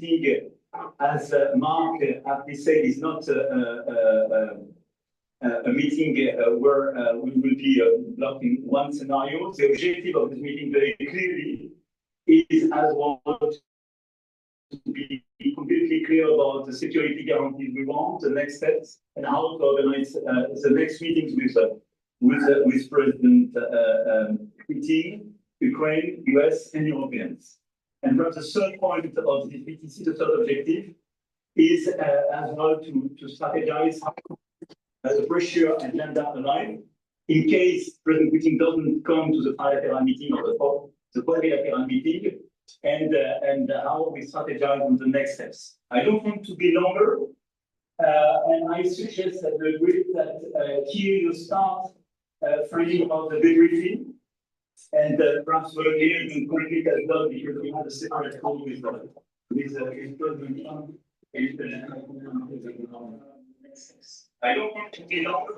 meeting, as Mark aptly said, is not a meeting where we will be blocked in one scenario. The objective of this meeting very clearly is as well to be completely clear about the security guarantees we want, the next steps, and how to organize the next meetings with President Putin, Ukraine, US, and Europeans. And perhaps the third point of the BTC, the third objective, is as well to strategize the pressure agenda alive in case President Putin doesn't come to the bilateral meeting or the quadrilateral meeting, and how we strategize on the next steps. I don't want to be longer, and I suggest that the group that here you start framing about the debriefing, and perhaps volunteer you can complete as well because we have a separate call with President Trump. I don't want to be longer.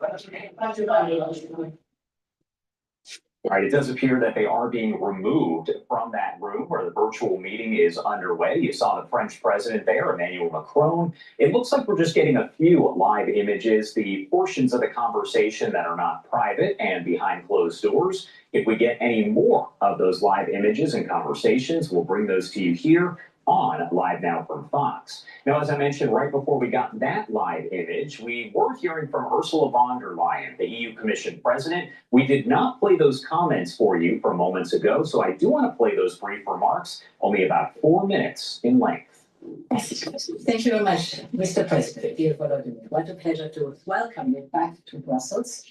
All right, it does appear that they are being removed from that room where the virtual meeting is underway. You saw the French president there, Emmanuel Macron. It looks like we're just getting a few live images, the portions of the conversation that are not private and behind closed doors. If we get any more of those live images and conversations, we'll bring those to you here on Live Now from Fox. Now, as I mentioned right before we got that live image, we were hearing from Ursula von der Leyen, the EU Commission president. We did not play those comments for you from moments ago, so I do want to play those brief remarks, only about 4 minutes in length. Thank you very much, Mr. President. Dear Volodymyr, what a pleasure to welcome you back to Brussels.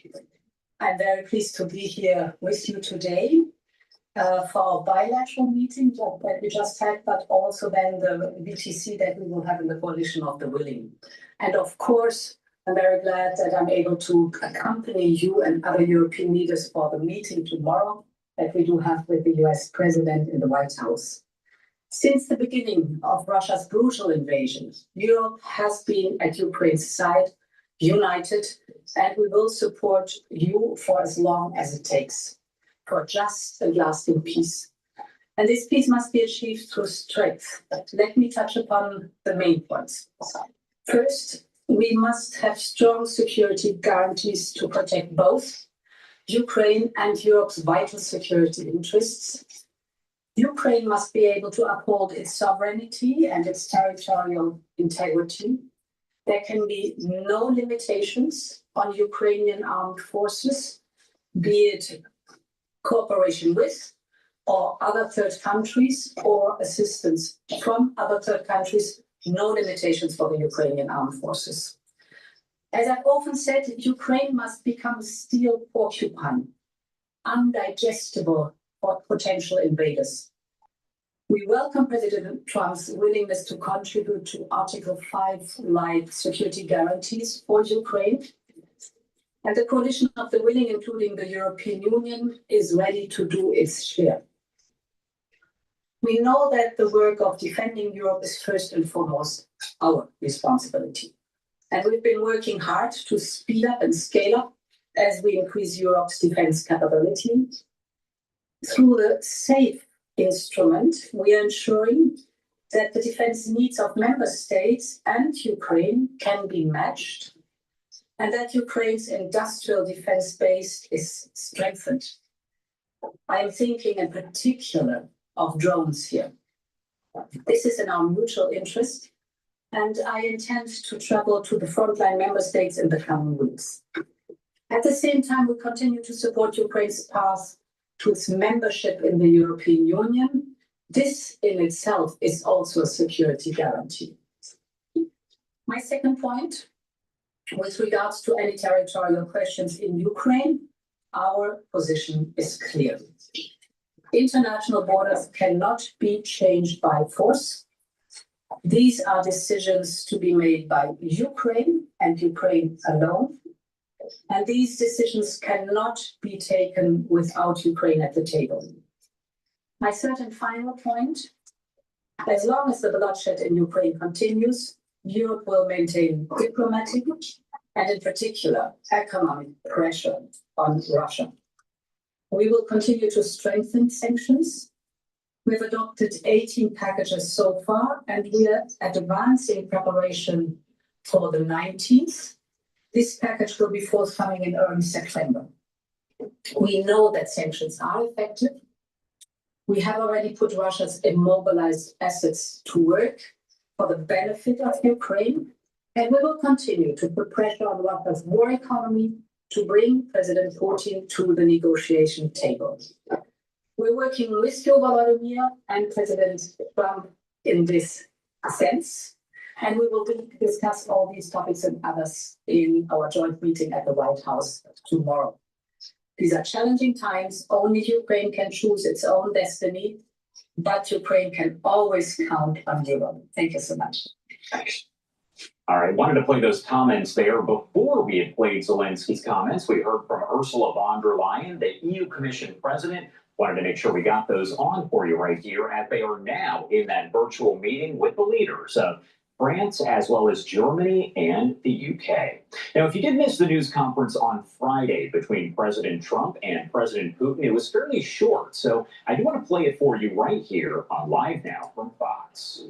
I'm very pleased to be here with you today. For our bilateral meeting that we just had, but also then the BTC that we will have in the coalition of the willing. And of course, I'm very glad that I'm able to accompany you and other European leaders for the meeting tomorrow that we do have with the US President in the White House. Since the beginning of Russia's brutal invasion, Europe has been at Ukraine's side, united, and we will support you for as long as it takes, for just and lasting peace. And this peace must be achieved through strength. Let me touch upon the main points. First, we must have strong security guarantees to protect both Ukraine and Europe's vital security interests. Ukraine must be able to uphold its sovereignty and its territorial integrity. There can be no limitations on Ukrainian armed forces, be it cooperation with or other third countries or assistance from other third countries, no limitations for the Ukrainian armed forces. As I've often said, Ukraine must become a steel porcupine, undigestible for potential invaders. We welcome President Trump's willingness to contribute to Article 5-like security guarantees for Ukraine. And the coalition of the willing, including the European Union, is ready to do its share. We know that the work of defending Europe is first and foremost our responsibility. And we've been working hard to speed up and scale up as we increase Europe's defense capability. Through the SAFE instrument, we are ensuring that the defense needs of member states and Ukraine can be matched, and that Ukraine's industrial defense base is strengthened. I am thinking in particular of drones here. This is in our mutual interest, and I intend to travel to the frontline member states in the coming weeks. At the same time, we continue to support Ukraine's path to its membership in the European Union. This in itself is also a security guarantee. My second point, with regards to any territorial questions in Ukraine, our position is clear. International borders cannot be changed by force. These are decisions to be made by Ukraine and Ukraine alone. And these decisions cannot be taken without Ukraine at the table. My third and final point, as long as the bloodshed in Ukraine continues, Europe will maintain diplomatic and in particular economic pressure on Russia. We will continue to strengthen sanctions. We've adopted 18 packages so far, and we are advancing preparation for the 19th. This package will be forthcoming in early September. We know that sanctions are effective. We have already put Russia's immobilized assets to work for the benefit of Ukraine, and we will continue to put pressure on Russia's war economy to bring President Putin to the negotiation table. We're working with you, Volodymyr, and President Trump in this sense, and we will discuss all these topics and others in our joint meeting at the White House tomorrow. These are challenging times. Only Ukraine can choose its own destiny, but Ukraine can always count on Europe. Thank you so much. All right, wanted to play those comments there. Before we had played Zelensky's comments, we heard from Ursula von der Leyen, the EU Commission President. Wanted to make sure we got those on for you right here, as they are now in that virtual meeting with the leaders of France, as well as Germany and the UK. Now, if you did miss the news conference on Friday between President Trump and President Putin, it was fairly short. So I do want to play it for you right here on Live Now from Fox.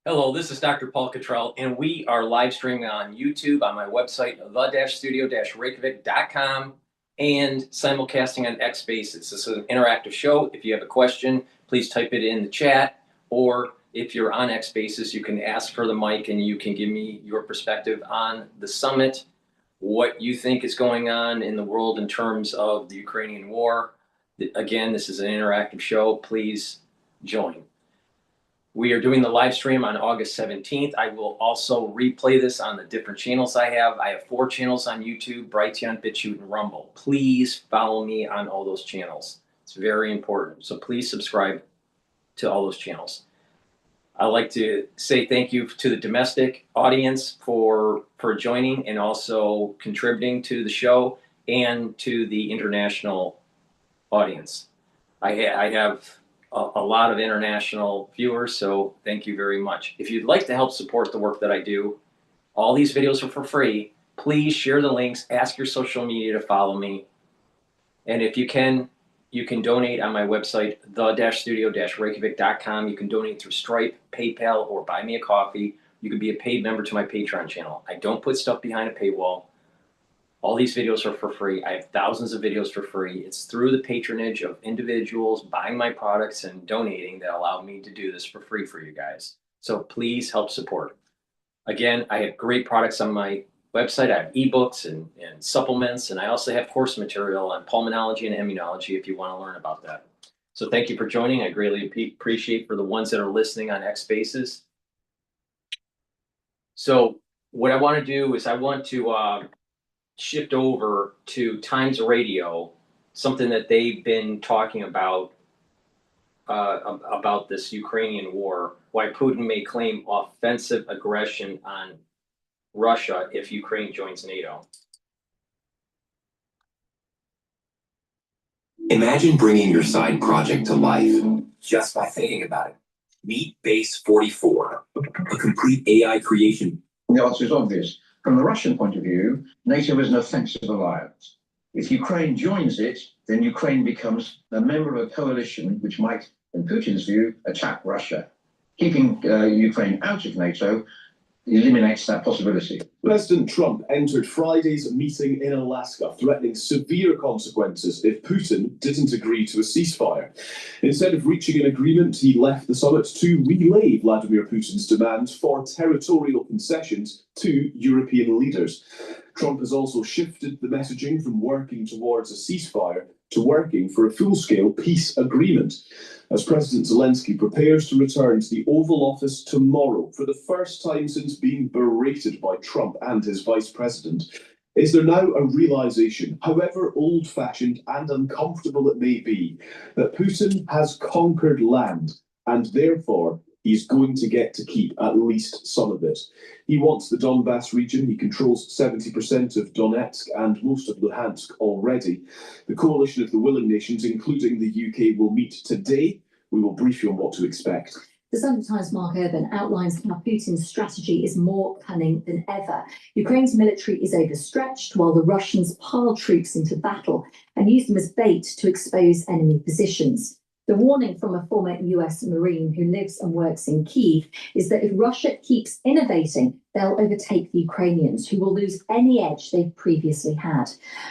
Hello, this is DrPaulCottrell, and we are live streaming on YouTube on my website, the-studio-reykjavik.com, and simulcasting on X Spaces. This is an interactive show. If you have a question, please type it in the chat, or if you're on X Spaces, you can ask for the mic and you can give me your perspective on the summit, what you think is going on in the world in terms of the Ukrainian war. Again, this is an interactive show. Please join. We are doing the live stream on August 17th. I will also replay this on the different channels I have. I have 4 channels on YouTube: Brighteon, Bitchute, and Rumble. Please follow me on all those channels. It's very important. So please subscribe to all those channels. I'd like to say thank you to the domestic audience for joining and also contributing to the show, and to the international audience. I have a lot of international viewers, so thank you very much. If you'd like to help support the work that I do, all these videos are for free. Please share the links, ask your social media to follow me. And if you can donate on my website, the-studio-reykjavik.com. You can donate through Stripe, PayPal, or buy me a coffee. You can be a paid member to my Patreon channel. I don't put stuff behind a paywall. All these videos are for free. I have thousands of videos for free. It's through the patronage of individuals buying my products and donating that allow me to do this for free for you guys. So please help support. Again, I have great products on my website. I have ebooks and supplements, and I also have course material on pulmonology and immunology if you want to learn about that. So thank you for joining. I greatly appreciate for the ones that are listening on X Spaces. So what I want to do is I want to shift over to Times Radio, something that they've been talking about this Ukrainian war, why Putin may claim offensive aggression on Russia if Ukraine joins NATO. Imagine bringing your side project to life just by thinking about it. Meet Base 44, a complete AI creation. The answer is obvious. From the Russian point of view, NATO is an offensive alliance. If Ukraine joins it, then Ukraine becomes a member of a coalition which might, in Putin's view, attack Russia. Keeping Ukraine out of NATO eliminates that possibility. President Trump entered Friday's meeting in Alaska, threatening severe consequences if Putin didn't agree to a ceasefire. Instead of reaching an agreement, he left the summit to relay Vladimir Putin's demands for territorial concessions to European leaders. Trump has also shifted the messaging from working towards a ceasefire to working for a full-scale peace agreement, as President Zelensky prepares to return to the Oval Office tomorrow for the first time since being berated by Trump and his vice president. Is there now a realization, however old-fashioned and uncomfortable it may be, that Putin has conquered land and therefore he's going to get to keep at least some of it? He wants the Donbass region. He controls 70% of Donetsk and most of Luhansk already. The coalition of the willing nations, including the UK, will meet today. We will brief you on what to expect. The Sunday Times' Mark Urban outlines how Putin's strategy is more cunning than ever. Ukraine's military is overstretched, while the Russians pile troops into battle and use them as bait to expose enemy positions. The warning from a former US Marine who lives and works in Kyiv is that if Russia keeps innovating, they'll overtake the Ukrainians, who will lose any edge they've previously had.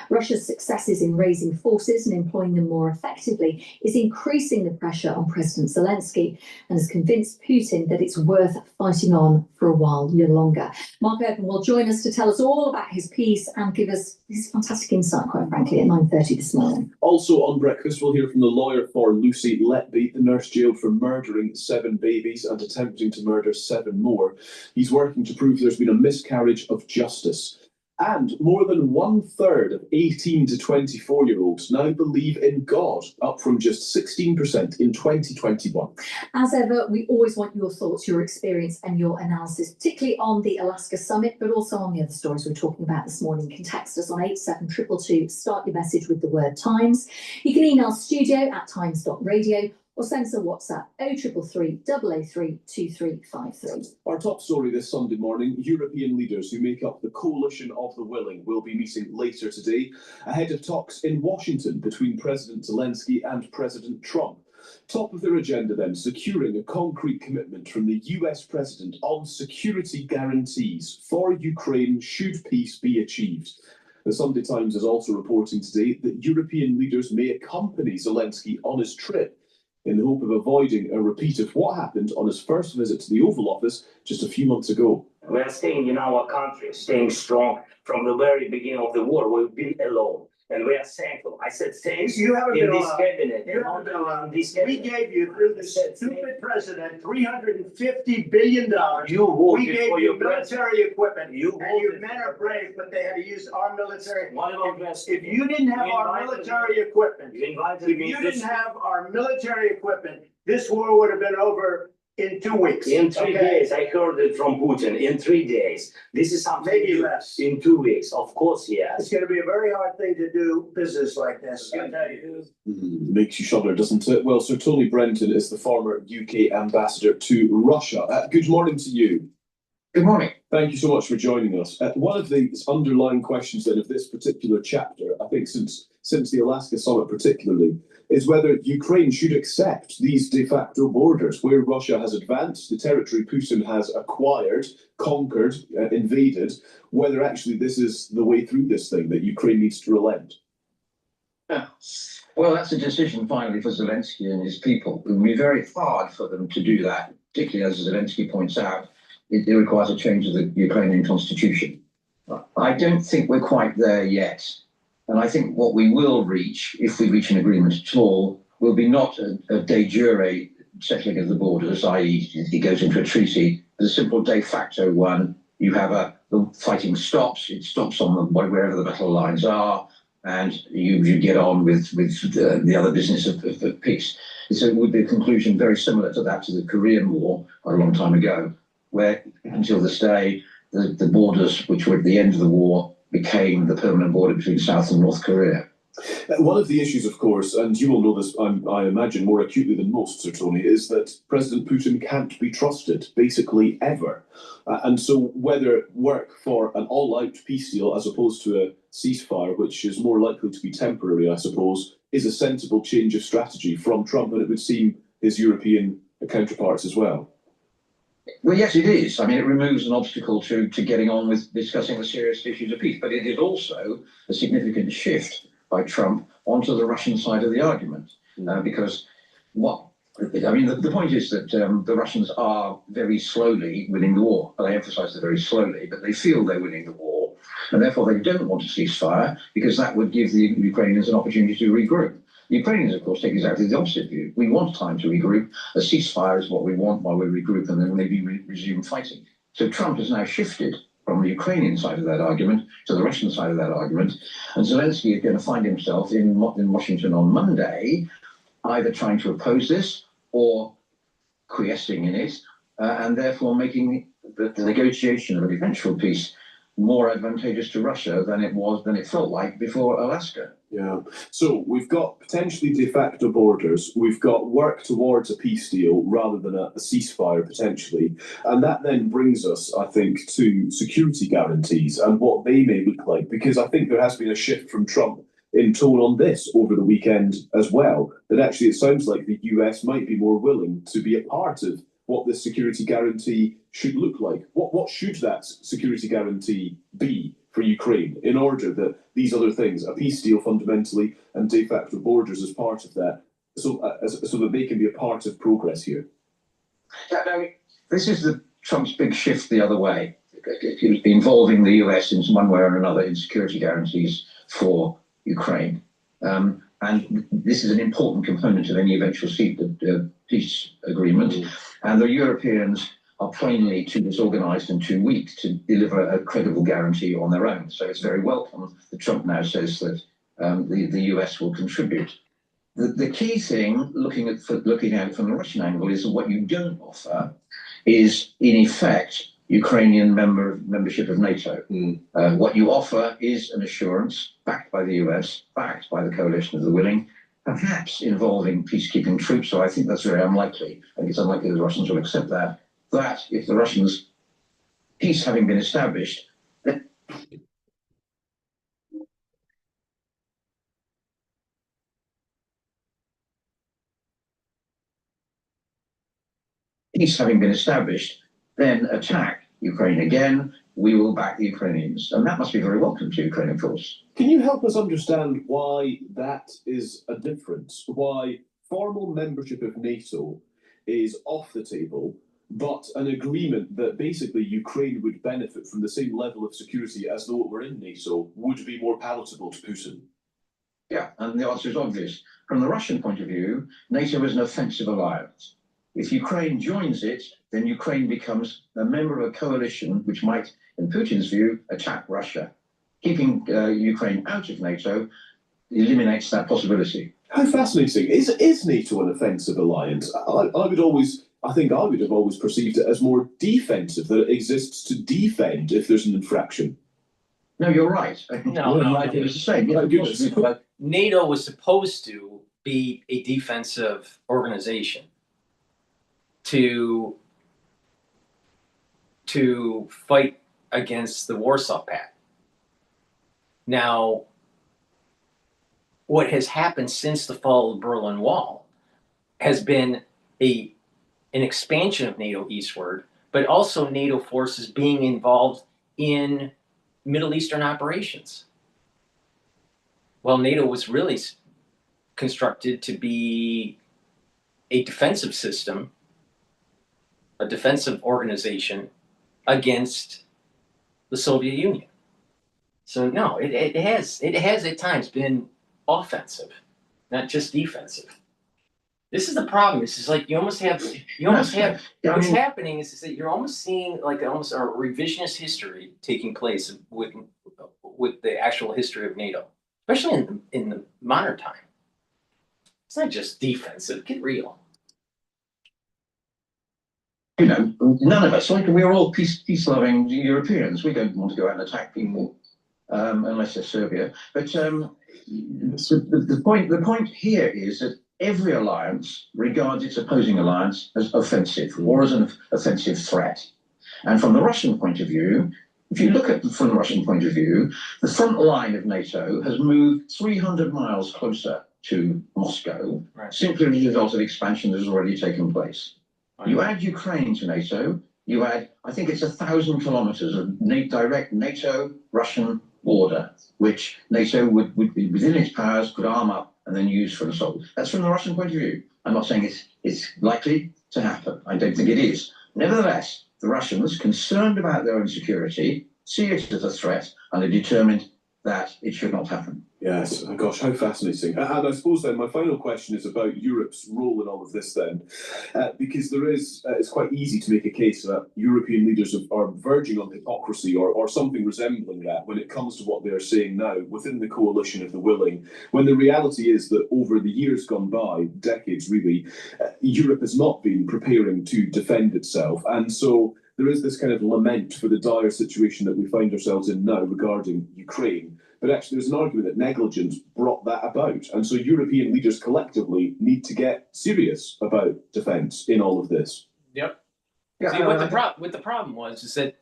Russia's successes in raising forces and employing them more effectively is increasing the pressure on President Zelensky and has convinced Putin that it's worth fighting on for a while longer. Mark Urban will join us to tell us all about his piece and give us his fantastic insight, quite frankly, at 9:30 this morning. Also on breakfast, we'll hear from the lawyer for Lucy Letby, the nurse jailed for murdering 7 babies and attempting to murder 7 more. He's working to prove there's been a miscarriage of justice. And more than 1/3 of 18 to 24-year-olds now believe in God, up from just 16% in 2021. As ever, we always want your thoughts, your experience and your analysis, particularly on the Alaska summit, but also on the other stories we're talking about this morning. You can text us on 87222, start your message with the word Times. You can email studio@times.radio or send us a WhatsApp 0333 003 2353. Our top story this Sunday morning, European leaders who make up the Coalition of the Willing will be meeting later today, ahead of talks in Washington between President Zelensky and President Trump. Top of their agenda then, securing a concrete commitment from the US President on security guarantees for Ukraine should peace be achieved. The Sunday Times is also reporting today that European leaders may accompany Zelensky on his trip in the hope of avoiding a repeat of what happened on his first visit to the Oval Office just a few months ago. We are staying in our country, staying strong from the very beginning of the war. We've been alone, and we are thankful. I said thanks You haven't in been this allowed. cabinet. You haven't been allowed. This We cabinet. gave you, through the stupid president, $350 billion. You voted We gave for you your president. military equipment, You and your voted men for are brave, but they had to use our military. What about this? If you didn't have You our invited military equipment, You invited if me you this didn't have our military equipment, this war would have been over in 2 weeks. in 3 okay? days. I heard it from Putin. In 3 days. This is something Maybe new. less. In 2 weeks, of course, It's yes. gonna be a very hard thing to do business like this. I tell you. Makes you shudder, doesn't it? Well, Sir Tony Brenton is the former UK ambassador to Russia. Good morning to you. Good morning. Thank you so much for joining us. One of the underlying questions then of this particular chapter, I think since the Alaska summit particularly, is whether Ukraine should accept these de facto borders where Russia has advanced, the territory Putin has acquired, conquered, invaded, whether actually this is the way through this thing, that Ukraine needs to relent. Well, that's a decision finally for Zelensky and his people. It will be very hard for them to do that, particularly as Zelensky points out, it requires a change of the Ukrainian constitution. I don't think we're quite there yet. And I think what we will reach, if we reach an agreement at all, will be not a de jure settling of the borders, i.e. it goes into a treaty, but a simple de facto one. You have the fighting stops, it stops on wherever the battle lines are, and you get on with the other business of peace. So it would be a conclusion very similar to that to the Korean War a long time ago, where until this day, the borders which were at the end of the war became the permanent border between South and North Korea. One of the issues, of course, and you will know this, I imagine, more acutely than most, Sir Tony, is that President Putin can't be trusted, basically, ever. And so whether work for an all-out peace deal as opposed to a ceasefire, which is more likely to be temporary, I suppose, is a sensible change of strategy from Trump, and it would seem his European counterparts as well. Well, yes, it is. I mean, it removes an obstacle to getting on with discussing the serious issues of peace, but it is also a significant shift by Trump onto the Russian side of the argument. Because the point is that the Russians are very slowly winning the war. I emphasize they're very slowly, but they feel they're winning the war. And therefore, they don't want a ceasefire because that would give the Ukrainians an opportunity to regroup. The Ukrainians, of course, take exactly the opposite view. We want time to regroup. A ceasefire is what we want while we regroup and then maybe resume fighting. So Trump has now shifted from the Ukrainian side of that argument to the Russian side of that argument. And Zelensky is going to find himself in Washington on Monday, either trying to oppose this or quiescing in it, and therefore making the negotiation of an eventual peace more advantageous to Russia than it felt like before Alaska. Yeah. So we've got potentially de facto borders. We've got work towards a peace deal rather than a ceasefire potentially. And that then brings us, I think, to security guarantees and what they may look like, because I think there has been a shift from Trump in tone on this over the weekend as well, that actually it sounds like the US might be more willing to be a part of what this security guarantee should look like. What should that security guarantee be for Ukraine in order that these other things, a peace deal fundamentally and de facto borders as part of that, so that they can be a part of progress here? Yeah, no, this is Trump's big shift the other way, involving the US in one way or another in security guarantees for Ukraine. And this is an important component of any eventual peace agreement. And the Europeans are plainly too disorganized and too weak to deliver a credible guarantee on their own. So it's very welcome that Trump now says that the US will contribute. The key thing, looking at it from the Russian angle, is that what you don't offer is, in effect, Ukrainian membership of NATO. What you offer is an assurance, backed by the US, backed by the coalition of the willing, perhaps involving peacekeeping troops, so I think that's very unlikely. I think it's unlikely the Russians will accept that. That, if the Russians, peace having been established, then attack Ukraine again, we will back the Ukrainians. And that must be very welcome to Ukraine, of course. Can you help us understand why that is a difference? Why formal membership of NATO is off the table, but an agreement that basically Ukraine would benefit from the same level of security as though it were in NATO would be more palatable to Putin? Yeah, and the answer is obvious. From the Russian point of view, NATO is an offensive alliance. If Ukraine joins it, then Ukraine becomes a member of a coalition which might, in Putin's view, attack Russia. Keeping Ukraine out of NATO eliminates that possibility. How fascinating. Is NATO an offensive alliance? I think I would have always perceived it as more defensive, that it exists to defend if there's an infraction. No, you're right. No, it was the same. Yeah, NATO was supposed to be a defensive organization to fight against the Warsaw Pact. Now, what has happened since the fall of the Berlin Wall has been an expansion of NATO eastward, but also NATO forces being involved in Middle Eastern operations. Well, NATO was really constructed to be a defensive system, a defensive organization against the Soviet Union. So no, it has at times been offensive, not just defensive. This is the problem. It's just like what's happening is that you're almost seeing like almost a revisionist history taking place with the actual history of NATO, especially in the modern time. It's not just defensive. Get real. None of us, we're all peace-loving Europeans. We don't want to go out and attack people, unless they're Serbia. But the point here is that every alliance regards its opposing alliance as offensive or as an offensive threat. And from the Russian point of view, if you look at from the Russian point of view, the front line of NATO has moved 300 miles closer to Moscow, simply as a result of expansion that has already taken place. You add Ukraine to NATO, you add, I think it's 1,000 kilometers of direct NATO-Russian border, which NATO would be within its powers, could arm up and then use for an assault. That's from the Russian point of view. I'm not saying it's likely to happen. I don't think it is. Nevertheless, the Russians, concerned about their own security, see it as a threat and are determined that it should not happen. Yes, gosh, how fascinating. And I suppose then my final question is about Europe's role in all of this then, because there is, it's quite easy to make a case that European leaders are verging on hypocrisy or something resembling that when it comes to what they're saying now within the coalition of the willing, when the reality is that over the years gone by, decades really, Europe has not been preparing to defend itself. And so there is this kind of lament for the dire situation that we find ourselves in now regarding Ukraine. But actually, there's an argument that negligence brought that about. And so European leaders collectively need to get serious about defence in all of this. Yep. Yeah, See, what the problem was is that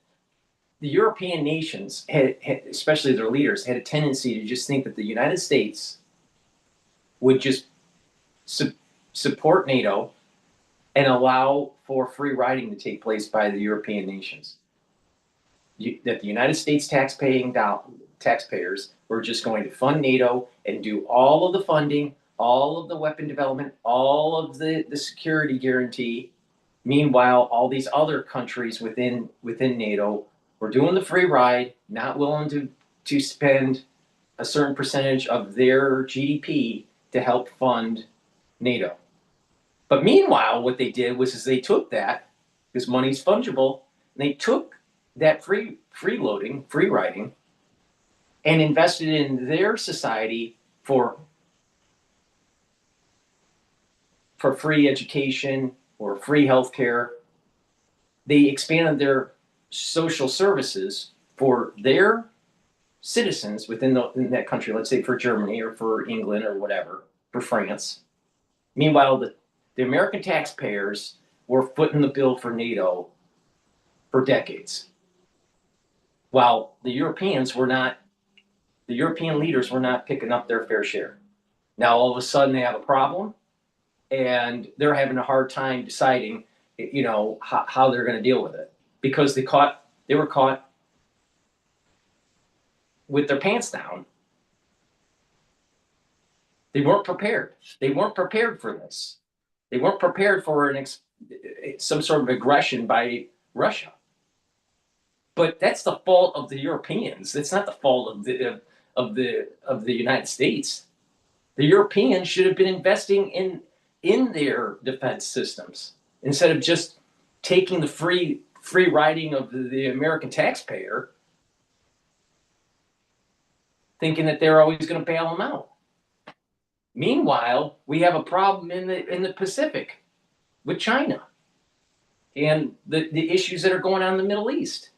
the European nations especially their leaders, had a tendency to just think that the United States would just support NATO and allow for free riding to take place by the European nations. That the United States taxpayers were just going to fund NATO and do all of the funding, all of the weapon development, all of the security guarantee. Meanwhile, all these other countries within NATO were doing the free ride, not willing to spend a certain percentage of their GDP to help fund NATO. But meanwhile, what they did was they took that, because money's fungible, and they took that free riding, and invested in their society for free education or free healthcare. They expanded their social services for their citizens within that country, let's say for Germany or for England or whatever, for France. Meanwhile, the American taxpayers were footing the bill for NATO for decades, while the European leaders were not picking up their fair share. Now, all of a sudden, they have a problem, and they're having a hard time deciding, how they're going to deal with it, because they were caught with their pants down. They weren't prepared. They weren't prepared for this. They weren't prepared for some sort of aggression by Russia. But that's the fault of the Europeans. It's not the fault of the United States. The Europeans should have been investing in their defense systems instead of just taking the free riding of the American taxpayer, thinking that they're always going to bail them out. Meanwhile, we have a problem in the Pacific with China and the issues that are going on in the Middle East.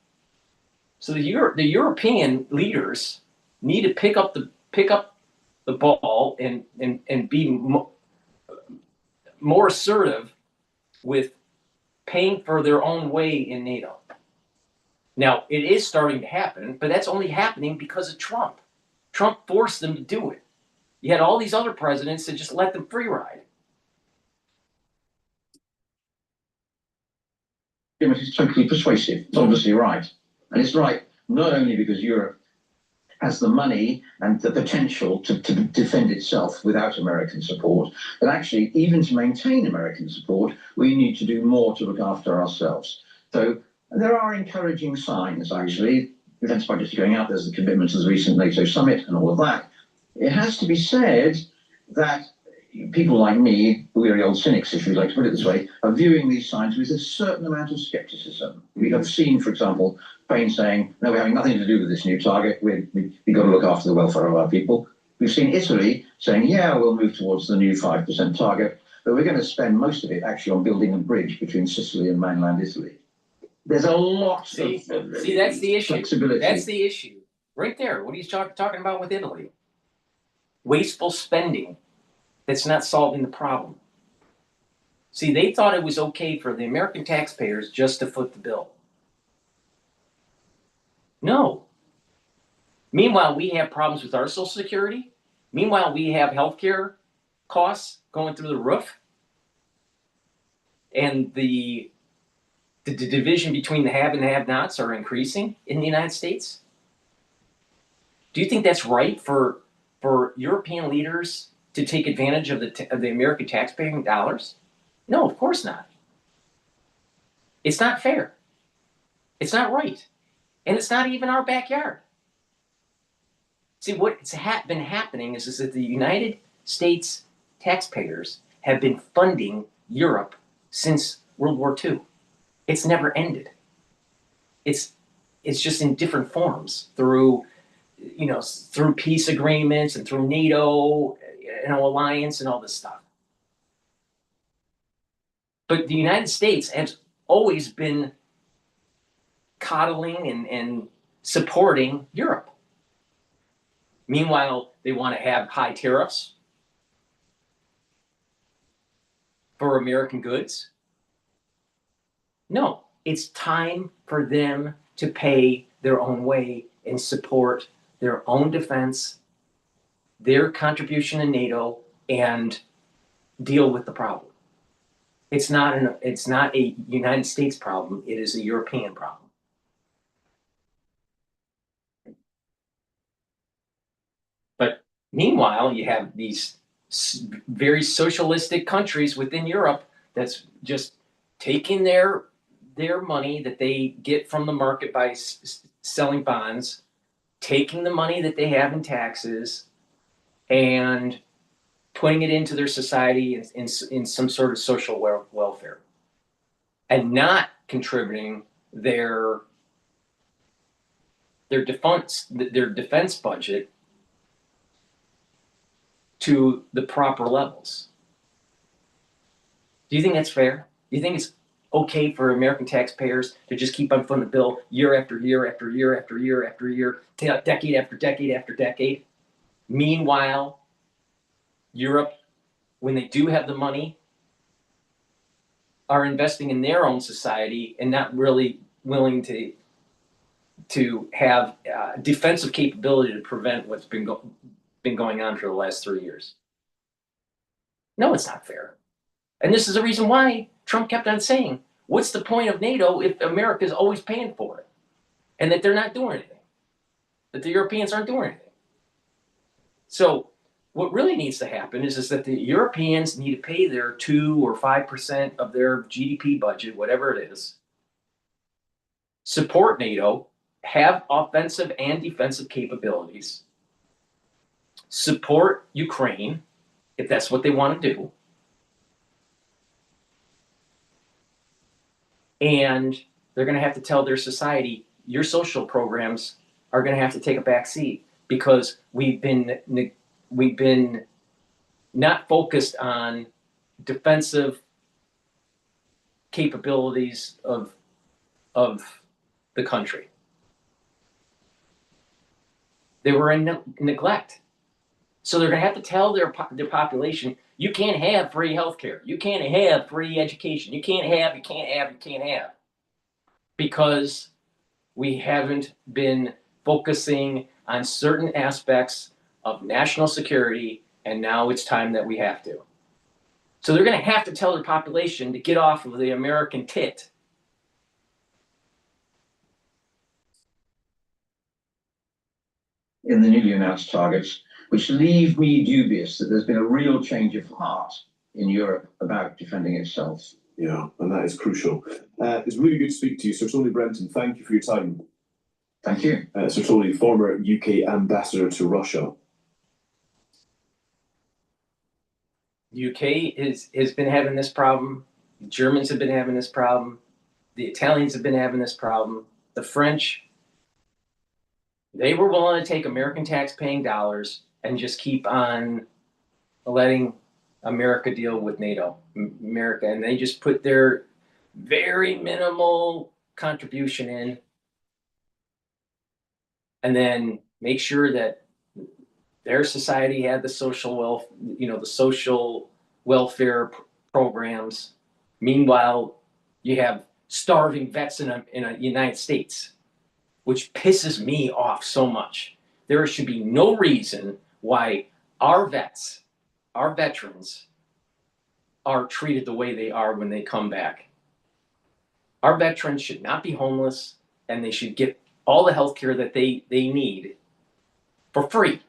So the European leaders need to pick up the ball and be more assertive with paying for their own way in NATO. Now, it is starting to happen, but that's only happening because of Trump. Trump forced them to do it. You had all these other presidents that just let them free ride. It's totally persuasive. It's obviously right. And it's right not only because Europe has the money and the potential to defend itself without American support, but actually, even to maintain American support, we need to do more to look after ourselves. So there are encouraging signs, actually. Defense budgets are going out. There's the commitment to the recent NATO summit and all of that. It has to be said that people like me, weary old cynics, if you like to put it this way, are viewing these signs with a certain amount of skepticism. We have seen, for example, Spain saying, no, we're having nothing to do with this new target. We've got to look after the welfare of our people. We've seen Italy saying, yeah, we'll move towards the new 5% target, but we're going to spend most of it actually on building a bridge between Sicily and mainland Italy. There's a lot See, that's the issue. Flexibility. That's the issue. Right there. What are you talking about with Italy? Wasteful spending that's not solving the problem. See, they thought it was okay for the American taxpayers just to foot the bill. No. Meanwhile, we have problems with our Social Security. Meanwhile, we have healthcare costs going through the roof. And the division between the have and have-nots are increasing in the United States. Do you think that's right for European leaders to take advantage of the American taxpaying dollars? No, of course not. It's not fair. It's not right. And it's not even our backyard. See, what's been happening is that the United States taxpayers have been funding Europe since World War II. It's never ended. It's just in different forms through peace agreements and through NATO, alliance and all this stuff. But the United States has always been coddling and supporting Europe. Meanwhile, they want to have high tariffs for American goods. No, it's time for them to pay their own way and support their own defense, their contribution to NATO, and deal with the problem. It's not a United States problem. It is a European problem. But meanwhile, you have these very socialistic countries within Europe that's just taking their money that they get from the market by selling bonds, taking the money that they have in taxes, and putting it into their society in some sort of social welfare, and not contributing their defense budget to the proper levels. Do you think that's fair? Do you think it's okay for American taxpayers to just keep on footing the bill year after year after year after year after year, decade after decade after decade? Meanwhile, Europe, when they do have the money, are investing in their own society and not really willing to have defensive capability to prevent what's been going on for the last 3 years. No, it's not fair. And this is the reason why Trump kept on saying, what's the point of NATO if America is always paying for it? And that they're not doing anything. That the Europeans aren't doing anything. So what really needs to happen is that the Europeans need to pay their 2 or 5% of their GDP budget, whatever it is, support NATO, have offensive and defensive capabilities, support Ukraine, if that's what they want to do, and they're going to have to tell their society, your social programs are going to have to take a back seat because we've been not focused on defensive capabilities of the country. They were in neglect. So they're going to have to tell their population, you can't have free healthcare. You can't have free education. You can't have. Because we haven't been focusing on certain aspects of national security, and now it's time that we have to. So they're going to have to tell their population to get off of the American tit. In the newly announced targets, which leave me dubious that there's been a real change of heart in Europe about defending itself. Yeah, and that is crucial. It's really good to speak to you, Sir Tony Brenton. Thank you for your time. Thank you. Sir Tony, former UK ambassador to Russia. The UK has been having this problem. The Germans have been having this problem. The Italians have been having this problem. The French, they were willing to take American tax-paying dollars and just keep on letting America deal with NATO, and they just put their very minimal contribution in, and then make sure that their society had the social welfare programs. Meanwhile, you have starving vets in the United States, which pisses me off so much. There should be no reason why our veterans are treated the way they are when they come back. Our veterans should not be homeless, and they should get all the health care that they need for free.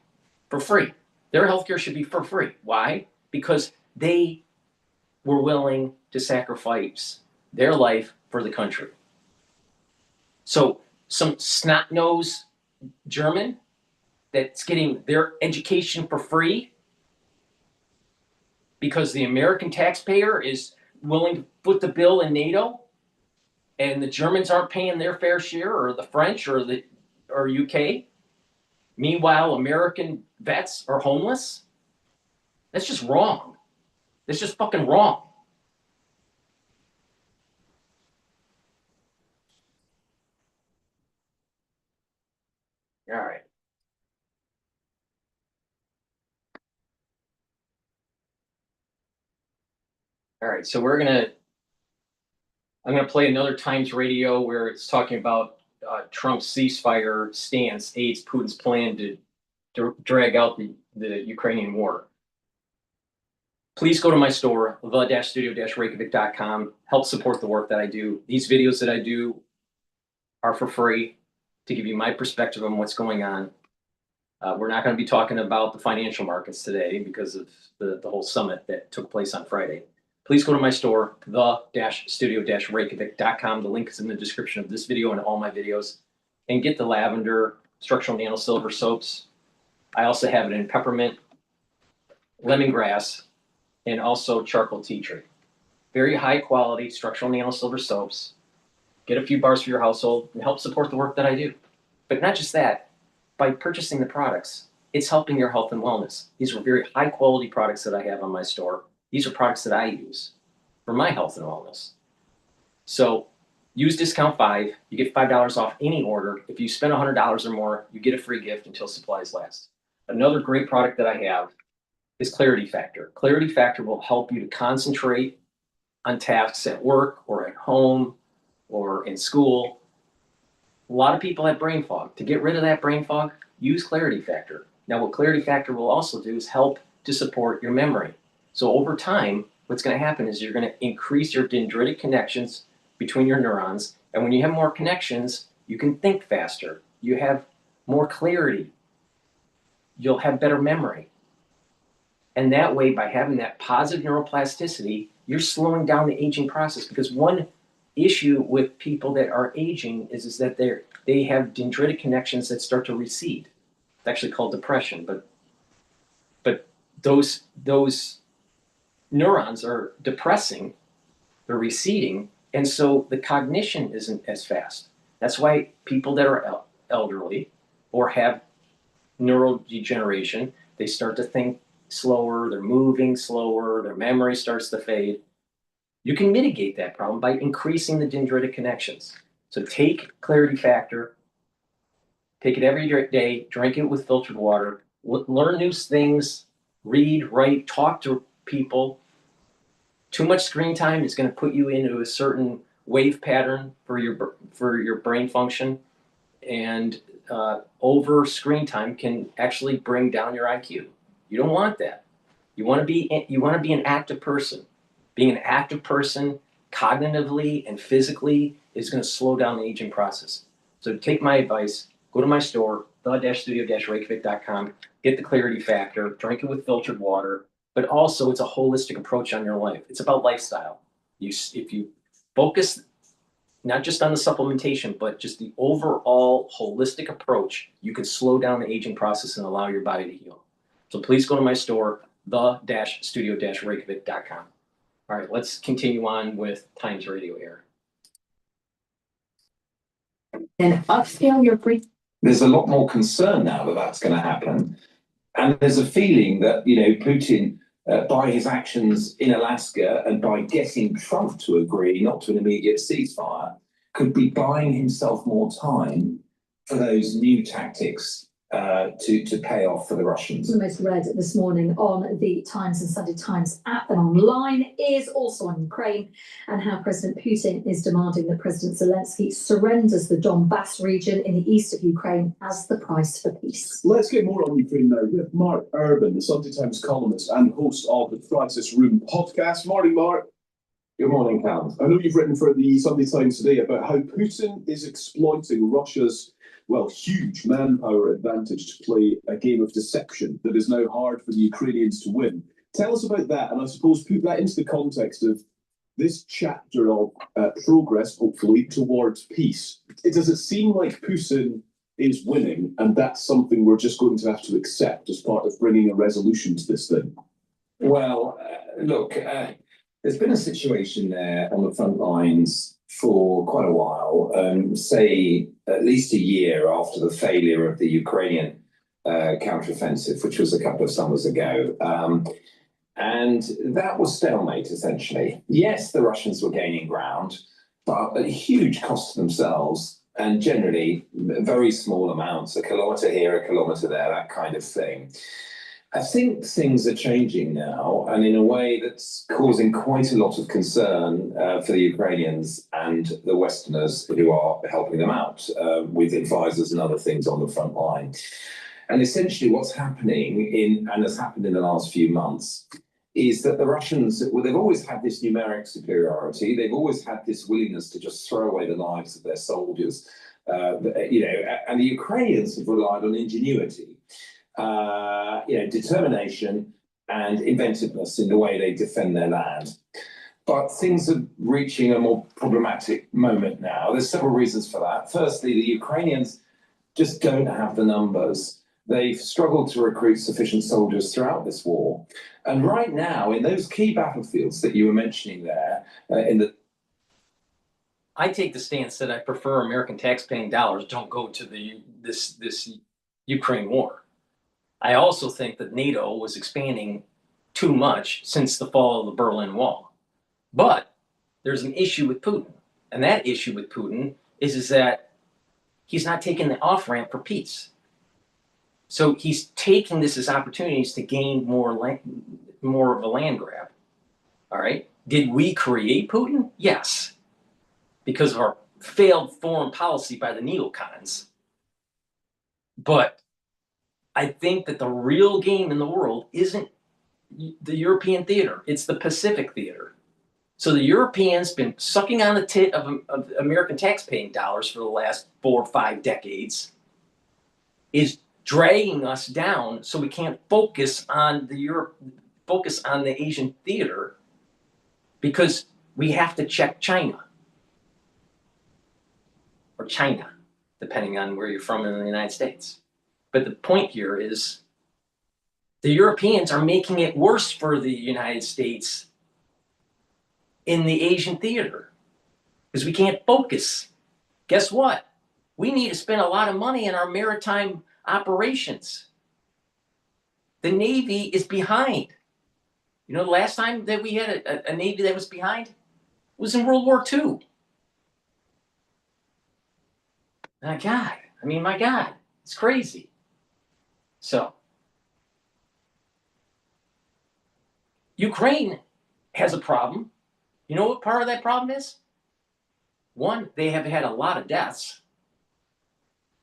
For free. Their health care should be for free. Why? Because they were willing to sacrifice their life for the country. So some snot-nosed German that's getting their education for free because the American taxpayer is willing to foot the bill in NATO, and the Germans aren't paying their fair share, or the French, or UK. Meanwhile, American vets are homeless. That's just wrong. That's just fucking wrong. All right. All right, so I'm gonna play another Times radio where it's talking about Trump's ceasefire stance aids Putin's plan to drag out the Ukrainian war. Please go to my store, the-studio-reykjavik.com. Help support the work that I do. These videos that I do are for free to give you my perspective on what's going on. We're not going to be talking about the financial markets today because of the whole summit that took place on Friday. Please go to my store, the-studio-reykjavik.com. The link is in the description of this video and all my videos. And get the lavender structural nano silver soaps. I also have it in peppermint, lemongrass, and also charcoal tea tree. Very high quality structural nano silver soaps. Get a few bars for your household and help support the work that I do. But not just that, by purchasing the products, it's helping your health and wellness. These are very high quality products that I have on my store. These are products that I use for my health and wellness. So use discount 5, you get $5 off any order. If you spend $100 or more, you get a free gift until supplies last. Another great product that I have is Clarity Factor. Clarity Factor will help you to concentrate on tasks at work or at home or in school. A lot of people have brain fog. To get rid of that brain fog, use Clarity Factor. Now, what Clarity Factor will also do is help to support your memory. So over time, what's going to happen is you're going to increase your dendritic connections between your neurons. And when you have more connections, you can think faster. You have more clarity. You'll have better memory. And that way, by having that positive neuroplasticity, you're slowing down the aging process. Because one issue with people that are aging is that they have dendritic connections that start to recede. It's actually called depression, but those neurons are depressing, they're receding, and so the cognition isn't as fast. That's why people that are elderly or have neurodegeneration, they start to think slower, they're moving slower, their memory starts to fade. You can mitigate that problem by increasing the dendritic connections. So take Clarity Factor, take it every day, drink it with filtered water, learn new things, read, write, talk to people. Too much screen time is going to put you into a certain wave pattern for your brain function, and over screen time can actually bring down your IQ. You don't want that. You want to be an active person. Being an active person, cognitively and physically, is going to slow down the aging process. So take my advice. Go to my store, the-studio-reykjavik.com. Get the Clarity Factor. Drink it with filtered water. But also, it's a holistic approach on your life. It's about lifestyle. If you focus not just on the supplementation, but just the overall holistic approach, you can slow down the aging process and allow your body to heal. So please go to my store, the-studio-reykjavik.com. All right, let's continue on with Times Radio Air. And upscale your free. There's a lot more concern now that that's going to happen. And there's a feeling that, Putin, by his actions in Alaska and by getting Trump to agree not to an immediate ceasefire, could be buying himself more time for those new tactics to pay off for the Russians. The most read this morning on the Times and Sunday Times app and online is also on Ukraine and how President Putin is demanding that President Zelensky surrenders the Donbass region in the east of Ukraine as the price for peace. Let's get more on Ukraine now with Mark Urban, the Sunday Times columnist and host of the Crisis Room podcast. Morning, Mark. Good morning, Callum. I know you've written for the Sunday Times today about how Putin is exploiting Russia's huge manpower advantage to play a game of deception that is now hard for the Ukrainians to win. Tell us about that, and I suppose put that into the context of this chapter of progress, hopefully, towards peace. Does it seem like Putin is winning, and that's something we're just going to have to accept as part of bringing a resolution to this thing? Well, look, there's been a situation there on the front lines for quite a while, say at least a year after the failure of the Ukrainian counteroffensive, which was a couple of summers ago. And that was stalemate, essentially. Yes, the Russians were gaining ground, but at a huge cost to themselves, and generally very small amounts, a kilometre here, a kilometre there, that kind of thing. I think things are changing now, and in a way that's causing quite a lot of concern for the Ukrainians and the Westerners who are helping them out with advisors and other things on the front line. And essentially what's happening and has happened in the last few months, is that the Russians, well, they've always had this numeric superiority. They've always had this willingness to just throw away the lives of their soldiers, and the Ukrainians have relied on ingenuity. Determination and inventiveness in the way they defend their land. But things are reaching a more problematic moment now. There's several reasons for that. Firstly, the Ukrainians just don't have the numbers. They've struggled to recruit sufficient soldiers throughout this war. And right now, in those key battlefields that you were mentioning there, I take the stance that I prefer American taxpaying dollars don't go to this Ukraine war. I also think that NATO was expanding too much since the fall of the Berlin Wall. But there's an issue with Putin. And that issue with Putin is that he's not taking the off-ramp for peace. So he's taking this as opportunities to gain more of a land grab. All right? Did we create Putin? Yes. Because of our failed foreign policy by the neocons. But I think that the real game in the world isn't the European theater. It's the Pacific theater. So the Europeans been sucking on the tit of American taxpaying dollars for the last 4 or 5 decades, is dragging us down so we can't focus on the Asian theater because we have to check China. Or China, depending on where you're from in the United States. But the point here is the Europeans are making it worse for the United States in the Asian theater because we can't focus. Guess what? We need to spend a lot of money in our maritime operations. The Navy is behind. You know, the last time that we had a Navy that was behind was in World War II. My God, it's crazy. So, Ukraine has a problem. You know what part of that problem is? One, they have had a lot of deaths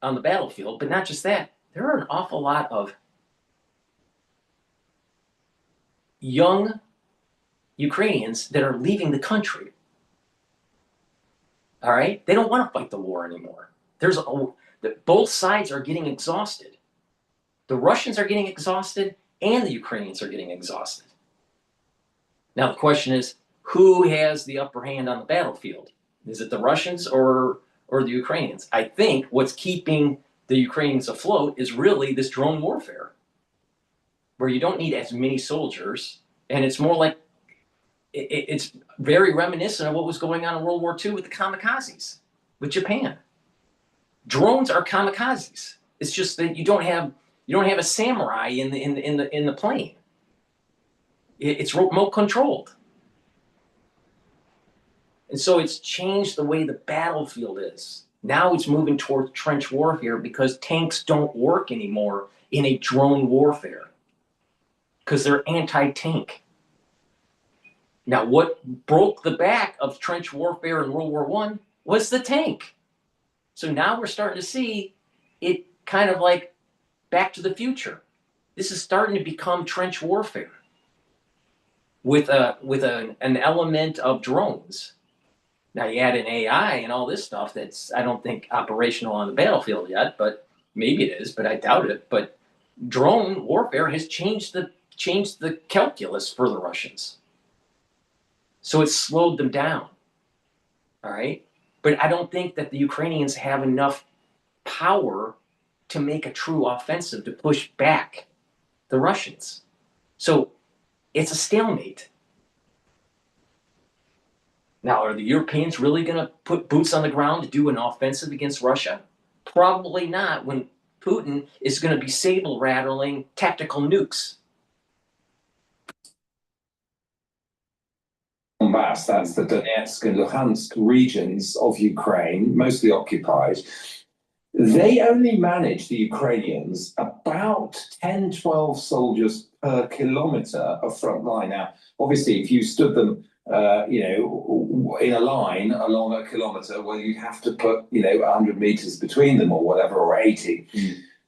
on the battlefield, but not just that. There are an awful lot of young Ukrainians that are leaving the country. All right? They don't want to fight the war anymore. Both sides are getting exhausted. The Russians are getting exhausted and the Ukrainians are getting exhausted. Now the question is, who has the upper hand on the battlefield? Is it the Russians or the Ukrainians? I think what's keeping the Ukrainians afloat is really this drone warfare, where you don't need as many soldiers, and it's more like it's very reminiscent of what was going on in World War II with the kamikazes, with Japan. Drones are kamikazes. It's just that you don't have a samurai in the plane. It's remote controlled. And so it's changed the way the battlefield is. Now it's moving towards trench warfare because tanks don't work anymore in a drone warfare because they're anti-tank. Now, what broke the back of trench warfare in World War I was the tank. So now we're starting to see it kind of like Back to the Future. This is starting to become trench warfare with an element of drones. Now you add an AI and all this stuff that's, I don't think, operational on the battlefield yet, but maybe it is, but I doubt it. But drone warfare has changed the calculus for the Russians. So it's slowed them down. All right? But I don't think that the Ukrainians have enough power to make a true offensive to push back the Russians. So it's a stalemate. Now, are the Europeans really going to put boots on the ground to do an offensive against Russia? Probably not, when Putin is going to be saber-rattling tactical nukes. Donbass, that's the Donetsk and Luhansk regions of Ukraine, mostly occupied. They only manage, the Ukrainians, about 10, 12 soldiers per kilometre of front line. Now, obviously, if you stood them, in a line along a kilometre, well, you'd have to put, 100 metres between them or whatever, or 80.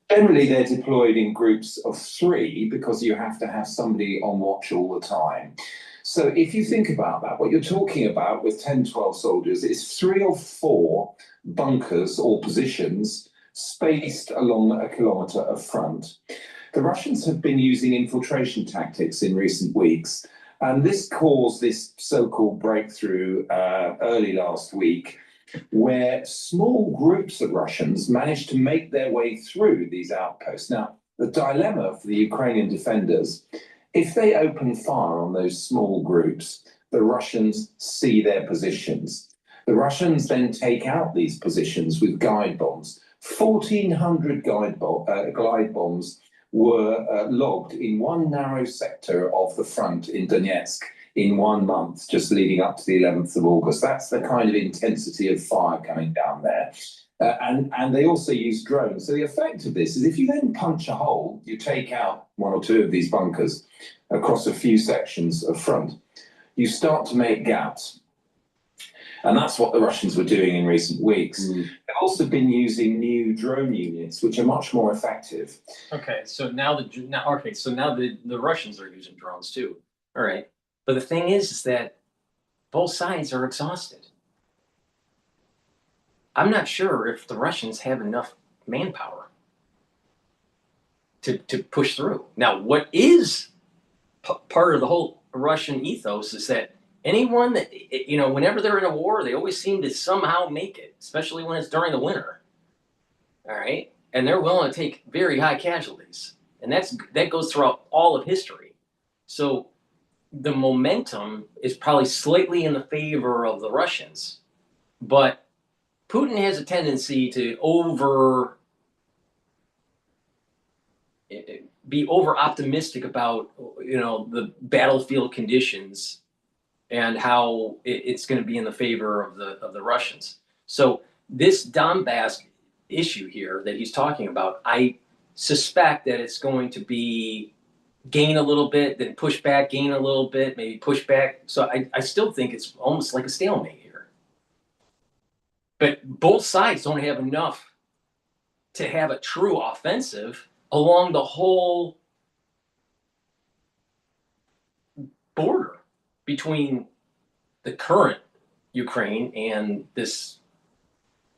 Generally, they're deployed in groups of 3 because you have to have somebody on watch all the time. So if you think about that, what you're talking about with 10, 12 soldiers is 3 or 4 bunkers or positions spaced along a kilometre of front. The Russians have been using infiltration tactics in recent weeks, and this caused this so-called breakthrough early last week, where small groups of Russians managed to make their way through these outposts. Now, the dilemma for the Ukrainian defenders, if they open fire on those small groups, the Russians see their positions. The Russians then take out these positions with guide bombs. 1,400 glide bombs were logged in one narrow sector of the front in Donetsk in 1 month, just leading up to the 11th of August. That's the kind of intensity of fire coming down there. And they also use drones. So the effect of this is if you then punch a hole, you take out 1 or 2 of these bunkers across a few sections of front, you start to make gaps. And that's what the Russians were doing in recent weeks. They've also been using new drone units, which are much more effective. Okay, so now the Russians are using drones too. All right, but the thing is that both sides are exhausted. I'm not sure if the Russians have enough manpower to push through. Now, what is part of the whole Russian ethos is that anyone that, whenever they're in a war, they always seem to somehow make it, especially when it's during the winter. All right? And they're willing to take very high casualties. And that goes throughout all of history. So the momentum is probably slightly in the favor of the Russians. But Putin has a tendency to be over optimistic about, the battlefield conditions and how it's going to be in the favor of the Russians. So this Donbass issue here that he's talking about, I suspect that it's going to be gain a little bit, then push back, gain a little bit, maybe push back. So I still think it's almost like a stalemate here. But both sides don't have enough to have a true offensive along the whole border between the current Ukraine and this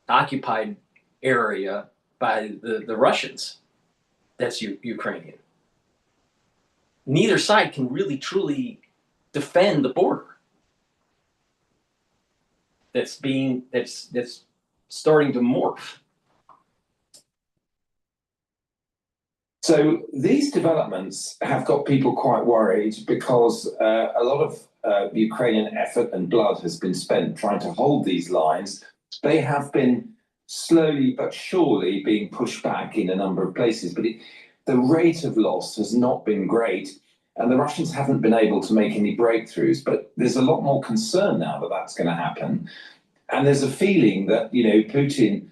occupied area by the Russians. That's Ukrainian. Neither side can really truly defend the border that's starting to morph. So these developments have got people quite worried because a lot of Ukrainian effort and blood has been spent trying to hold these lines. They have been slowly but surely being pushed back in a number of places, but the rate of loss has not been great, and the Russians haven't been able to make any breakthroughs. But there's a lot more concern now that that's going to happen, and there's a feeling that Putin,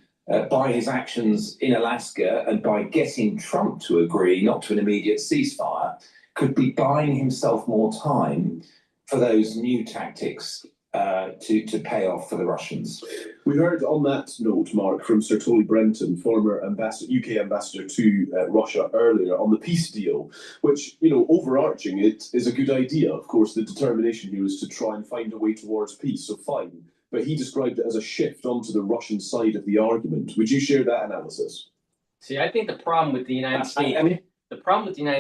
by his actions in Alaska and by getting Trump to agree not to an immediate ceasefire, could be buying himself more time for those new tactics to pay off for the Russians. We heard on that note, Mark, from Sir Tony Brenton, former UK ambassador to Russia earlier, on the peace deal, which, overarching it is a good idea. Of course, the determination here is to try and find a way towards peace, so fine. But he described it as a shift onto the Russian side of the argument. Would you share that analysis? See, I think the problem with the United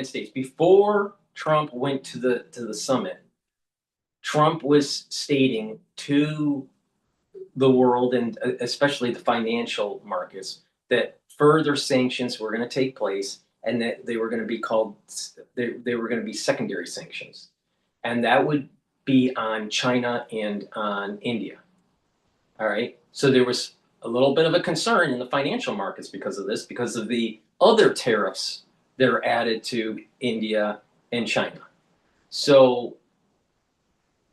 States, before Trump went to the summit, Trump was stating to the world, and especially the financial markets, that further sanctions were going to take place, and that they were going to be they were going to be secondary sanctions, and that would be on China and on India. All right. So there was a little bit of a concern in the financial markets because of this, because of the other tariffs that are added to India and China. So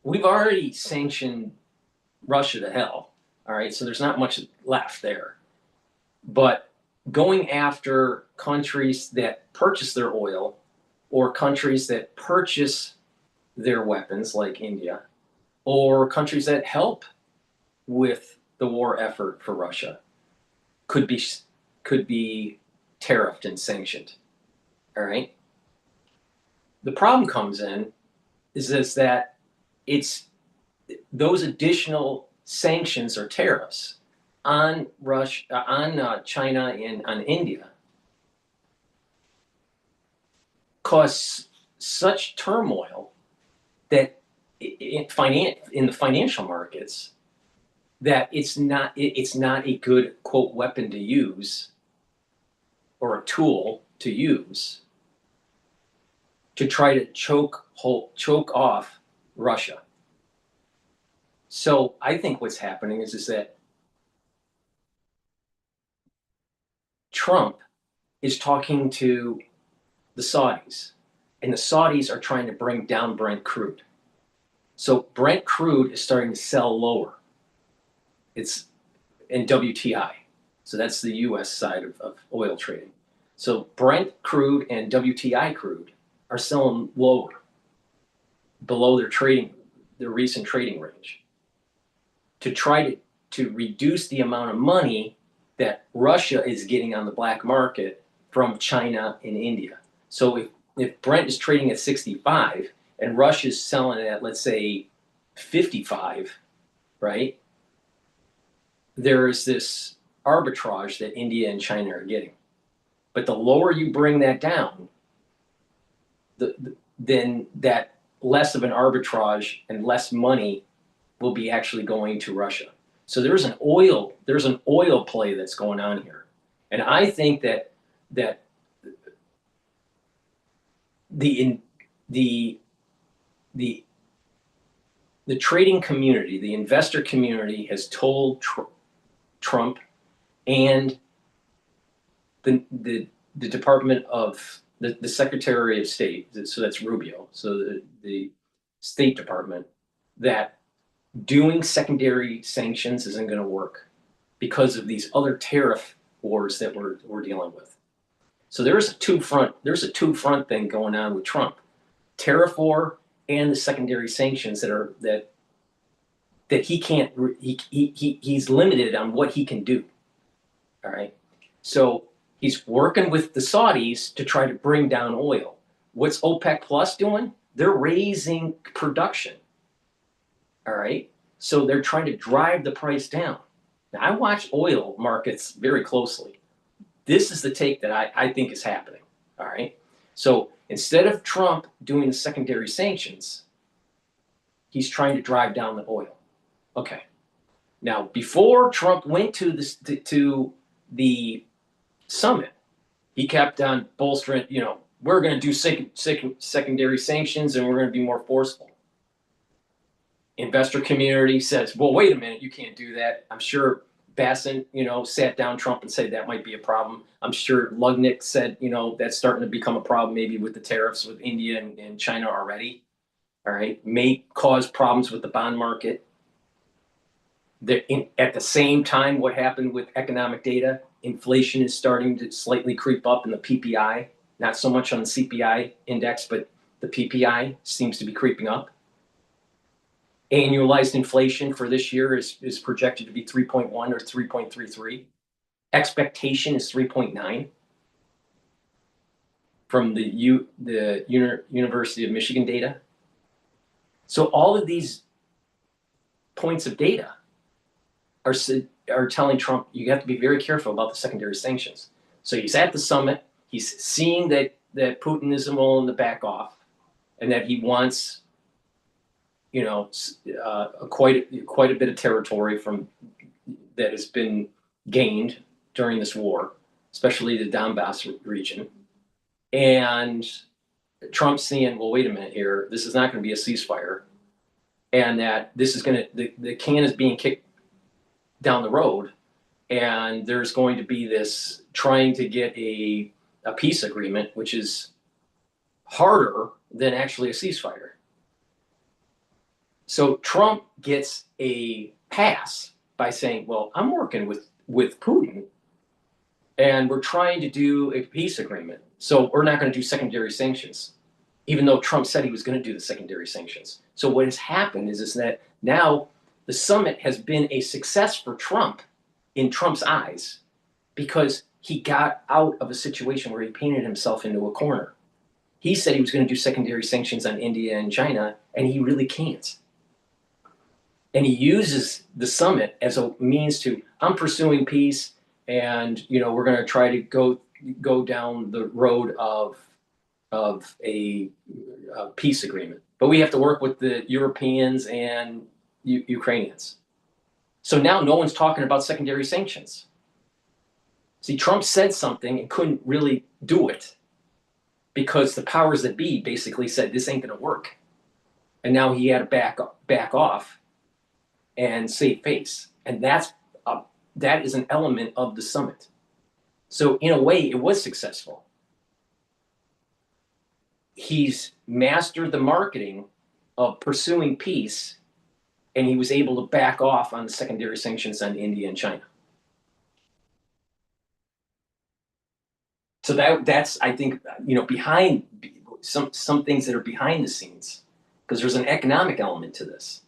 we've already sanctioned Russia to hell. All right. So there's not much left there. But going after countries that purchase their oil or countries that purchase their weapons like India or countries that help with the war effort for Russia could be tariffed and sanctioned. All right. The problem comes in is that it's those additional sanctions or tariffs on Russia, on China, and on India cause such turmoil that in the financial markets that it's not a good quote weapon to use or a tool to use to try to choke off Russia. So I think what's happening is that Trump is talking to the Saudis, and the Saudis are trying to bring down Brent crude. So Brent crude is starting to sell lower. It's in WTI. So that's the US side of oil trading. So Brent crude and WTI crude are selling lower, below their recent trading range, to try to reduce the amount of money that Russia is getting on the black market from China and India. So if Brent is trading at 65 and Russia is selling it at, let's say, 55, right? There is this arbitrage that India and China are getting. But the lower you bring that down, then that less of an arbitrage and less money will be actually going to Russia. So there's an oil play that's going on here. And I think that the trading community, the investor community has told Trump and the Department of the Secretary of State, so that's Rubio, so the State Department, that doing secondary sanctions isn't going to work because of these other tariff wars that we're dealing with. So there's a two front thing going on with Trump: tariff war and the secondary sanctions that he can't. He's limited on what he can do. All right, so he's working with the Saudis to try to bring down oil. What's OPEC Plus doing? They're raising production. All right, so they're trying to drive the price down. Now, I watch oil markets very closely. This is the take that I think is happening. All right, so instead of Trump doing the secondary sanctions, he's trying to drive down the oil. Okay, now before Trump went to the summit, he kept on bolstering, we're going to do secondary sanctions and we're going to be more forceful. Investor community says, well, wait a minute, you can't do that. I'm sure Bassin, sat down Trump and said that might be a problem. I'm sure Lugnick said, that's starting to become a problem maybe with the tariffs with India and China already. All right, may cause problems with the bond market. At the same time, what happened with economic data, inflation is starting to slightly creep up in the PPI, not so much on the CPI index, but the PPI seems to be creeping up. Annualized inflation for this year is projected to be 3.1 or 3.33. Expectation is 3.9 from the University of Michigan data. So all of these points of data are telling Trump, you have to be very careful about the secondary sanctions. So he's at the summit. He's seeing that Putin is willing to back off, and that he wants, quite a bit of territory that has been gained during this war, especially the Donbass region. And Trump's seeing, well, wait a minute here, this is not going to be a ceasefire, and that this is going to the can is being kicked down the road, and there's going to be this trying to get a peace agreement, which is harder than actually a ceasefire. So Trump gets a pass by saying, well, I'm working with Putin, And we're trying to do a peace agreement. So we're not going to do secondary sanctions, even though Trump said he was going to do the secondary sanctions. So what has happened is that now the summit has been a success for Trump in Trump's eyes because he got out of a situation where he painted himself into a corner. He said he was going to do secondary sanctions on India and China, and he really can't. And he uses the summit as a means to, I'm pursuing peace, and we're going to try to go down the road of a peace agreement. But we have to work with the Europeans and Ukrainians. So now no one's talking about secondary sanctions. See, Trump said something and couldn't really do it because the powers that be basically said this ain't going to work. And now he had to back off and save face. And that is an element of the summit. So in a way, it was successful. He's mastered the marketing of pursuing peace, and he was able to back off on the secondary sanctions on India and China. So that's, I think, behind some things that are behind the scenes, because there's an economic element to this.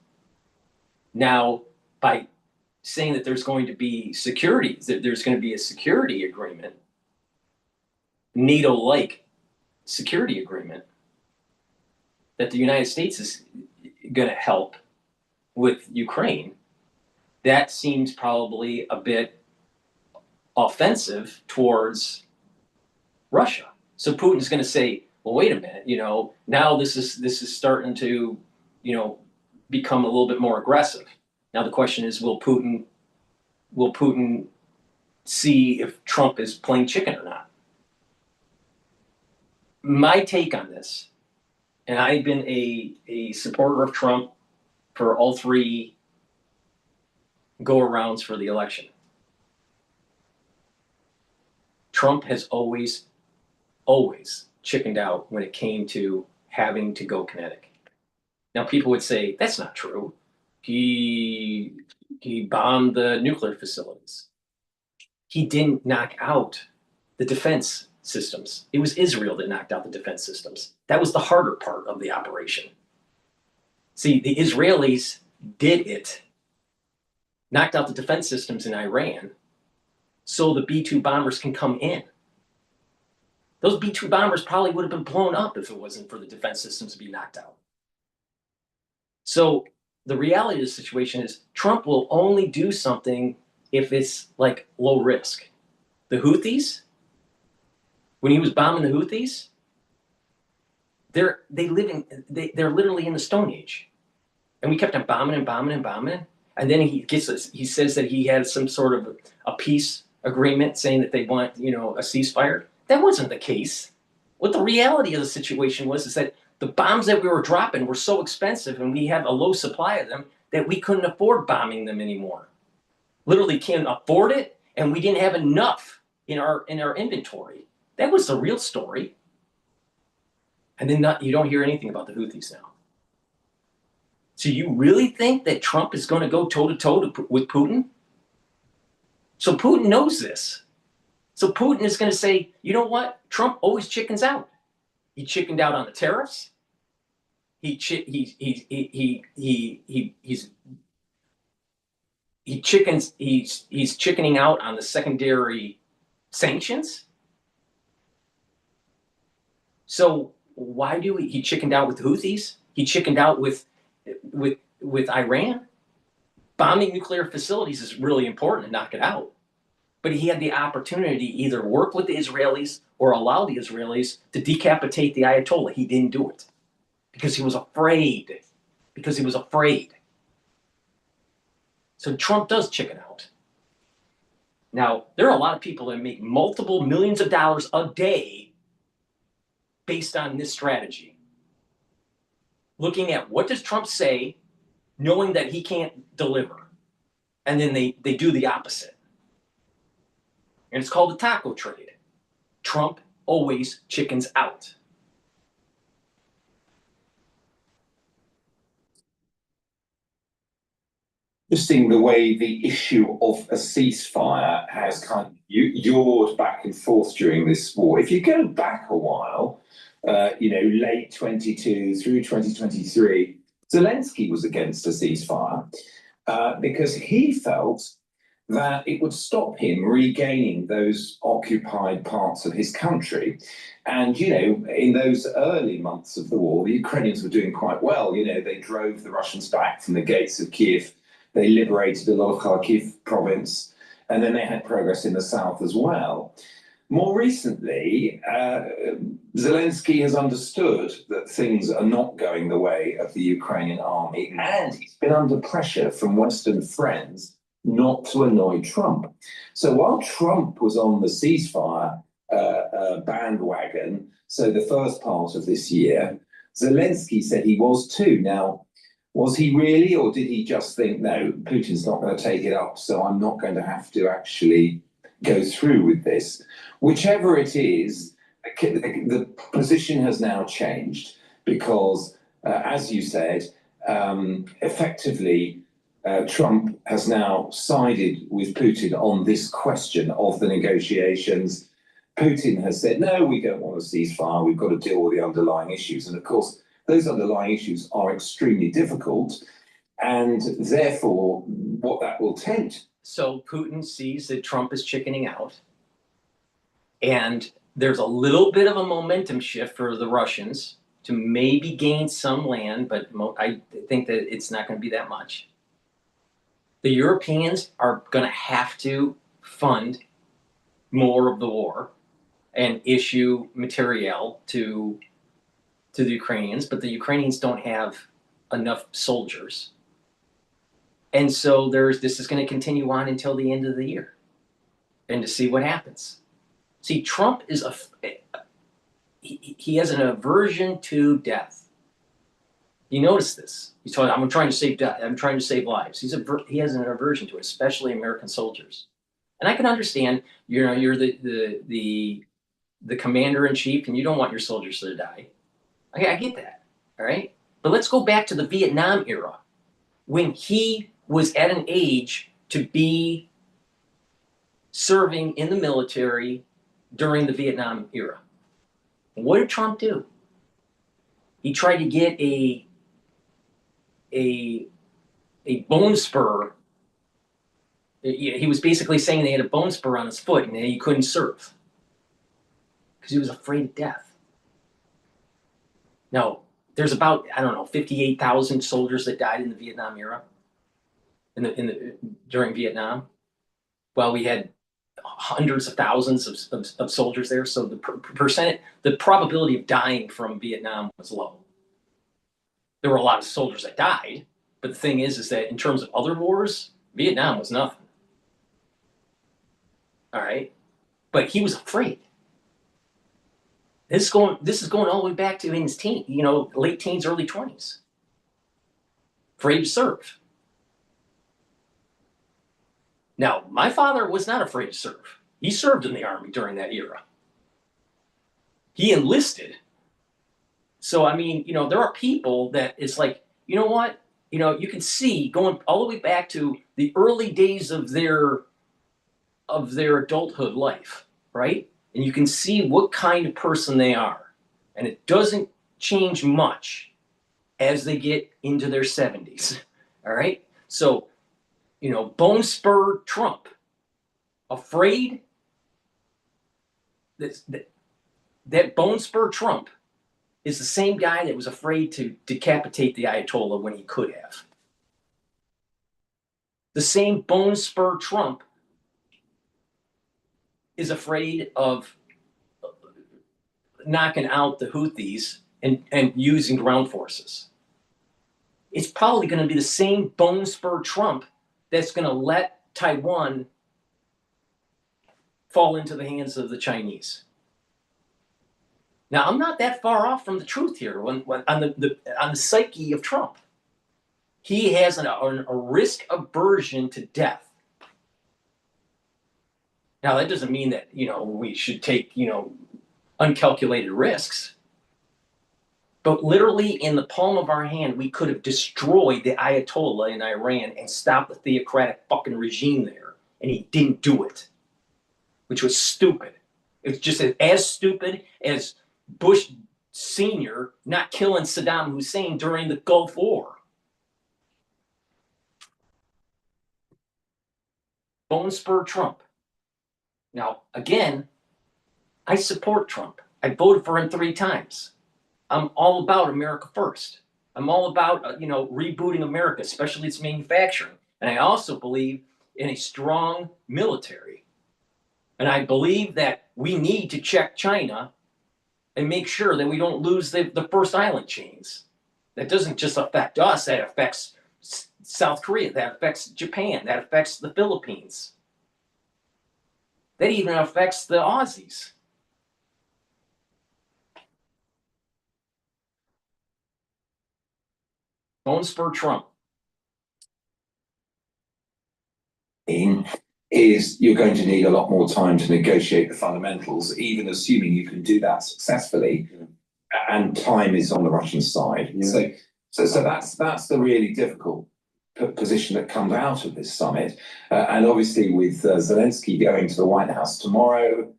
Now, by saying that there's going to be security, that there's going to be a security agreement, NATO-like security agreement, that the United States is going to help with Ukraine, that seems probably a bit offensive towards Russia. So Putin's going to say, well, wait a minute, now this is starting to, become a little bit more aggressive. Now the question is, will Putin see if Trump is playing chicken or not? My take on this, and I've been a supporter of Trump for all three go-arounds for the election. Trump has always chickened out when it came to having to go kinetic. Now, people would say, that's not true. He bombed the nuclear facilities. He didn't knock out the defense systems. It was Israel that knocked out the defense systems. That was the harder part of the operation. See, the Israelis did it, knocked out the defense systems in Iran, so the B-2 bombers can come in. Those B-2 bombers probably would have been blown up if it wasn't for the defense systems to be knocked out. So the reality of the situation is Trump will only do something if it's like low risk. The Houthis, when he was bombing the Houthis, they're literally in the Stone Age. And we kept on bombing and bombing and bombing. And then he says that he had some sort of a peace agreement saying that they want, a ceasefire. That wasn't the case. What the reality of the situation was is that the bombs that we were dropping were so expensive and we had a low supply of them that we couldn't afford bombing them anymore. Literally can't afford it, and we didn't have enough in our inventory. That was the real story. And then you don't hear anything about the Houthis now. So you really think that Trump is going to go toe-to-toe with Putin? So Putin knows this. So Putin is going to say, you know what? Trump always chickens out. He chickened out on the tariffs. He's chickening out on the secondary sanctions. So why he chickened out with the Houthis? He chickened out with Iran. Bombing nuclear facilities is really important to knock it out. But he had the opportunity to either work with the Israelis or allow the Israelis to decapitate the Ayatollah. He didn't do it because he was afraid. So Trump does chicken out. Now, there are a lot of people that make multiple millions of dollars a day based on this strategy. Looking at what does Trump say, knowing that he can't deliver. And then they do the opposite. And it's called the taco trade. Trump always chickens out. Interesting the way the issue of a ceasefire has kind of yawed back and forth during this war. If you go back a while, late 22 through 2023, Zelensky was against a ceasefire because he felt that it would stop him regaining those occupied parts of his country. And, in those early months of the war, the Ukrainians were doing quite well. They drove the Russians back from the gates of Kiev. They liberated a lot of Kharkiv province, and then they had progress in the south as well. More recently, Zelensky has understood that things are not going the way of the Ukrainian army, and he's been under pressure from Western friends not to annoy Trump. So while Trump was on the ceasefire bandwagon, so the first part of this year, Zelensky said he was too. Now, was he really, or did he just think, no, Putin's not going to take it up, so I'm not going to have to actually go through with this? Whichever it is, the position has now changed because, as you said, effectively, Trump has now sided with Putin on this question of the negotiations. Putin has said, no, we don't want a ceasefire. We've got to deal with the underlying issues. And of course, those underlying issues are extremely difficult. And therefore, what that will tend. So Putin sees that Trump is chickening out. And there's a little bit of a momentum shift for the Russians to maybe gain some land, but I think that it's not going to be that much. The Europeans are going to have to fund more of the war and issue materiel to the Ukrainians, but the Ukrainians don't have enough soldiers. And so this is going to continue on until the end of the year and to see what happens. See, Trump is he has an aversion to death. You notice this. He's talking, I'm trying to save death. I'm trying to save lives. He has an aversion to it, especially American soldiers. And I can understand, you're the commander in chief and you don't want your soldiers to die. I get that. All right. But let's go back to the Vietnam era when he was at an age to be serving in the military during the Vietnam era. What did Trump do? He tried to get a bone spur. He was basically saying they had a bone spur on his foot and he couldn't serve because he was afraid of death. Now, there's about, 58,000 soldiers that died in the Vietnam era, during Vietnam. Well, we had hundreds of thousands of soldiers there, so the probability of dying from Vietnam was low. There were a lot of soldiers that died, but the thing is that in terms of other wars, Vietnam was nothing. All right, but he was afraid. This is going all the way back to in his late teens, early 20s. Afraid to serve. Now, my father was not afraid to serve. He served in the Army during that era. He enlisted. So, there are people that it's like, you know what? You can see going all the way back to the early days of their adulthood life, right? And you can see what kind of person they are. And it doesn't change much as they get into their 70s. All right? So, bone spur Trump, afraid that bone spur Trump is the same guy that was afraid to decapitate the Ayatollah when he could have. The same bone spur Trump is afraid of knocking out the Houthis and using ground forces. It's probably going to be the same bone spur Trump that's going to let Taiwan fall into the hands of the Chinese. Now, I'm not that far off from the truth here on the psyche of Trump. He has a risk aversion to death. Now, that doesn't mean that, we should take, uncalculated risks. But literally in the palm of our hand, we could have destroyed the Ayatollah in Iran and stopped the theocratic fucking regime there. And he didn't do it. which was stupid. It's just as stupid as Bush Sr. not killing Saddam Hussein during the Gulf War. Bone spur Trump. Now, again, I support Trump. I voted for him 3 times. I'm all about America first. I'm all about, rebooting America, especially its manufacturing. And I also believe in a strong military. And I believe that we need to check China and make sure that we don't lose the first island chains. That doesn't just affect us, that affects South Korea, that affects Japan, that affects the Philippines. That even affects the Aussies. Bone spur Trump. Is you're going to need a lot more time to negotiate the fundamentals, even assuming you can do that successfully, and time is on the Russian side. Yeah. So that's the really difficult position that comes out of this summit. And obviously with Zelensky going to the White House tomorrow,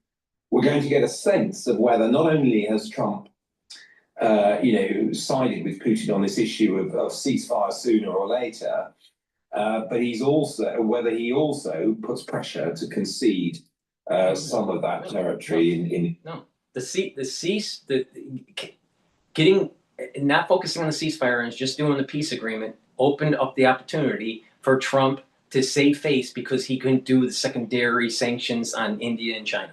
we're going to get a sense of whether not only has Trump sided with Putin on this issue of ceasefire sooner or later, but whether he also puts pressure to concede some of that territory not focusing on the ceasefire and just doing the peace agreement opened up the opportunity for Trump to save face because he couldn't do the secondary sanctions on India and China.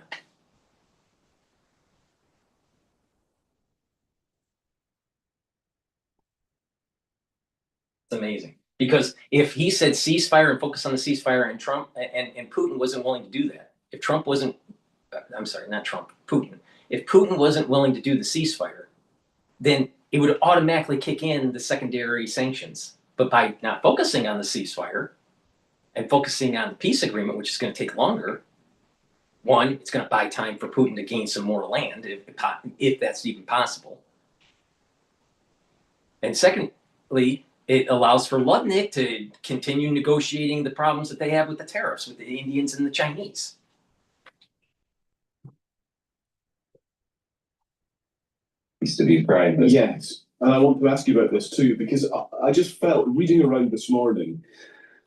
It's amazing. Because if he said ceasefire and focus on the ceasefire and Trump and Putin wasn't willing to do that, if Trump wasn't, I'm sorry, not Trump, Putin, if Putin wasn't willing to do the ceasefire, then it would automatically kick in the secondary sanctions. But by not focusing on the ceasefire and focusing on the peace agreement, which is going to take longer, one, it's going to buy time for Putin to gain some more land, if that's even possible. And secondly, it allows for Lutnick to continue negotiating the problems that they have with the tariffs with the Indians and the Chinese. To be Ukraine. Yes, and I want to ask you about this too, because I just felt reading around this morning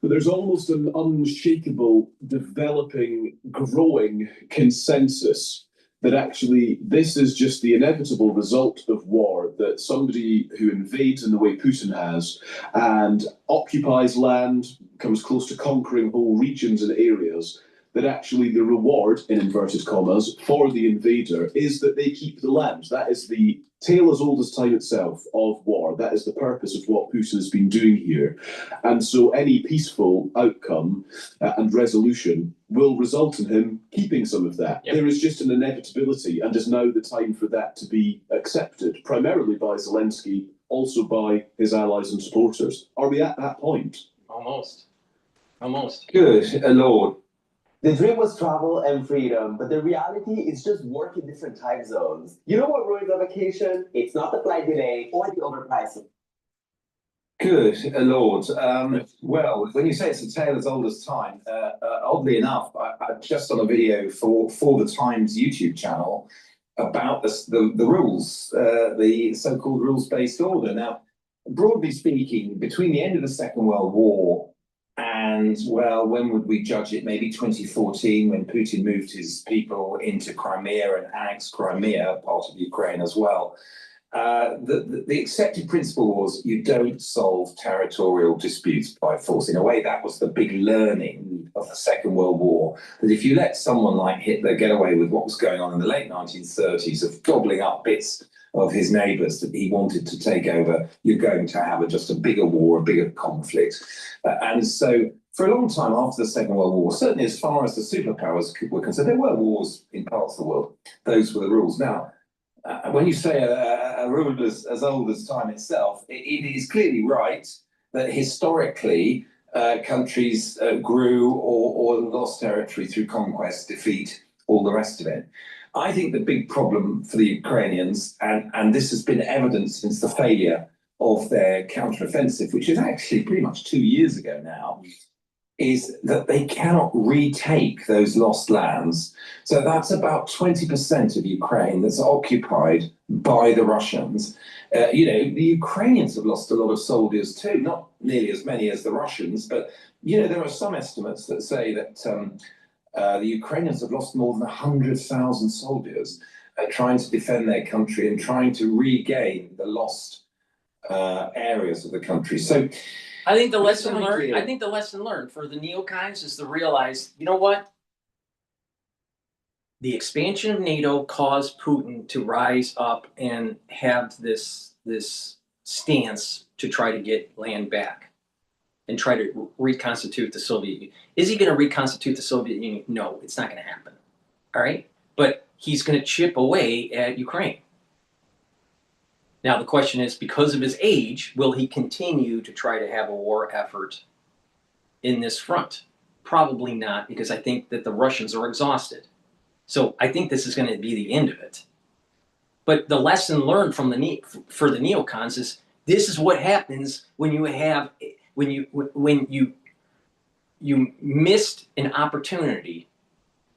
that there's almost an unshakable, developing, growing consensus that actually this is just the inevitable result of war, that somebody who invades in the way Putin has and occupies land, comes close to conquering whole regions and areas, that actually the reward, in inverted commas, for the invader is that they keep the land. That is the tale as old as time itself of war. That is the purpose of what Putin has been doing here. And so any peaceful outcome and resolution will result in him keeping some of that. Yep. There is just an inevitability, and is now the time for that to be accepted, primarily by Zelensky, also by his allies and supporters. Are we at that point? Almost. Good Lord. The dream was travel and freedom, but the reality is just work in different time zones. You know what ruins a vacation? It's not the flight delay or the overpricing. Good Lord. Well, when you say it's a tale as old as time, oddly enough, I just on a video for the Times YouTube channel about the rules, the so-called rules-based order. Now, broadly speaking, between the end of the Second World War and, well, when would we judge it? Maybe 2014, when Putin moved his people into Crimea and annexed Crimea, part of Ukraine as well. The accepted principle was you don't solve territorial disputes by force. In a way, that was the big learning of the Second World War, that if you let someone like Hitler get away with what was going on in the late 1930s of gobbling up bits of his neighbours that he wanted to take over, you're going to have just a bigger war, a bigger conflict. And so for a long time after the Second World War, certainly as far as the superpowers were concerned, there were wars in parts of the world. Those were the rules. Now, when you say a rule as old as time itself, it is clearly right that historically countries grew or lost territory through conquest, defeat, all the rest of it. I think the big problem for the Ukrainians, and this has been evident since the failure of their counteroffensive, which is actually pretty much 2 years ago now, is that they cannot retake those lost lands. So that's about 20% of Ukraine that's occupied by the Russians. You know, the Ukrainians have lost a lot of soldiers too, not nearly as many as the Russians, but, you know, there are some estimates that say that the Ukrainians have lost more than 100,000 soldiers trying to defend their country and trying to regain the lost areas of the country. So I think the lesson learned. I think the lesson learned for the neocons is to realize, you know what? The expansion of NATO caused Putin to rise up and have this stance to try to get land back and try to reconstitute the Soviet Union. Is he going to reconstitute the Soviet Union? No, it's not going to happen. All right, but he's going to chip away at Ukraine. Now, the question is, because of his age, will he continue to try to have a war effort in this front? Probably not, because I think that the Russians are exhausted. So I think this is going to be the end of it. But the lesson learned from for the neocons is this is what happens when you have when you missed an opportunity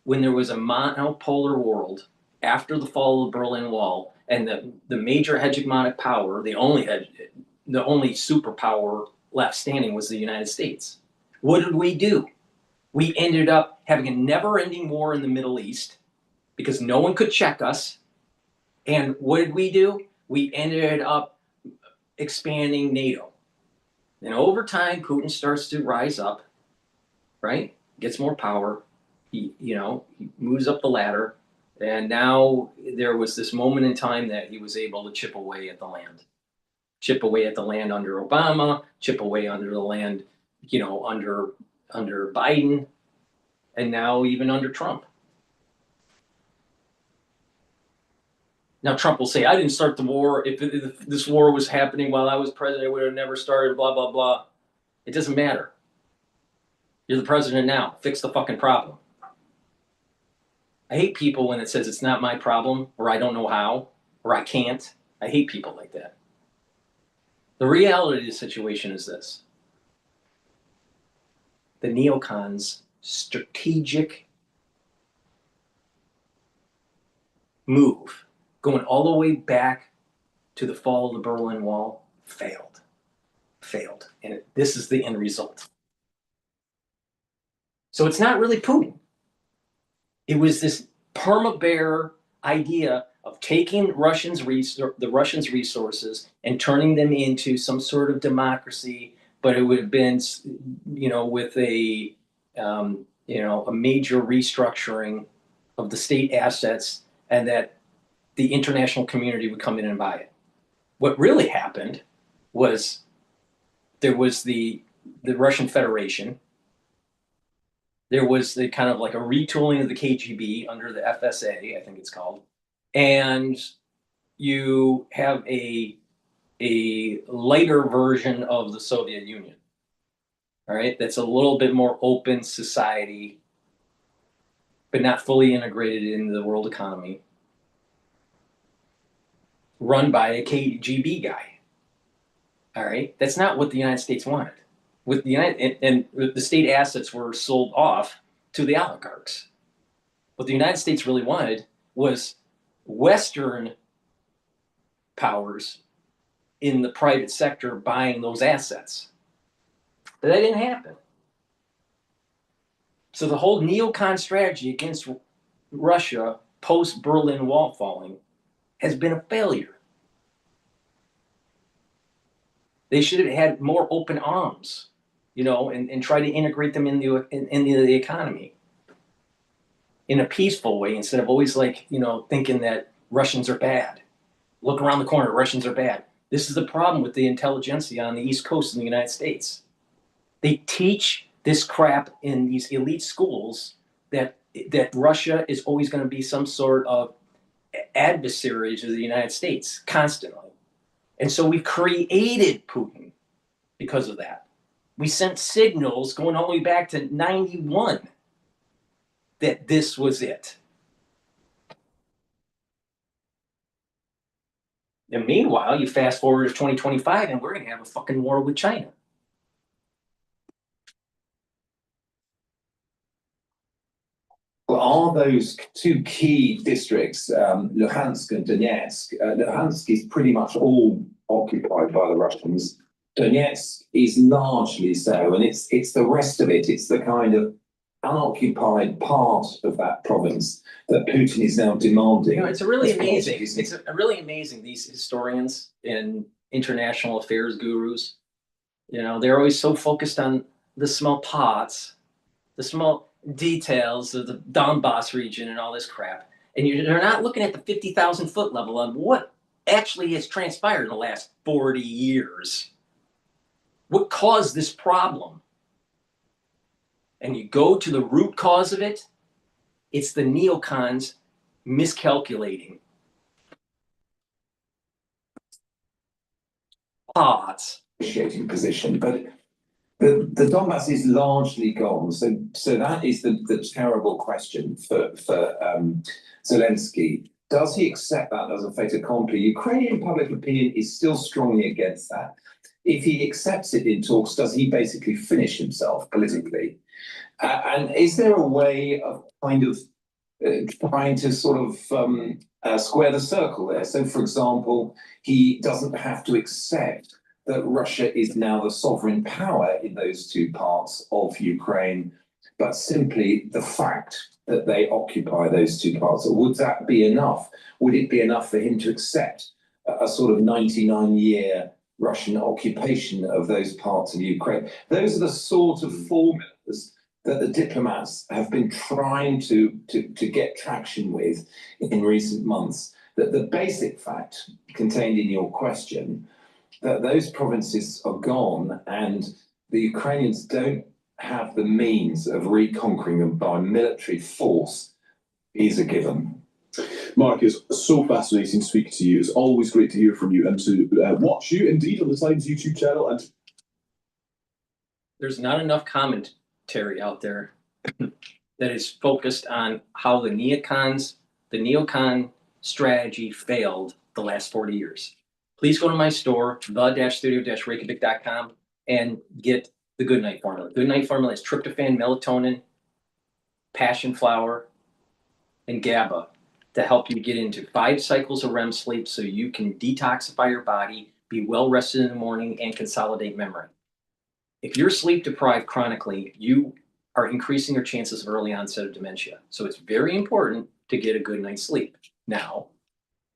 when there was a monopolar world after the fall of the Berlin Wall. And the major hegemonic power, the only superpower left standing was the United States. What did we do? We ended up having a never-ending war in the Middle East because no one could check us. And what did we do? We ended up expanding NATO. And over time, Putin starts to rise up, right? Gets more power. He moves up the ladder. And now there was this moment in time that he was able to chip away at the land. Chip away at the land under Obama, chip away under the land, under Biden, and now even under Trump. Now Trump will say, I didn't start the war. If this war was happening while I was president, it would have never started, blah, blah, blah. It doesn't matter. You're the president now. Fix the fucking problem. I hate people when it says it's not my problem, or I don't know how, or I can't. I hate people like that. The reality of the situation is this. The neocons' strategic move, going all the way back to the fall of the Berlin Wall, failed. And this is the end result. So it's not really Putin. It was this perma-bear idea of taking the Russians' resources and turning them into some sort of democracy, but it would have been, with a major restructuring of the state assets, and that the international community would come in and buy it. What really happened was there was the Russian Federation. There was the kind of like a retooling of the KGB under the FSA, I think it's called. And you have a lighter version of the Soviet Union. All right, that's a little bit more open society, but not fully integrated into the world economy, run by a KGB guy. All right, that's not what the United States wanted. With the state assets were sold off to the oligarchs. What the United States really wanted was Western powers in the private sector buying those assets. But that didn't happen. So the whole neocon strategy against Russia post-Berlin Wall falling has been a failure. They should have had more open arms, and try to integrate them into the economy in a peaceful way, instead of always thinking that Russians are bad. Look around the corner, Russians are bad. This is the problem with the intelligentsia on the East Coast in the United States. They teach this crap in these elite schools that Russia is always going to be some sort of adversary to the United States constantly. And so we created Putin because of that. We sent signals going all the way back to 91 that this was it. And meanwhile, you fast forward to 2025 and we're going to have a fucking war with China. Well, are those two key districts, Luhansk and Donetsk? Luhansk is pretty much all occupied by the Russians. Donetsk is largely so, and it's the rest of it. It's the kind of unoccupied part of that province that Putin is now demanding. You know, it's really amazing. It's really amazing. These historians and international affairs gurus, you know, they're always so focused on the small pots, the small details of the Donbass region and all this crap. And they're not looking at the 50,000 foot level on what actually has transpired in the last 40 years. What caused this problem? And you go to the root cause of it, it's the neocons miscalculating. Pots. Position, but the Donbass is largely gone. So that is the terrible question for Zelensky. Does he accept that as a fait accompli? Ukrainian public opinion is still strongly against that. If he accepts it in talks, does he basically finish himself politically? And is there a way of kind of trying to sort of square the circle there? So, for example, he doesn't have to accept that Russia is now the sovereign power in those two parts of Ukraine, but simply the fact that they occupy those two parts. Would that be enough? Would it be enough for him to accept a sort of 99-year Russian occupation of those parts of Ukraine? Those are the sort of formulas that the diplomats have been trying to get traction with in recent months. That the basic fact contained in your question, that those provinces are gone and the Ukrainians don't have the means of reconquering them by military force, is a given. Mark, it's so fascinating to speak to you. It's always great to hear from you and to watch you, indeed, on the Times YouTube channel. And there's not enough commentary out there that is focused on how the neocon strategy failed the last 40 years. Please go to my store, the-studio-reykjavik.com, and get the Good Night Formula. Good Night Formula is tryptophan, melatonin, passion flower, and GABA to help you get into 5 cycles of REM sleep so you can detoxify your body, be well rested in the morning, and consolidate memory. If you're sleep deprived chronically, you are increasing your chances of early onset of dementia. So it's very important to get a good night's sleep. Now,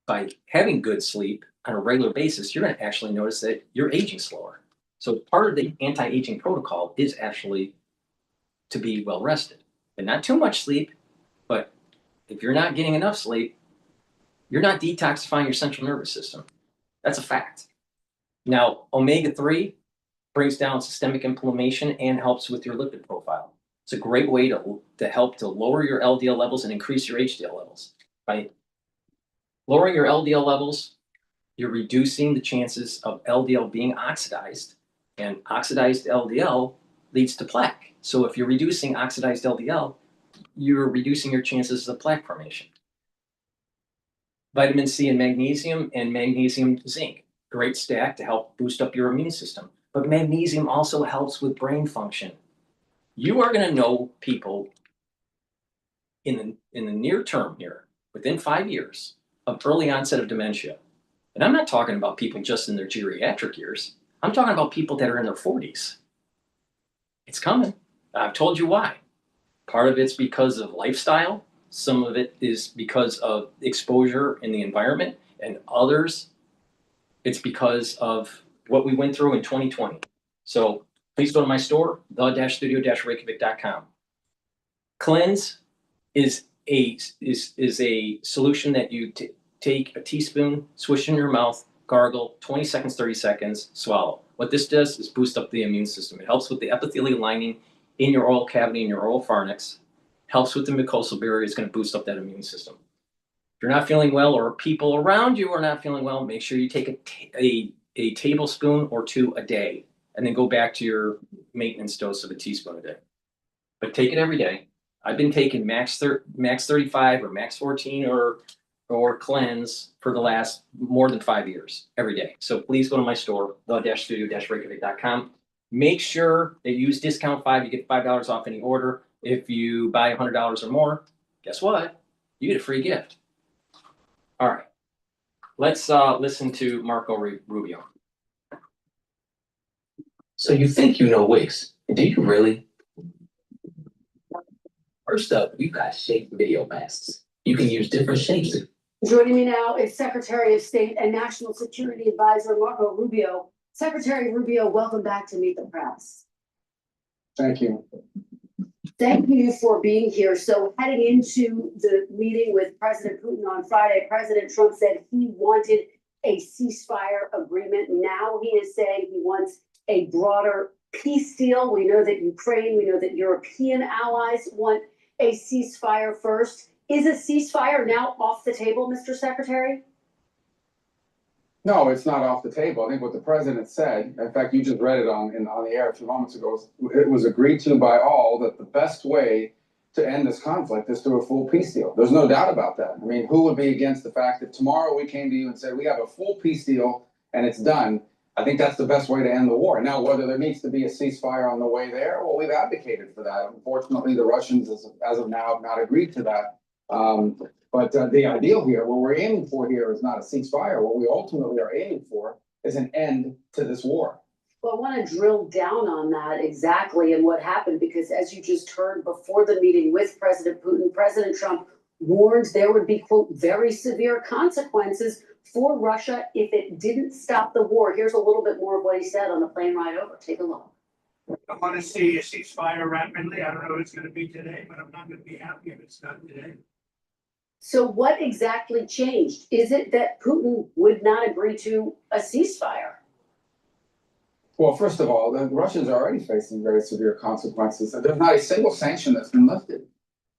by having good sleep on a regular basis, you're going to actually notice that you're aging slower. So part of the anti-aging protocol is actually to be well rested, and not too much sleep. But if you're not getting enough sleep, you're not detoxifying your central nervous system. That's a fact. Now, omega-3 brings down systemic inflammation and helps with your lipid profile. It's a great way to help to lower your LDL levels and increase your HDL levels. By lowering your LDL levels, you're reducing the chances of LDL being oxidized, and oxidized LDL leads to plaque. So if you're reducing oxidized LDL, you're reducing your chances of plaque formation. Vitamin C and magnesium zinc, great stack to help boost up your immune system. But magnesium also helps with brain function. You are going to know people in the near term here, within 5 years, of early onset of dementia. And I'm not talking about people just in their geriatric years. I'm talking about people that are in their 40s. It's coming. I've told you why. Part of it's because of lifestyle. Some of it is because of exposure in the environment. And others, it's because of what we went through in 2020. So please go to my store, the-studio-reykjavik.com. Cleanse is a solution that you take a teaspoon, swish in your mouth, gargle, 20 seconds, 30 seconds, swallow. What this does is boost up the immune system. It helps with the epithelial lining in your oral cavity and your oral pharynx, helps with the mucosal barrier. It's going to boost up that immune system. If you're not feeling well or people around you are not feeling well, make sure you take a tablespoon or 2 a day, and then go back to your maintenance dose of a teaspoon a day. But take it every day. I've been taking max 35 or max 14 or cleanse for the last more than 5 years every day. So please go to my store, the-studio-reykjavik.com. Make sure that you use discount 5. You get $5 off any order. If you buy $100 or more, guess what? You get a free gift. All right. Let's listen to Marco Rubio. So you think you know Wix? Do you really? First up, we've got shape video masks. You can use different shapes. Joining me now is Secretary of State and National Security Advisor Marco Rubio. Secretary Rubio, welcome back to Meet the Press. Thank you. Thank you for being here. So heading into the meeting with President Putin on Friday, President Trump said he wanted a ceasefire agreement. Now he is saying he wants a broader peace deal. We know that Ukraine, we know that European allies want a ceasefire first. Is a ceasefire now off the table, Mr. Secretary? No, it's not off the table. I think what the president said, in fact, you just read it on the air a few moments ago, it was agreed to by all that the best way to end this conflict is through a full peace deal. There's no doubt about that. I mean, who would be against the fact that tomorrow we came to you and said, we have a full peace deal and it's done? I think that's the best way to end the war. Now, whether there needs to be a ceasefire on the way there, well, we've advocated for that. Unfortunately, the Russians, as of now, have not agreed to that. But the ideal here, what we're aiming for here is not a ceasefire. What we ultimately are aiming for is an end to this war. Well, I want to drill down on that exactly and what happened, because as you just heard before the meeting with President Putin, President Trump warned there would be, quote, very severe consequences for Russia if it didn't stop the war. Here's a little bit more of what he said on the plane ride over. Take a look. I want to see a ceasefire rapidly. I don't know if it's going to be today, but I'm not going to be happy if it's not today. So what exactly changed? Is it that Putin would not agree to a ceasefire? Well, first of all, the Russians are already facing very severe consequences. There's not a single sanction that's been lifted.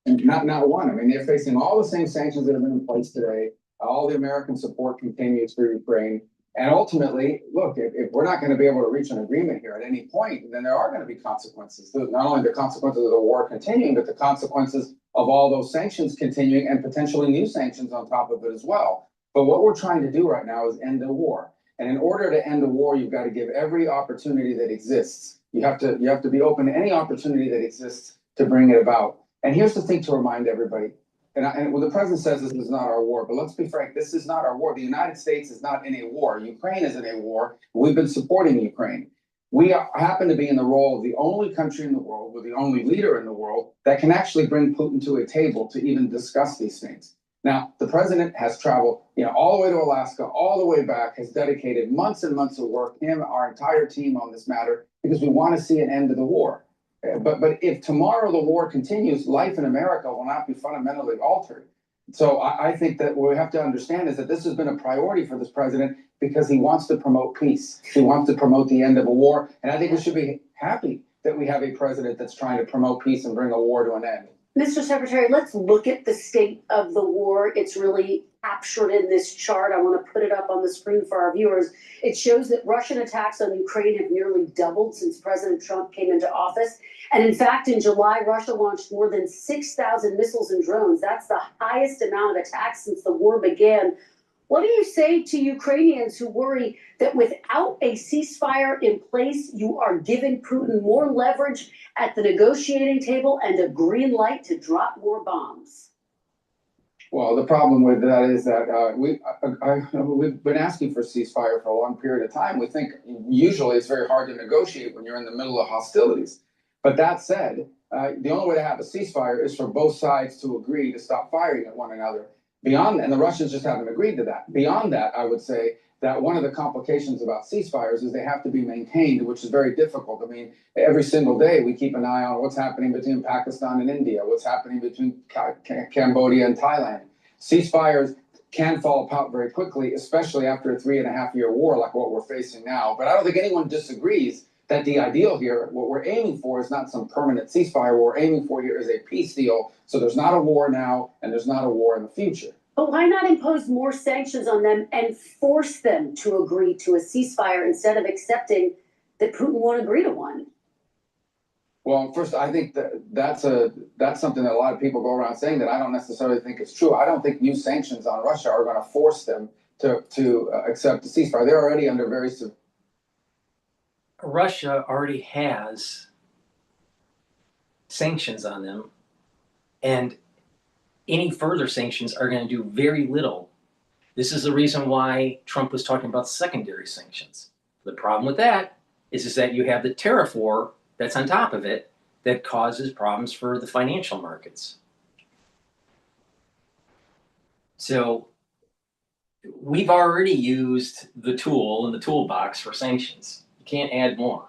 And not one. I mean, they're facing all the same sanctions that have been in place today. All the American support continues for Ukraine. And ultimately, look, if we're not going to be able to reach an agreement here at any point, then there are going to be consequences. Not only the consequences of the war continuing, but the consequences of all those sanctions continuing and potentially new sanctions on top of it as well. But what we're trying to do right now is end the war. And in order to end the war, you've got to give every opportunity that exists. You have to be open to any opportunity that exists to bring it about. And here's the thing to remind everybody. And when the president says this is not our war, but let's be frank, this is not our war. The United States is not in a war. Ukraine is in a war. We've been supporting Ukraine. We happen to be in the role of the only country in the world, with the only leader in the world, that can actually bring Putin to a table to even discuss these things. Now, the president has traveled, all the way to Alaska, all the way back, has dedicated months and months of work, him, our entire team on this matter, because we want to see an end to the war. But if tomorrow the war continues, life in America will not be fundamentally altered. So I think that what we have to understand is that this has been a priority for this president because he wants to promote peace. He wants to promote the end of a war. And I think we should be happy that we have a president that's trying to promote peace and bring a war to an end. Mr. Secretary, let's look at the state of the war. It's really captured in this chart. I want to put it up on the screen for our viewers. It shows that Russian attacks on Ukraine have nearly doubled since President Trump came into office. And in fact, in July, Russia launched more than 6,000 missiles and drones. That's the highest amount of attacks since the war began. What do you say to Ukrainians who worry that without a ceasefire in place, you are giving Putin more leverage at the negotiating table and a green light to drop more bombs? Well, the problem with that is that we've been asking for ceasefire for a long period of time. We think usually it's very hard to negotiate when you're in the middle of hostilities. But that said, the only way to have a ceasefire is for both sides to agree to stop firing at one another. Beyond, and the Russians just haven't agreed to that. Beyond that, I would say that one of the complications about ceasefires is they have to be maintained, which is very difficult. I mean, every single day we keep an eye on what's happening between Pakistan and India, what's happening between Cambodia and Thailand. Ceasefires can fall apart very quickly, especially after a 3.5-year war like what we're facing now. But I don't think anyone disagrees that the ideal here, what we're aiming for, is not some permanent ceasefire. What we're aiming for here is a peace deal. So there's not a war now, and there's not a war in the future. But why not impose more sanctions on them and force them to agree to a ceasefire instead of accepting that Putin won't agree to one? Well, first, I think that's something that a lot of people go around saying that I don't necessarily think is true. I don't think new sanctions on Russia are going to force them to accept a ceasefire. They're already under very severe. Russia already has sanctions on them, and any further sanctions are going to do very little. This is the reason why Trump was talking about secondary sanctions. The problem with that is that you have the tariff war that's on top of it that causes problems for the financial markets. So we've already used the tool in the toolbox for sanctions. You can't add more.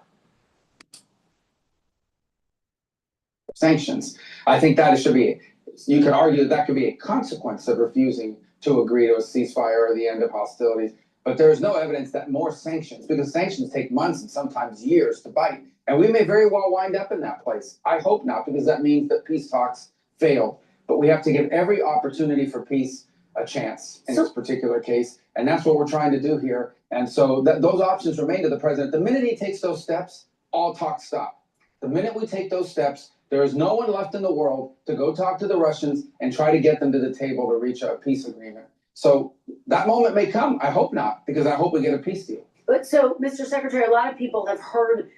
Sanctions. I think that should be, you could argue that could be a consequence of refusing to agree to a ceasefire or the end of hostilities. But there is no evidence that more sanctions, because sanctions take months and sometimes years to bite. And we may very well wind up in that place. I hope not, because that means that peace talks failed. But we have to give every opportunity for peace a chance in this particular case. And that's what we're trying to do here. And so those options remain to the president. The minute he takes those steps, all talk stop. The minute we take those steps, there is no one left in the world to go talk to the Russians and try to get them to the table to reach a peace agreement. So that moment may come. I hope not, because I hope we get a peace deal. But so, Mr. Secretary, a lot of people have heard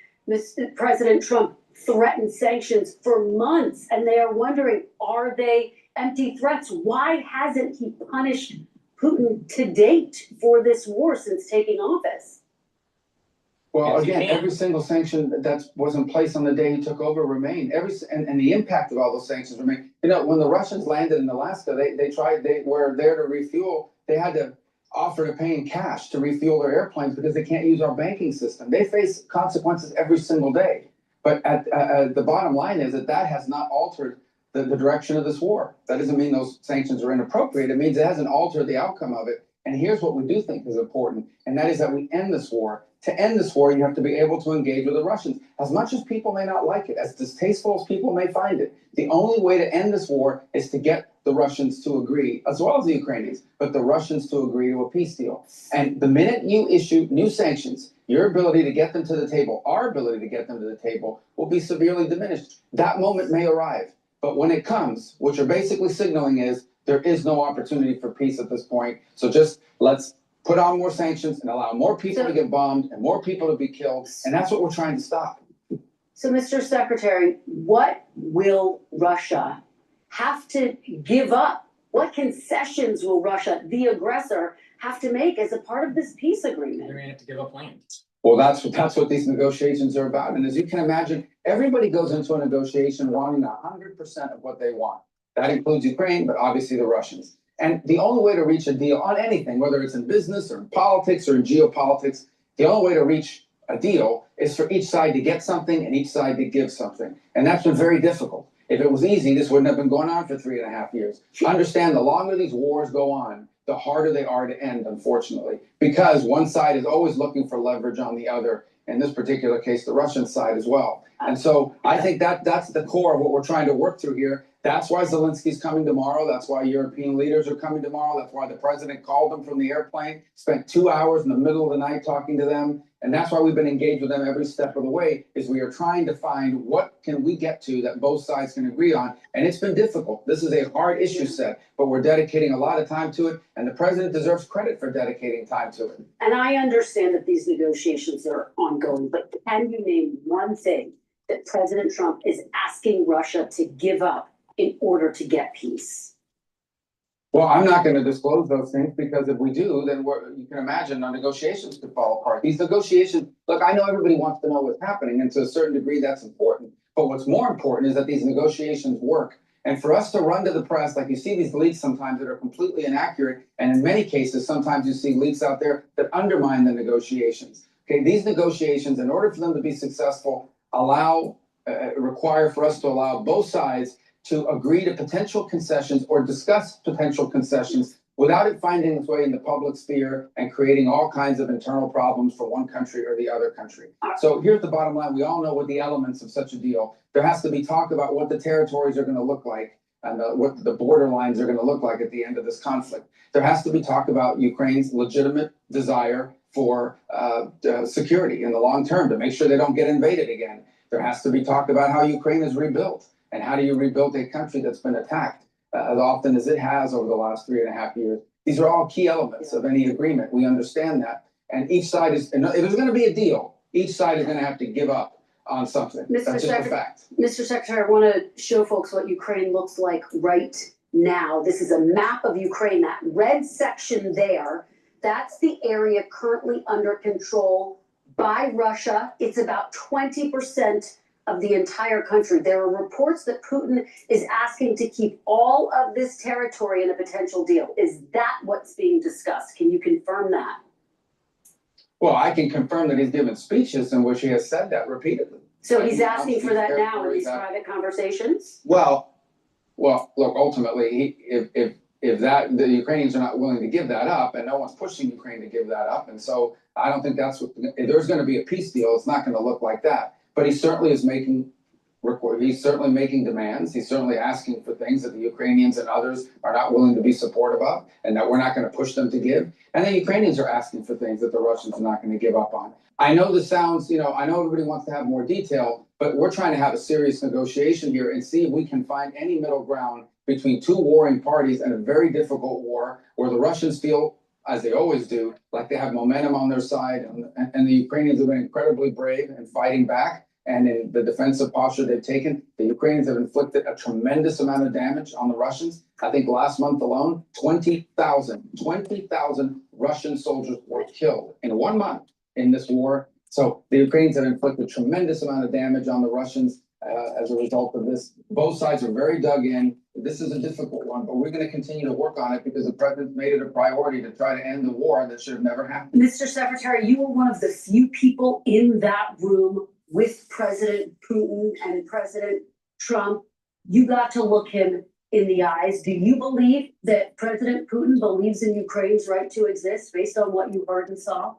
President Trump threaten sanctions for months, and they are wondering, are they empty threats? Why hasn't he punished Putin to date for this war since taking office? Well, again, every single sanction that was in place on the day he took over remained. And the impact of all those sanctions remain. You know, when the Russians landed in Alaska, they were there to refuel. They had to offer to pay in cash to refuel their airplanes because they can't use our banking system. They face consequences every single day. But the bottom line is that has not altered the direction of this war. That doesn't mean those sanctions are inappropriate. It means it hasn't altered the outcome of it. And here's what we do think is important, and that is that we end this war. To end this war, you have to be able to engage with the Russians. As much as people may not like it, as distasteful as people may find it, the only way to end this war is to get the Russians to agree, as well as the Ukrainians, but the Russians to agree to a peace deal. And the minute you issue new sanctions, your ability to get them to the table, our ability to get them to the table, will be severely diminished. That moment may arrive, but when it comes, what you're basically signaling is there is no opportunity for peace at this point. So just let's put on more sanctions and allow more people to get bombed and more people to be killed. And that's what we're trying to stop. So, Mr. Secretary, what will Russia have to give up? What concessions will Russia, the aggressor, have to make as a part of this peace agreement? They're going to have to give up land. Well, that's what these negotiations are about. And as you can imagine, everybody goes into a negotiation wanting 100% of what they want. That includes Ukraine, but obviously the Russians. And the only way to reach a deal on anything, whether it's in business or in politics or in geopolitics, the only way to reach a deal is for each side to get something and each side to give something. And that's been very difficult. If it was easy, this wouldn't have been going on for 3.5 years. Understand, the longer these wars go on, the harder they are to end, unfortunately, because one side is always looking for leverage on the other. In this particular case, the Russian side as well. And so I think that's the core of what we're trying to work through here. That's why Zelensky's coming tomorrow. That's why European leaders are coming tomorrow. That's why the president called them from the airplane, spent 2 hours in the middle of the night talking to them. And that's why we've been engaged with them every step of the way, is we are trying to find what can we get to that both sides can agree on. And it's been difficult. This is a hard issue set, but we're dedicating a lot of time to it. And the president deserves credit for dedicating time to it. And I understand that these negotiations are ongoing, but can you name one thing that President Trump is asking Russia to give up in order to get peace? Well, I'm not going to disclose those things, because if we do, then you can imagine our negotiations could fall apart. These negotiations, look, I know everybody wants to know what's happening, and to a certain degree that's important. But what's more important is that these negotiations work. And for us to run to the press, like you see these leaks sometimes that are completely inaccurate, and in many cases, sometimes you see leaks out there that undermine the negotiations. Okay, these negotiations, in order for them to be successful, require for us to allow both sides to agree to potential concessions or discuss potential concessions without it finding its way in the public sphere and creating all kinds of internal problems for one country or the other country. So here's the bottom line. We all know what the elements of such a deal. There has to be talk about what the territories are going to look like and what the border lines are going to look like at the end of this conflict. There has to be talk about Ukraine's legitimate desire for security in the long term to make sure they don't get invaded again. There has to be talk about how Ukraine is rebuilt. And how do you rebuild a country that's been attacked as often as it has over the last 3.5 years? These are all key elements of any agreement. We understand that. And each side is, if there's going to be a deal, each side is going to have to give up on something. That's just a fact. Mr. Secretary, I want to show folks what Ukraine looks like right now. This is a map of Ukraine. That red section there, that's the area currently under control by Russia. It's about 20% of the entire country. There are reports that Putin is asking to keep all of this territory in a potential deal. Is that what's being discussed? Can you confirm that? Well, I can confirm that he's given speeches in which he has said that repeatedly. So he's asking for that now in these private conversations? Well, look, ultimately, if that, the Ukrainians are not willing to give that up, and no one's pushing Ukraine to give that up, and so I don't think that's what, if there's gonna be a peace deal, it's not gonna look like that. But he certainly is making demands. He's certainly asking for things that the Ukrainians and others are not willing to be supportive of, and that we're not going to push them to give. And the Ukrainians are asking for things that the Russians are not going to give up on. I know this sounds, I know everybody wants to have more detail, but we're trying to have a serious negotiation here and see if we can find any middle ground between two warring parties in a very difficult war where the Russians feel, as they always do, like they have momentum on their side, and the Ukrainians have been incredibly brave in fighting back. And in the defensive posture they've taken, the Ukrainians have inflicted a tremendous amount of damage on the Russians. I think last month alone, 20,000 Russian soldiers were killed in 1 month in this war. So the Ukrainians have inflicted a tremendous amount of damage on the Russians as a result of this. Both sides are very dug in. This is a difficult one, but we're going to continue to work on it because the president made it a priority to try to end the war that should have never happened. Mr. Secretary, you were one of the few people in that room with President Putin and President Trump. You got to look him in the eyes. Do you believe that President Putin believes in Ukraine's right to exist based on what you heard and saw?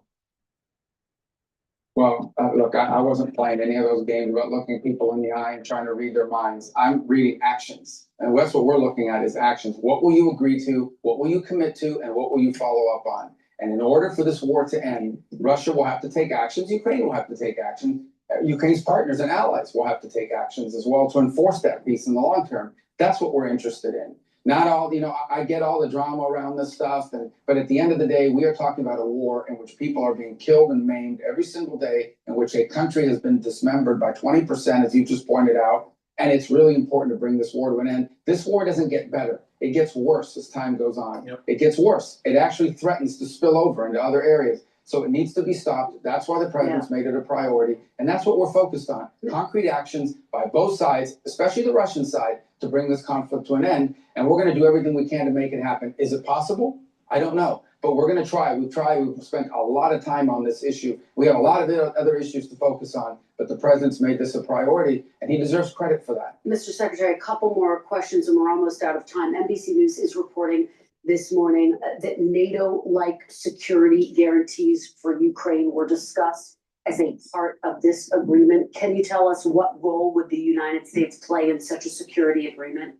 Well, look, I wasn't playing any of those games about looking people in the eye and trying to read their minds. I'm reading actions. And that's what we're looking at is actions. What will you agree to? What will you commit to? And what will you follow up on? And in order for this war to end, Russia will have to take actions. Ukraine will have to take action. Ukraine's partners and allies will have to take actions as well to enforce that peace in the long term. That's what we're interested in. Not all, I get all the drama around this stuff, but at the end of the day, we are talking about a war in which people are being killed and maimed every single day, in which a country has been dismembered by 20%, as you just pointed out. And it's really important to bring this war to an end. This war doesn't get better. It gets worse as time goes on. Yep. It gets worse. It actually threatens to spill over into other areas. So it needs to be stopped. That's why the president's made it a priority. And that's what we're focused on. Concrete actions by both sides, especially the Russian side, to bring this conflict to an end. And we're going to do everything we can to make it happen. Is it possible? I don't know. But we're going to try. We've spent a lot of time on this issue. We have a lot of other issues to focus on. But the president's made this a priority, and he deserves credit for that. Mr. Secretary, a couple more questions, and we're almost out of time. NBC News is reporting this morning that NATO-like security guarantees for Ukraine were discussed as a part of this agreement. Can you tell us what role would the United States play in such a security agreement?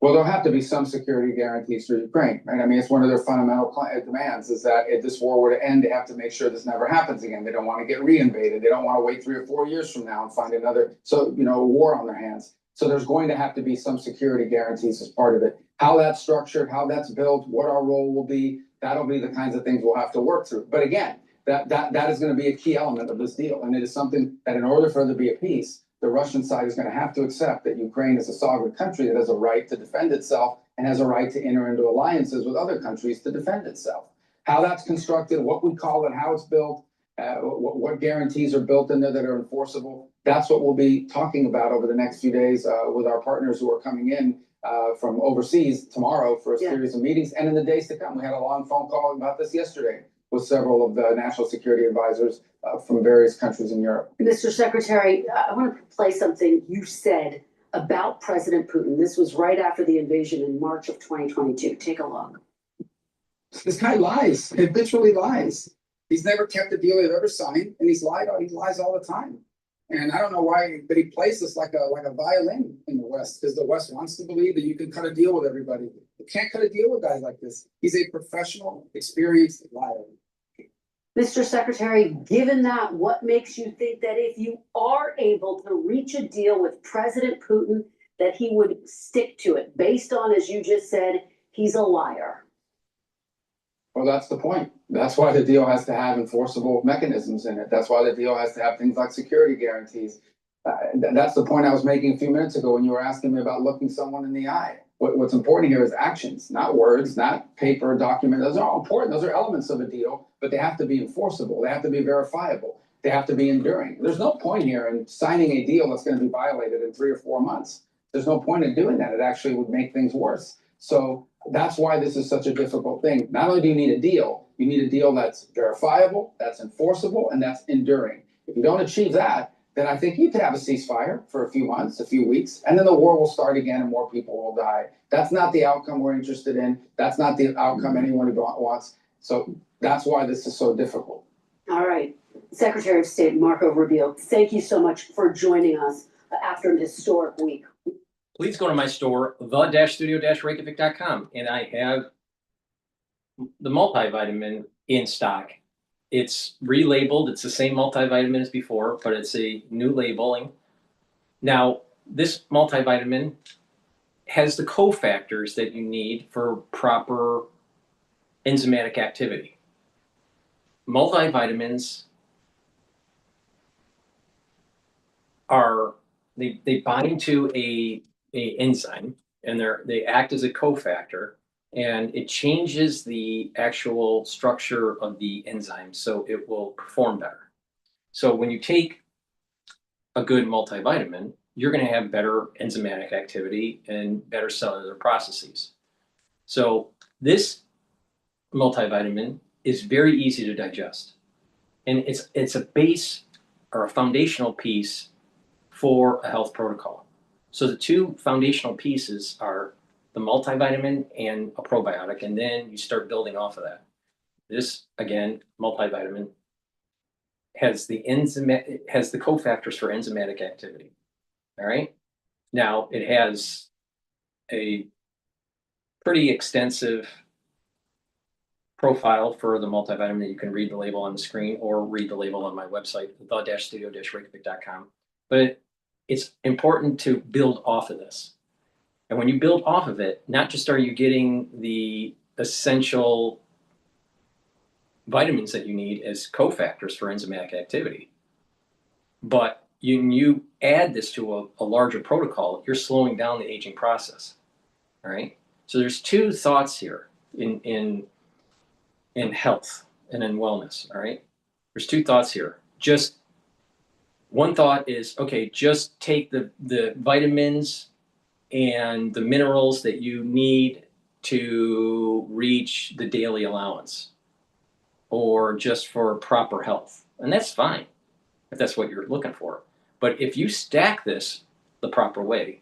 Well, there'll have to be some security guarantees for Ukraine, right? I mean, it's one of their fundamental demands is that if this war were to end, they have to make sure this never happens again. They don't want to get reinvaded. They don't want to wait 3 or 4 years from now and find another, war on their hands. So there's going to have to be some security guarantees as part of it. How that's structured, how that's built, what our role will be, that'll be the kinds of things we'll have to work through. But again, that is going to be a key element of this deal. And it is something that in order for there to be a peace, the Russian side is going to have to accept that Ukraine is a sovereign country that has a right to defend itself and has a right to enter into alliances with other countries to defend itself. How that's constructed, what we call it, how it's built, what guarantees are built in there that are enforceable, that's what we'll be talking about over the next few days with our partners who are coming in from overseas tomorrow for a series of meetings and in the days to come. We had a long phone call about this yesterday with several of the national security advisors from various countries in Europe. Mr. Secretary, I want to play something you said about President Putin. This was right after the invasion in March of 2022. Take a look. This guy lies, habitually lies. He's never kept a deal he's ever signed, and he lies all the time. And I don't know why, but he plays this like a violin in the West, because the West wants to believe that you can cut a deal with everybody. You can't cut a deal with guys like this. He's a professional, experienced liar. Mr. Secretary, given that, what makes you think that if you are able to reach a deal with President Putin, that he would stick to it, based on, as you just said, he's a liar? Well, that's the point. That's why the deal has to have enforceable mechanisms in it. That's why the deal has to have things like security guarantees. That's the point I was making a few minutes ago when you were asking me about looking someone in the eye. What's important here is actions, not words, not paper, document. Those are all important. Those are elements of a deal, but they have to be enforceable. They have to be verifiable. They have to be enduring. There's no point here in signing a deal that's going to be violated in 3 or 4 months. There's no point in doing that. It actually would make things worse. So that's why this is such a difficult thing. Not only do you need a deal, you need a deal that's verifiable, that's enforceable, and that's enduring. If you don't achieve that, then I think you could have a ceasefire for a few months, a few weeks, and then the war will start again and more people will die. That's not the outcome we're interested in. That's not the outcome anyone wants. So that's why this is so difficult. All right. Secretary of State Marco Rubio, thank you so much for joining us after an historic week. Please go to my store, the-studio-reykjavik.com, and I have the multivitamin in stock. It's relabeled. It's the same multivitamin as before, but it's a new labeling. Now, this multivitamin has the cofactors that you need for proper enzymatic activity. Multivitamins are, they bind to a enzyme, and they act as a cofactor, and it changes the actual structure of the enzyme so it will perform better. So when you take a good multivitamin, you're going to have better enzymatic activity and better cellular processes. So this multivitamin is very easy to digest, and it's a base or a foundational piece for a health protocol. So the two foundational pieces are the multivitamin and a probiotic, and then you start building off of that. This, again, multivitamin has the cofactors for enzymatic activity. All right. Now it has a pretty extensive profile for the multivitamin that you can read the label on the screen or read the label on my website, the-studio-reykjavik.com. But it's important to build off of this. And when you build off of it, not just are you getting the essential vitamins that you need as cofactors for enzymatic activity, but you add this to a larger protocol, you're slowing down the aging process. All right. So there's two thoughts here in health and in wellness. All right. There's two thoughts here. Just one thought is, okay, just take the vitamins and the minerals that you need to reach the daily allowance or just for proper health. And that's fine if that's what you're looking for. But if you stack this the proper way,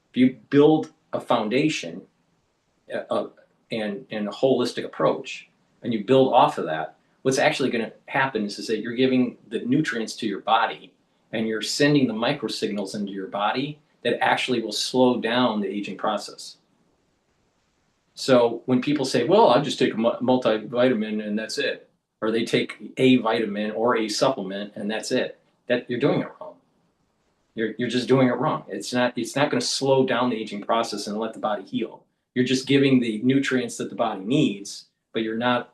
if you build a foundation and a holistic approach, and you build off of that, what's actually going to happen is that you're giving the nutrients to your body, and you're sending the microsignals into your body that actually will slow down the aging process. So when people say, well, I'll just take a multivitamin and that's it, or they take a vitamin or a supplement and that's it, that you're doing it wrong. You're just doing it wrong. It's not going to slow down the aging process and let the body heal. You're just giving the nutrients that the body needs, but you're not,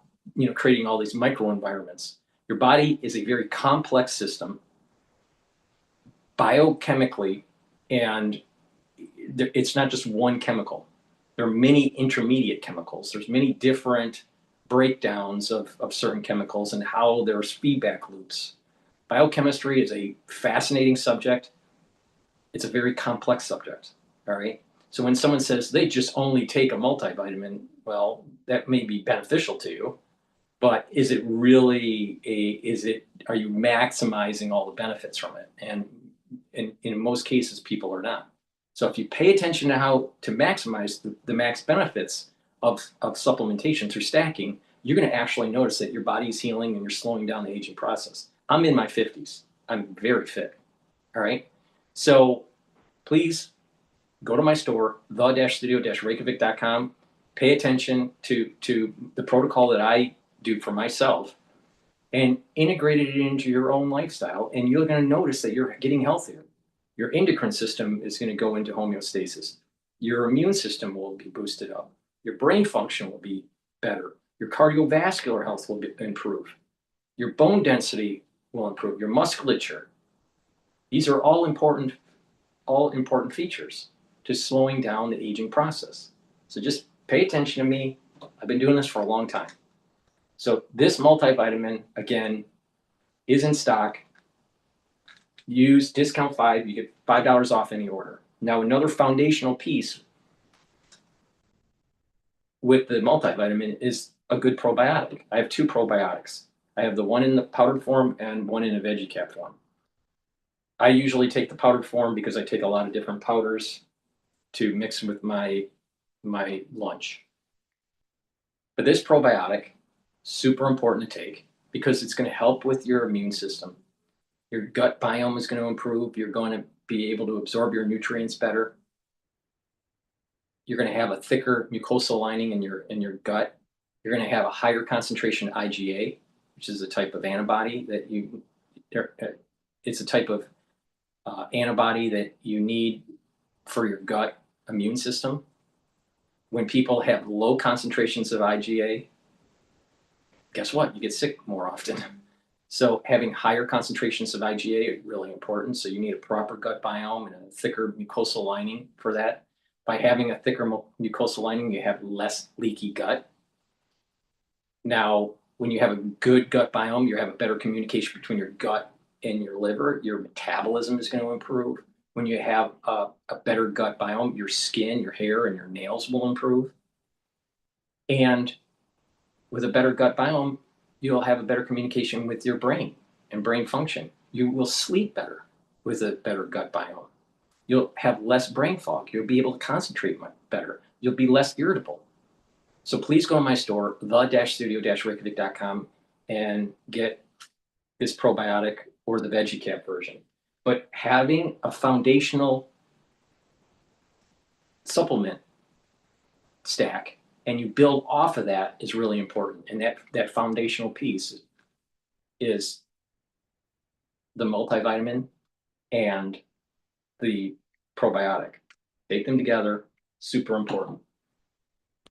creating all these microenvironments. Your body is a very complex system biochemically, and it's not just one chemical. There are many intermediate chemicals. There's many different breakdowns of certain chemicals and how there's feedback loops. Biochemistry is a fascinating subject. It's a very complex subject, all right? So when someone says they just only take a multivitamin, well, that may be beneficial to you, but is it really are you maximizing all the benefits from it? And in most cases, people are not. So if you pay attention to how to maximize the max benefits of supplementation through stacking, you're going to actually notice that your body's healing and you're slowing down the aging process. I'm in my 50s. I'm very fit. All right. So please go to my store, the-studio-reykjavik.com. Pay attention to the protocol that I do for myself and integrate it into your own lifestyle. And you're going to notice that you're getting healthier. Your endocrine system is going to go into homeostasis. Your immune system will be boosted up. Your brain function will be better. Your cardiovascular health will improve. Your bone density will improve. Your musculature. These are all important features to slowing down the aging process. So just pay attention to me. I've been doing this for a long time. So this multivitamin, again, is in stock. Use discount 5, you get $5 off any order. Now another foundational piece with the multivitamin is a good probiotic. I have 2 probiotics. I have the one in the powdered form and one in a veggie cap form. I usually take the powdered form because I take a lot of different powders to mix with my lunch. But this probiotic, super important to take because it's going to help with your immune system. Your gut biome is going to improve. You're going to be able to absorb your nutrients better. You're going to have a thicker mucosal lining in your gut. You're going to have a higher concentration of IgA, which is a type of antibody that it's a type of antibody that you need for your gut immune system. When people have low concentrations of IgA, guess what? You get sick more often. So having higher concentrations of IgA are really important. So you need a proper gut biome and a thicker mucosal lining for that. By having a thicker mucosal lining, you have less leaky gut. Now, when you have a good gut biome, you have a better communication between your gut and your liver. Your metabolism is going to improve. When you have a better gut biome, your skin, your hair, and your nails will improve. And with a better gut biome, you'll have a better communication with your brain and brain function. You will sleep better with a better gut biome. You'll have less brain fog. You'll be able to concentrate better. You'll be less irritable. So please go to my store, the-studio-reykjavik.com, and get this probiotic or the veggie cap version. But having a foundational supplement stack and you build off of that is really important. And that foundational piece is the multivitamin and the probiotic. Take them together, super important.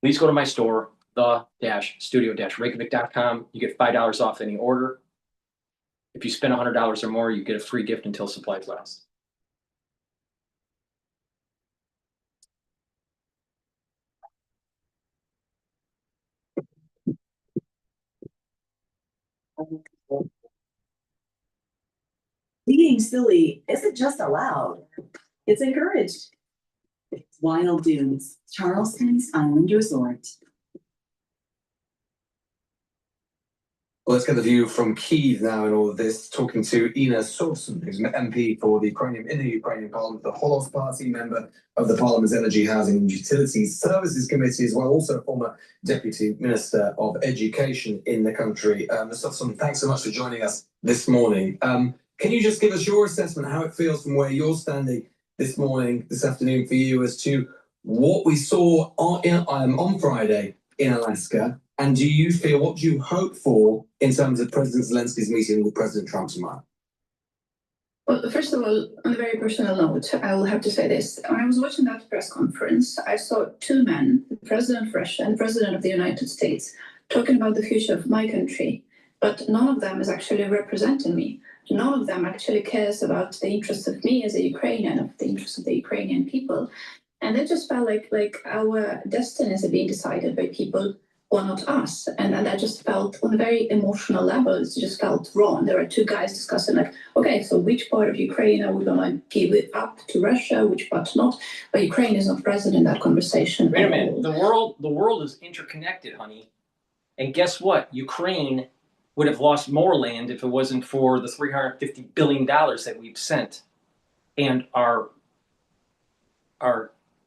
Please go to my store, the-studio-reykjavik.com. You get $5 off any order. If you spend $100 or more, you get a free gift until supplies last. Being silly isn't just allowed, it's encouraged. Wild Dunes, Charleston's Island Resort. Well, let's get the view from Kyiv now in all of this, talking to Ina Sorsen, who's an MP for the Ukrainian Parliament, the Holos Party, member of the Parliament's Energy, Housing and Utilities Services Committee, as well, also a former Deputy Minister of Education in the country. Ms. Sorsen, thanks so much for joining us this morning. Can you just give us your assessment, how it feels from where you're standing this morning, this afternoon for you, as to what we saw on Friday in Alaska? And do you feel, what do you hope for in terms of President Zelensky's meeting with President Trump tomorrow? Well, first of all, on a very personal note, I will have to say this. When I was watching that press conference, I saw 2 men, the President of Russia and the President of the United States, talking about the future of my country. But none of them is actually representing me. None of them actually cares about the interests of me as a Ukrainian, of the interests of the Ukrainian people. And it just felt like our destinies are being decided by people or not us. And I just felt on a very emotional level, it just felt wrong. There are 2 guys discussing like, okay, so which part of Ukraine are we gonna give it up to Russia, which part not? But Ukraine is not present in that conversation. Wait a minute, the world is interconnected, honey. And guess what? Ukraine would have lost more land if it wasn't for the $350 billion that we've sent and our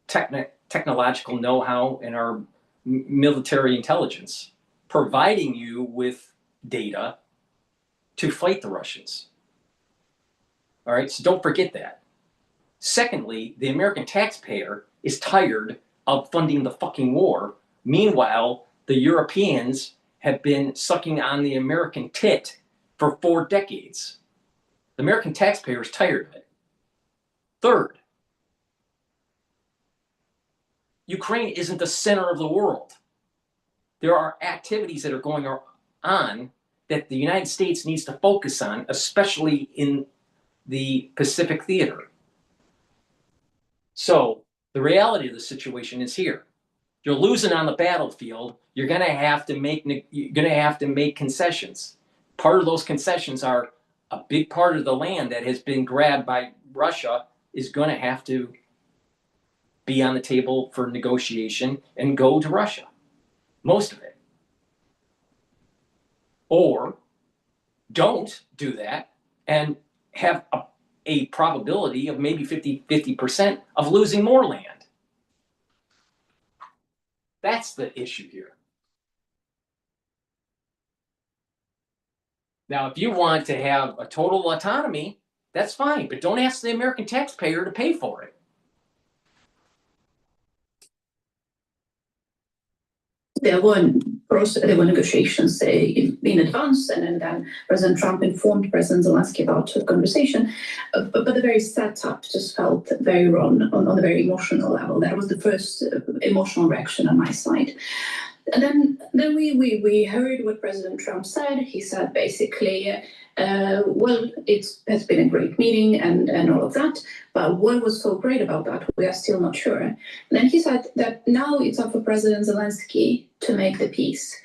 technological know-how and our military intelligence, providing you with data to fight the Russians. All right, so don't forget that. Secondly, the American taxpayer is tired of funding the fucking war. Meanwhile, the Europeans have been sucking on the American tit for 4 decades. The American taxpayer is tired of it. Third, Ukraine isn't the center of the world. There are activities that are going on that the United States needs to focus on, especially in the Pacific theater. So The reality of the situation is here. You're losing on the battlefield. You're going to have to make concessions. Part of those concessions are a big part of the land that has been grabbed by Russia is going to have to be on the table for negotiation and go to Russia. Most of it. Or don't do that and have a probability of maybe 50% of losing more land. That's the issue here. Now, if you want to have a total autonomy, that's fine, but don't ask the American taxpayer to pay for it. There were negotiations in advance, and then President Trump informed President Zelensky about the conversation. But the very setup just felt very wrong on a very emotional level. That was the first emotional reaction on my side. And then we heard what President Trump said. He said basically, well, it has been a great meeting and all of that, but what was so great about that, we are still not sure. And then he said that now it's up for President Zelensky to make the peace.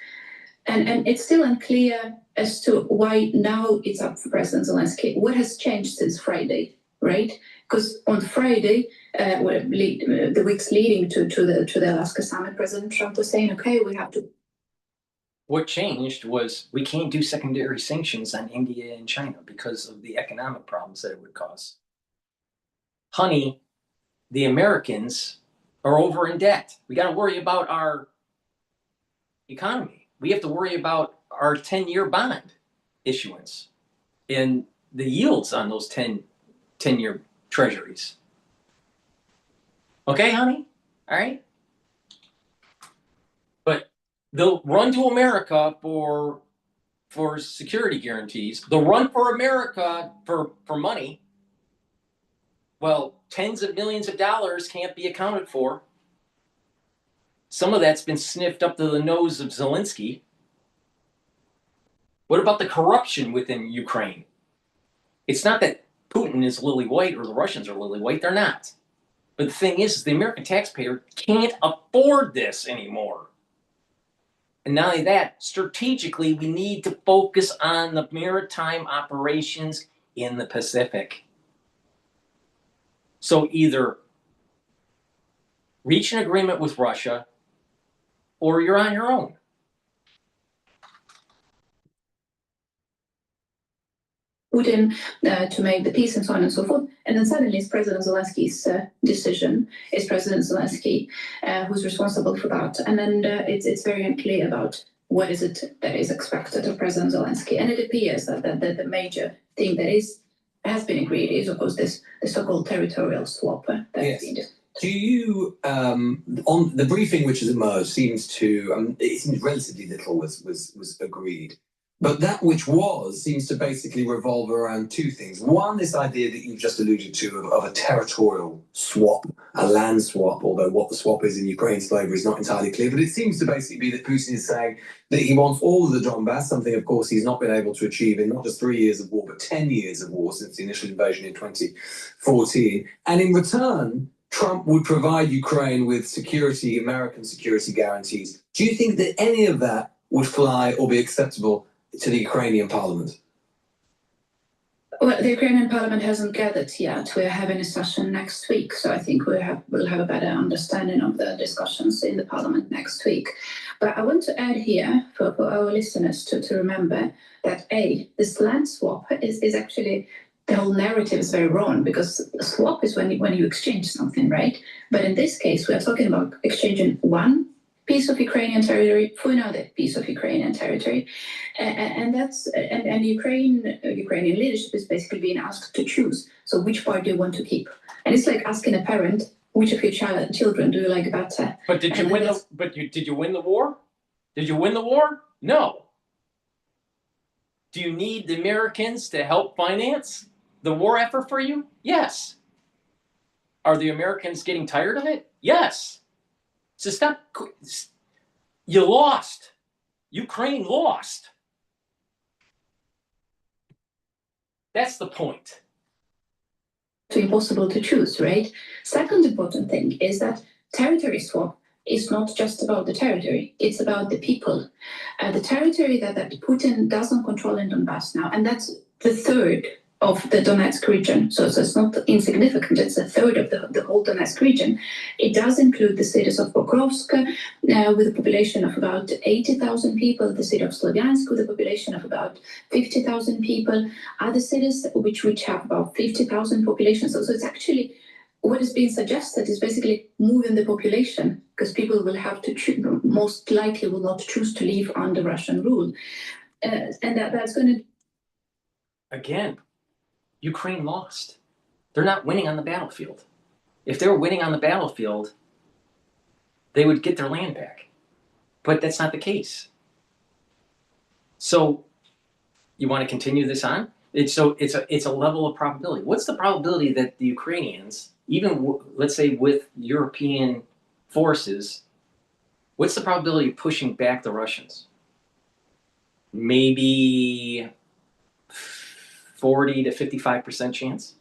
And it's still unclear as to why now it's up for President Zelensky. What has changed since Friday, right? Because on Friday, the weeks leading to the Alaska summit, President Trump was saying, okay, we have to. What changed was we can't do secondary sanctions on India and China because of the economic problems that it would cause. Honey, the Americans are over in debt. We got to worry about our economy. We have to worry about our 10-year bond issuance and the yields on those 10-year treasuries. Okay, honey? All right? But they'll run to America for security guarantees. They'll run for America for money. Well, tens of millions of dollars can't be accounted for. Some of that's been sniffed up to the nose of Zelensky. What about the corruption within Ukraine? It's not that Putin is lily white or the Russians are lily white. They're not. But the thing is the American taxpayer can't afford this anymore. And not only that, strategically, we need to focus on the maritime operations in the Pacific. So either reach an agreement with Russia or you're on your own. Putin to make the peace and so on and so forth. And then suddenly it's President Zelensky's decision. It's President Zelensky who's responsible for that. And then it's very unclear about what is it that is expected of President Zelensky. And it appears that the major thing that has been agreed is, of course, the so-called territorial swap. Do you, on the briefing which has emerged, seems to, it seems relatively little was agreed. But that which seems to basically revolve around two things. One, this idea that you've just alluded to of a territorial swap, a land swap, although what the swap is in Ukraine's favour is not entirely clear. But it seems to basically be that Putin is saying that he wants all of the Donbass, something, of course, he's not been able to achieve in not just 3 years of war, but 10 years of war since the initial invasion in 2014. And in return, Trump would provide Ukraine with security, American security guarantees. Do you think that any of that would fly or be acceptable to the Ukrainian parliament? Well, the Ukrainian parliament hasn't gathered yet. We're having a session next week, so I think we'll have a better understanding of the discussions in the parliament next week. But I want to add here for our listeners to remember that this land swap is actually, the whole narrative is very wrong, because a swap is when you exchange something, right? But in this case, we are talking about exchanging one piece of Ukrainian territory for another piece of Ukrainian territory, and Ukrainian leadership is basically being asked to choose. So which part do you want to keep? And it's like asking a parent, which of your children do you like better? But did you win the war? Did you win the war? No. Do you need the Americans to help finance the war effort for you? Yes. Are the Americans getting tired of it? Yes. So stop. You lost. Ukraine lost. That's the point. to impossible to choose, right? Second important thing is that territory swap is not just about the territory, it's about the people. The territory that Putin doesn't control in Donbass now, and that's the third of the Donetsk region. So it's not insignificant, it's a third of the whole Donetsk region. It does include the cities of Pokrovsk, with a population of about 80,000 people, the city of Slavyansk with a population of about 50,000 people, other cities which have about 50,000 population. So it's actually, what is being suggested is basically moving the population, because people will have to choose, most likely will not choose to live under Russian rule. And that's going to... Again, Ukraine lost. They're not winning on the battlefield. If they were winning on the battlefield, they would get their land back. But that's not the case. So you want to continue this on? It's a level of probability. What's the probability that the Ukrainians, even let's say with European forces, what's the probability of pushing back the Russians? Maybe 40 to 55% chance.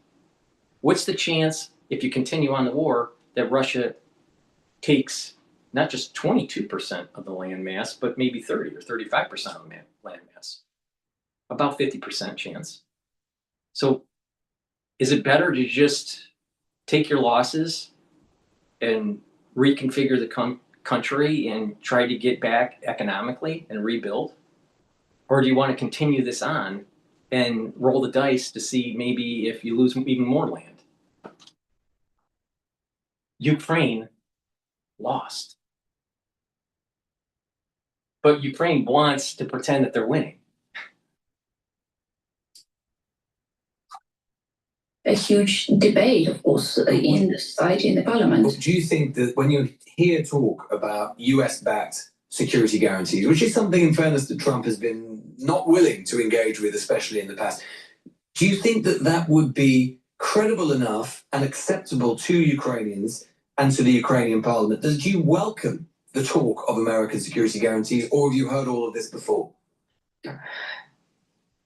What's the chance, if you continue on the war, that Russia takes not just 22% of the land mass, but maybe 30 or 35% of the land mass? About 50% chance. So is it better to just take your losses and reconfigure the country and try to get back economically and rebuild? Or do you want to continue this on and roll the dice to see maybe if you lose even more land? Ukraine lost. But Ukraine wants to pretend that they're winning. A huge debate, of course, in the society, in the parliament. But do you think that when you hear talk about US-backed security guarantees, which is something, in fairness, that Trump has been not willing to engage with, especially in the past, do you think that that would be credible enough and acceptable to Ukrainians and to the Ukrainian parliament? Do you welcome the talk of American security guarantees, or have you heard all of this before?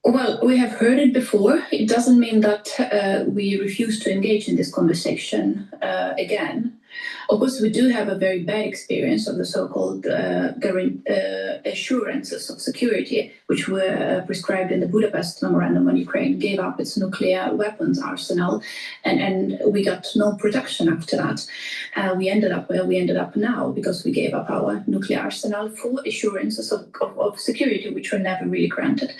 Well, we have heard it before. It doesn't mean that we refuse to engage in this conversation again. Of course, we do have a very bad experience of the so-called assurances of security, which were prescribed in the Budapest Memorandum when Ukraine gave up its nuclear weapons arsenal, and we got no protection after that. We ended up where we ended up now because we gave up our nuclear arsenal for assurances of security, which were never really granted.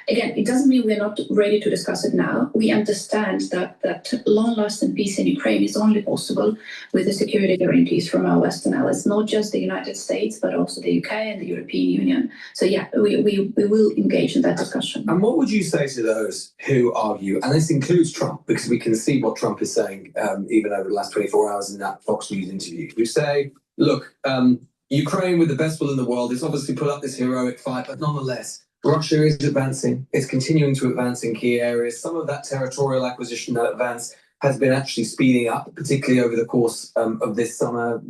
Again, it doesn't mean we're not ready to discuss it now. We understand that long-lasting peace in Ukraine is only possible with the security guarantees from our Western allies, not just the United States, but also the UK and the European Union. So yeah, we will engage in that discussion. And what would you say to those who argue, and this includes Trump, because we can see what Trump is saying even over the last 24 hours in that Fox News interview, who say, look, Ukraine, with the best will in the world, has obviously put up this heroic fight, but nonetheless, Russia is advancing. It's continuing to advance in key areas. Some of that territorial acquisition, that advance, has been actually speeding up, particularly over the course of this summer.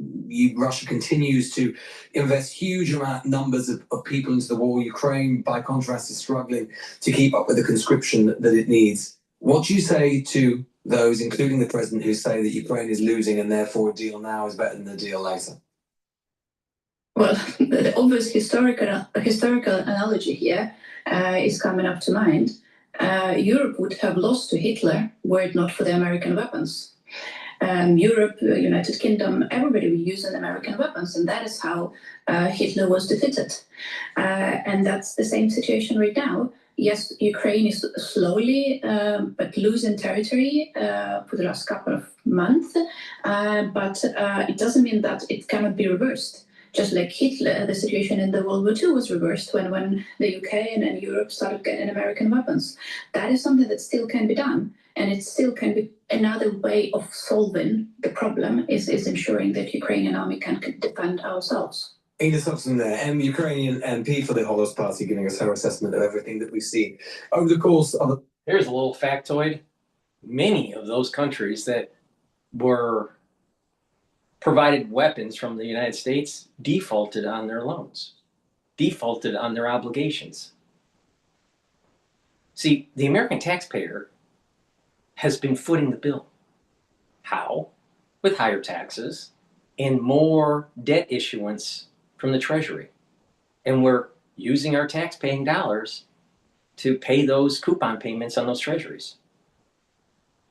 Russia continues to invest huge numbers of people into the war. Ukraine, by contrast, is struggling to keep up with the conscription that it needs. What do you say to those, including the president, who say that Ukraine is losing and therefore a deal now is better than a deal later? Well, the obvious historical analogy here is coming up to mind. Europe would have lost to Hitler were it not for the American weapons. Europe, United Kingdom, everybody were using American weapons, and that is how Hitler was defeated. And that's the same situation right now. Yes, Ukraine is slowly but losing territory for the last couple of months, but it doesn't mean that it cannot be reversed. Just like Hitler, the situation in the World War II was reversed when the UK and Europe started getting American weapons. That is something that still can be done. And it still can be another way of solving the problem is ensuring that Ukrainian army can defend ourselves. Ina Sobson there, Ukrainian MP for the Holos Party, giving us her assessment of everything that we've seen over the course of... Here's a little factoid. Many of those countries that were provided weapons from the United States defaulted on their loans, defaulted on their obligations. See, the American taxpayer has been footing the bill. How? With higher taxes and more debt issuance from the Treasury. And we're using our tax-paying dollars to pay those coupon payments on those treasuries.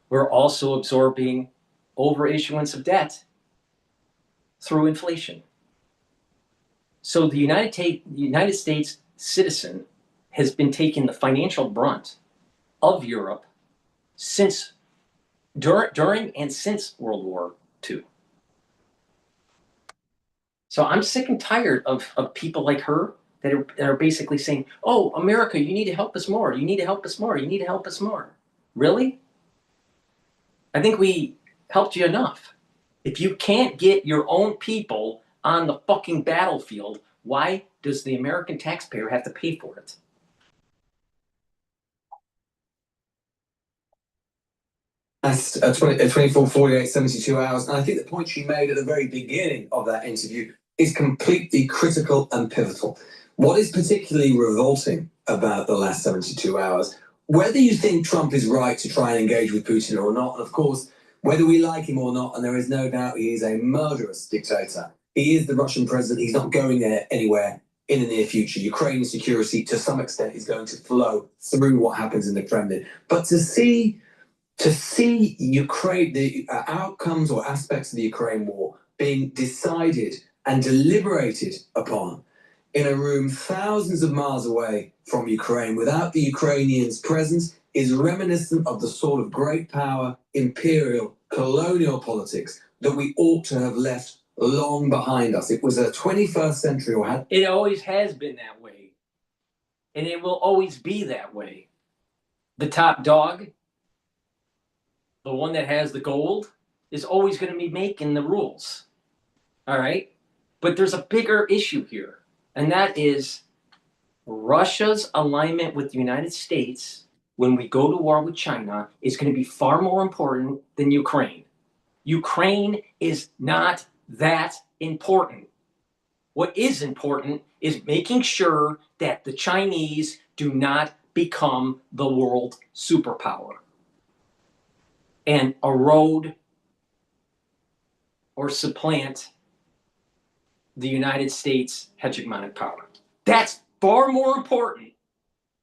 We're also absorbing overissuance of debt through inflation. So the United States citizen has been taking the financial brunt of Europe since during and since World War II. So I'm sick and tired of people like her that are basically saying, oh, America, you need to help us more. You need to help us more. You need to help us more. Really? I think we helped you enough. If you can't get your own people on the fucking battlefield, why does the American taxpayer have to pay for it? That's 24, 48, 72 hours. And I think the point she made at the very beginning of that interview is completely critical and pivotal. What is particularly revolting about the last 72 hours, whether you think Trump is right to try and engage with Putin or not, and of course, whether we like him or not, and there is no doubt he is a murderous dictator. He is the Russian president. He's not going there anywhere in the near future. Ukraine security, to some extent, is going to flow through what happens in the Kremlin. But to see Ukraine, the outcomes or aspects of the Ukraine war being decided and deliberated upon in a room thousands of miles away from Ukraine without the Ukrainians' presence is reminiscent of the sort of great power, imperial, colonial politics that we ought to have left long behind us. It was a 21st century or had. It always has been that way. And it will always be that way. The top dog, the one that has the gold, is always going to be making the rules. All right? But there's a bigger issue here, and that is Russia's alignment with the United States when we go to war with China is going to be far more important than Ukraine. Ukraine is not that important. What is important is making sure that the Chinese do not become the world superpower and erode or supplant the United States hegemonic power. That's far more important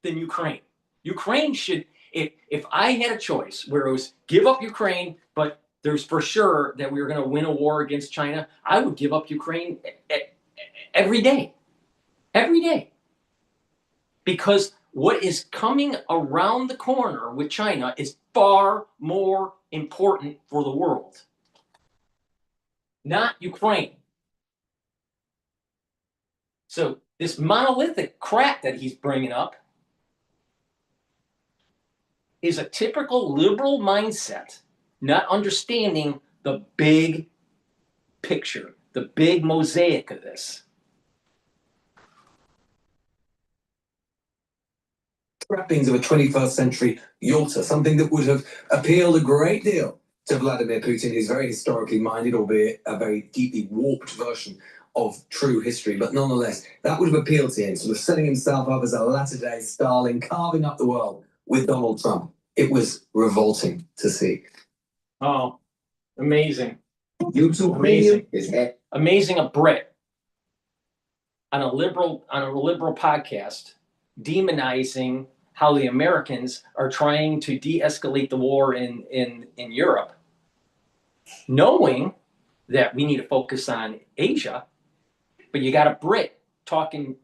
than Ukraine. Ukraine should, if I had a choice where it was give up Ukraine, but there's for sure that we were going to win a war against China, I would give up Ukraine every day. Every day. Because what is coming around the corner with China is far more important for the world. Not Ukraine. So this monolithic crap that he's bringing up is a typical liberal mindset, not understanding the big picture, the big mosaic of this. Trappings of a 21st century Yalta, something that would have appealed a great deal to Vladimir Putin, who's very historically minded, albeit a very deeply warped version of true history. But nonetheless, that would have appealed to him, sort of setting himself up as a latter-day Stalin, carving up the world with Donald Trump. It was revolting to see. Oh, amazing. YouTube Amazing. Is amazing a Brit on a liberal podcast demonizing how the Americans are trying to de-escalate the war in Europe, knowing that we need to focus on Asia, but you got a Brit talking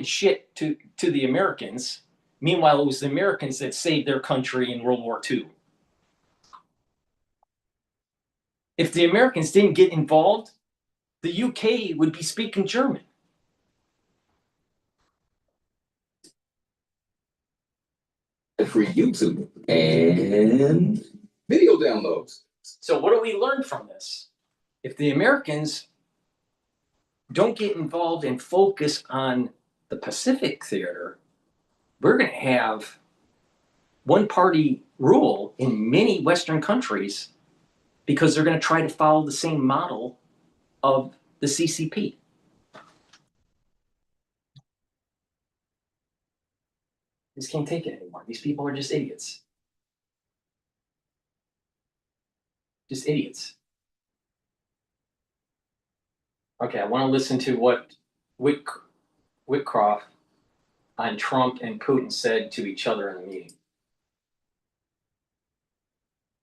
shit to the Americans. Meanwhile, it was the Americans that saved their country in World War II. If the Americans didn't get involved, the UK would be speaking German. free YouTube and video downloads. So what do we learn from this? If the Americans don't get involved and focus on the Pacific theater, we're going to have one-party rule in many Western countries because they're going to try to follow the same model of the CCP. Just can't take it anymore. These people are just idiots. Just idiots. Okay, I want to listen to what Whitcroft on Trump and Putin said to each other in the meeting.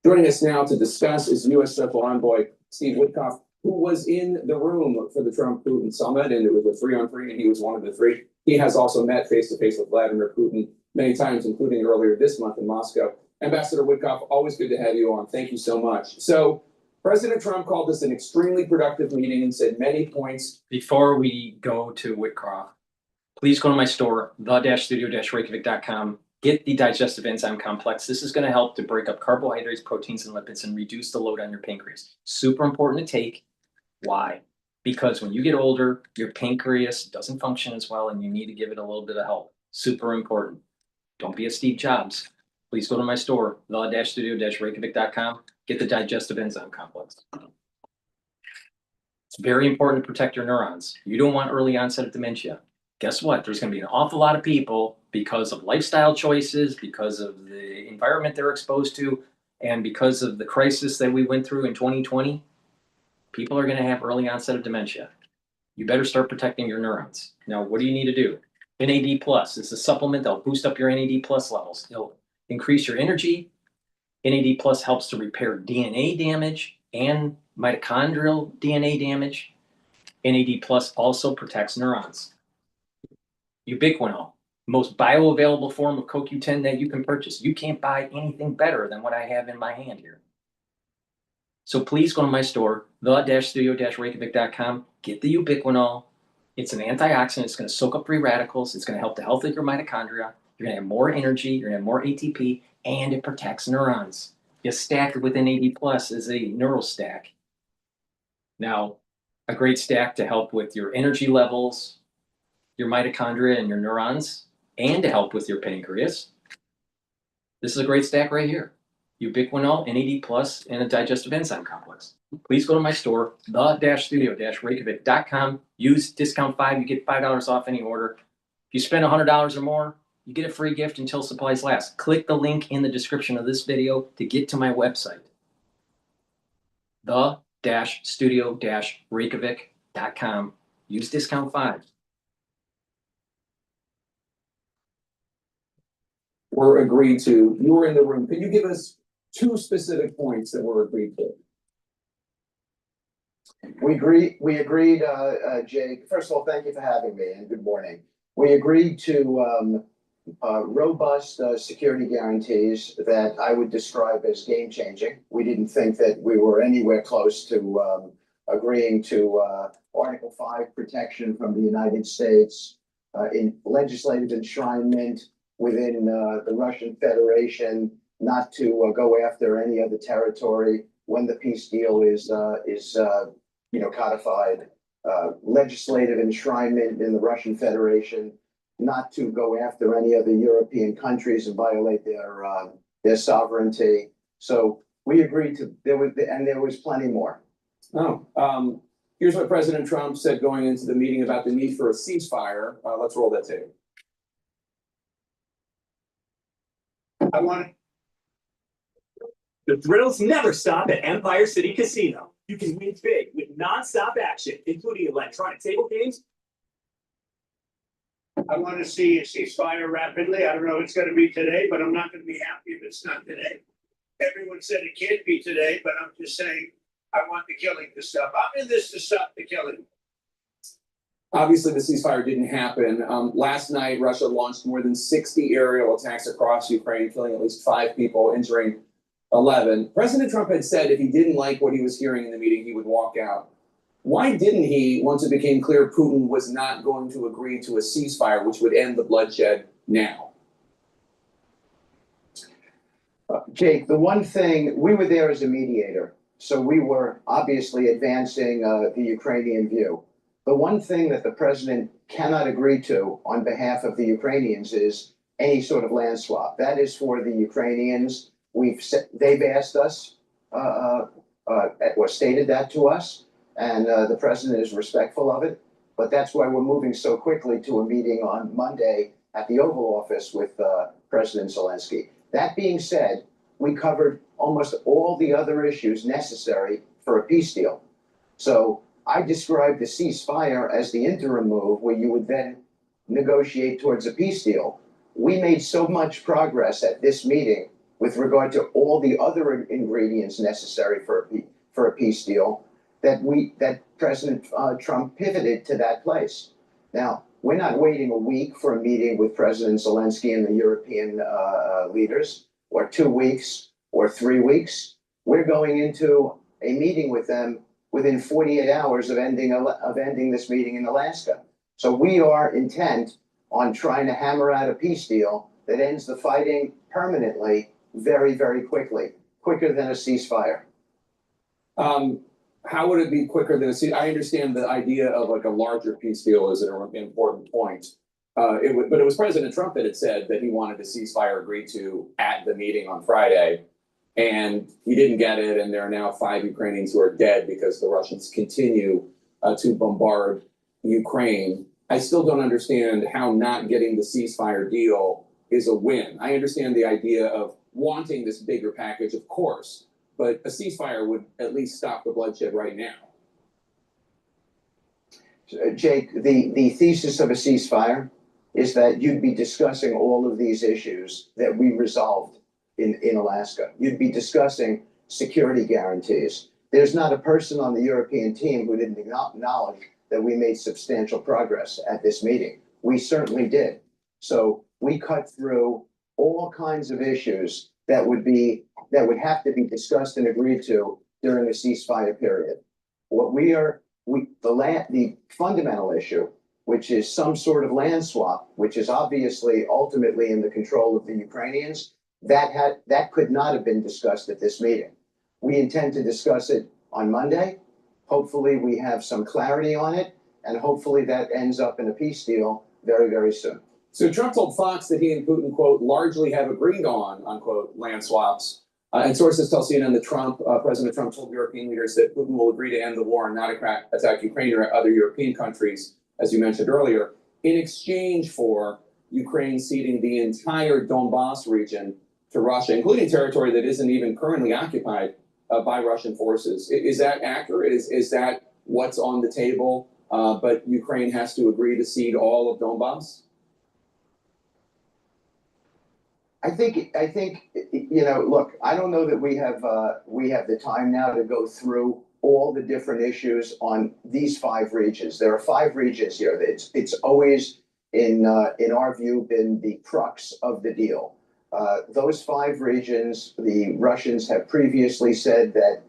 Joining us now to discuss is U.S. Special Envoy Steve Witkoff, who was in the room for the Trump-Putin summit, and it was a 3-on-3, and he was one of the 3. He has also met face-to-face with Vladimir Putin many times, including earlier this month in Moscow. Ambassador Witkoff, always good to have you on. Thank you so much. So President Trump called this an extremely productive meeting and said many points. Before we go to Whitcroft, please go to my store, the-studio-reykjavik.com. Get the digestive enzyme complex. This is going to help to break up carbohydrates, proteins, and lipids and reduce the load on your pancreas. Super important to take. Why? Because when you get older, your pancreas doesn't function as well and you need to give it a little bit of help. Super important. Don't be a Steve Jobs. Please go to my store, the-studio-reykjavik.com. Get the digestive enzyme complex. It's very important to protect your neurons. You don't want early onset of dementia. Guess what? There's going to be an awful lot of people, because of lifestyle choices, because of the environment they're exposed to, and because of the crisis that we went through in 2020, people are going to have early onset of dementia. You better start protecting your neurons. Now, what do you need to do? NAD+. It's a supplement that'll boost up your NAD+ levels. It'll increase your energy. NAD+ helps to repair DNA damage and mitochondrial DNA damage. NAD+ also protects neurons. Ubiquinol, most bioavailable form of CoQ10 that you can purchase. You can't buy anything better than what I have in my hand here. So please go to my store, the-studio-reykjavik.com. Get the Ubiquinol. It's an antioxidant. It's going to soak up free radicals. It's going to help the health of your mitochondria. You're going to have more energy. You're going to have more ATP, and it protects neurons. You stack it with NAD+ as a neural stack. Now, a great stack to help with your energy levels, your mitochondria and your neurons, and to help with your pancreas. This is a great stack right here. Ubiquinol, NAD+, and a digestive enzyme complex. Please go to my store, the-studio-reykjavik.com. Use discount 5, you get $5 off any order. If you spend $100 or more, you get a free gift until supplies last. Click the link in the description of this video to get to my website, the-studio-reykjavik.com. Use discount 5. Were agreed to. You were in the room. Can you give us 2 specific points that were agreed to? We agreed, Jake. First of all, thank you for having me and good morning. We agreed to robust security guarantees that I would describe as game changing. We didn't think that we were anywhere close to agreeing to Article 5 protection from the United States in legislative enshrinement within the Russian Federation, not to go after any other territory when the peace deal is codified. Legislative enshrinement in the Russian Federation, not to go after any other European countries and violate their sovereignty. So we agreed to there was plenty more. Here's what President Trump said going into the meeting about the need for a ceasefire. Let's roll that tape. The thrills never stop at Empire City Casino. You can win big with non-stop action, including electronic table games. I want to see a ceasefire rapidly. I don't know if it's going to be today, but I'm not going to be happy if it's not today. Everyone said it can't be today, but I'm just saying I want the killing to stop. I'm in this to stop the killing. Obviously, the ceasefire didn't happen. Last night, Russia launched more than 60 aerial attacks across Ukraine, killing at least 5 people, injuring 11. President Trump had said if he didn't like what he was hearing in the meeting, he would walk out. Why didn't he, once it became clear Putin was not going to agree to a ceasefire, which would end the bloodshed now? Jake, the one thing, we were there as a mediator, so we were obviously advancing the Ukrainian view. The one thing that the president cannot agree to on behalf of the Ukrainians is any sort of land swap. That is for the Ukrainians. They've asked us, or stated that to us, and the president is respectful of it. But that's why we're moving so quickly to a meeting on Monday at the Oval Office with President Zelensky. That being said, we covered almost all the other issues necessary for a peace deal. So I described the ceasefire as the interim move where you would then negotiate towards a peace deal. We made so much progress at this meeting with regard to all the other ingredients necessary for a peace deal that President Trump pivoted to that place. Now, we're not waiting a week for a meeting with President Zelensky and the European leaders, or 2 weeks or 3 weeks. We're going into a meeting with them within 48 hours of ending this meeting in Alaska. So we are intent on trying to hammer out a peace deal that ends the fighting permanently very, very quickly, quicker than a ceasefire. How would it be quicker than a ceasefire? I understand the idea of like a larger peace deal is an important point. But it was President Trump that had said that he wanted a ceasefire agreed to at the meeting on Friday. And he didn't get it, and there are now 5 Ukrainians who are dead because the Russians continue to bombard Ukraine. I still don't understand how not getting the ceasefire deal is a win. I understand the idea of wanting this bigger package, of course, but a ceasefire would at least stop the bloodshed right now. Jake, the thesis of a ceasefire is that you'd be discussing all of these issues that we resolved in Alaska. You'd be discussing security guarantees. There's not a person on the European team who didn't acknowledge that we made substantial progress at this meeting. We certainly did. So we cut through all kinds of issues that would have to be discussed and agreed to during a ceasefire period. The fundamental issue, which is some sort of land swap, which is obviously ultimately in the control of the Ukrainians, that could not have been discussed at this meeting. We intend to discuss it on Monday. Hopefully we have some clarity on it, and hopefully that ends up in a peace deal very, very soon. So Trump told Fox that he and Putin, quote, largely have agreed on, unquote, land swaps. And sources tell CNN that President Trump told European leaders that Putin will agree to end the war and not attack Ukraine or other European countries, as you mentioned earlier, in exchange for Ukraine ceding the entire Donbass region to Russia, including territory that isn't even currently occupied by Russian forces. Is that accurate? Is that what's on the table? But Ukraine has to agree to cede all of Donbass? I think, look, I don't know that we have the time now to go through all the different issues on these 5 regions. There are 5 regions here. It's always, in our view, been the crux of the deal. Those 5 regions, the Russians have previously said that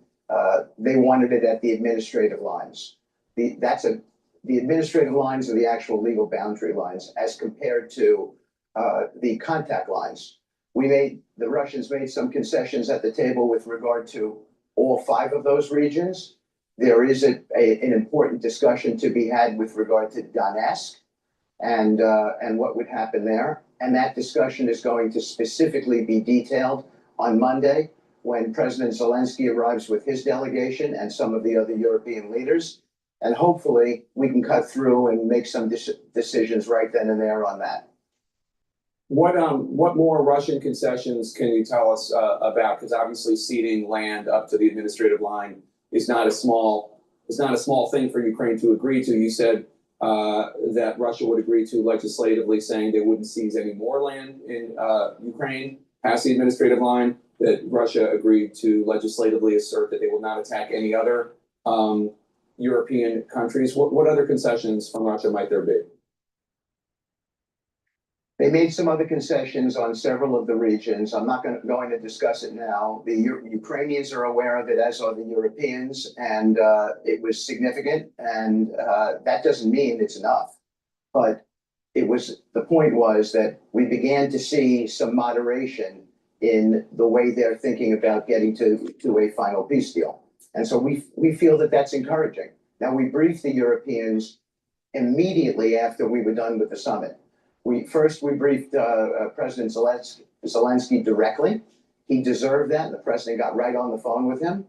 they wanted it at the administrative lines. The administrative lines are the actual legal boundary lines as compared to the contact lines. The Russians made some concessions at the table with regard to all 5 of those regions. There is an important discussion to be had with regard to Donetsk and what would happen there. And that discussion is going to specifically be detailed on Monday when President Zelensky arrives with his delegation and some of the other European leaders. And hopefully we can cut through and make some decisions right then and there on that. What more Russian concessions can you tell us about? Because obviously ceding land up to the administrative line is not a small thing for Ukraine to agree to. You said that Russia would agree to legislatively saying they wouldn't seize any more land in Ukraine past the administrative line, that Russia agreed to legislatively assert that they will not attack any other European countries. What other concessions from Russia might there be? They made some other concessions on several of the regions. I'm not going to discuss it now. The Ukrainians are aware of it, as are the Europeans, and it was significant. And that doesn't mean it's enough, but the point was that we began to see some moderation in the way they're thinking about getting to a final peace deal. And so we feel that that's encouraging. Now, we briefed the Europeans immediately after we were done with the summit. We briefed President Zelensky directly. He deserved that. And the president got right on the phone with him.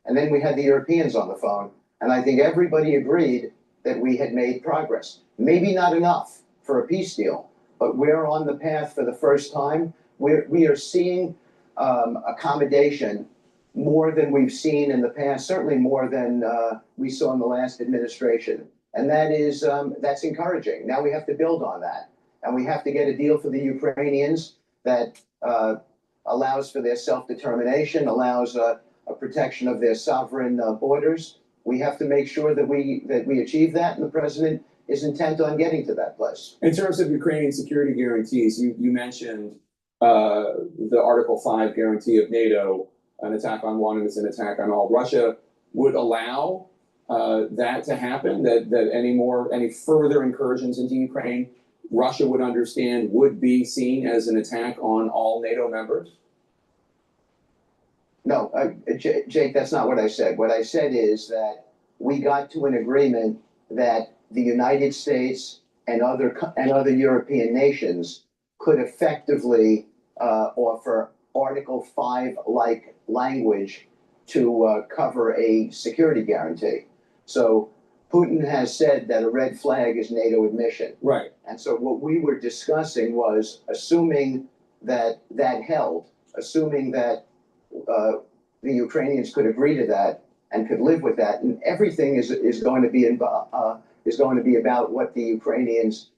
And then we had the Europeans on the phone. And I think everybody agreed that we had made progress. Maybe not enough for a peace deal, but we're on the path for the first time. We are seeing accommodation more than we've seen in the past, certainly more than we saw in the last administration. And that is, that's encouraging. Now we have to build on that. And we have to get a deal for the Ukrainians that allows for their self-determination, allows a protection of their sovereign borders. We have to make sure that we achieve that, and the president is intent on getting to that place. In terms of Ukrainian security guarantees, you mentioned the Article 5 guarantee of NATO, an attack on one is an attack on all. Russia would allow that to happen, that any further incursions into Ukraine, Russia would understand would be seen as an attack on all NATO members? No, Jake, that's not what I said. What I said is that we got to an agreement that the United States and other European nations could effectively offer Article 5-like language to cover a security guarantee. So Putin has said that a red flag is NATO admission. Right. And so what we were discussing was assuming that that held, assuming that the Ukrainians could agree to that and could live with that, and everything is going to be about what the Ukrainians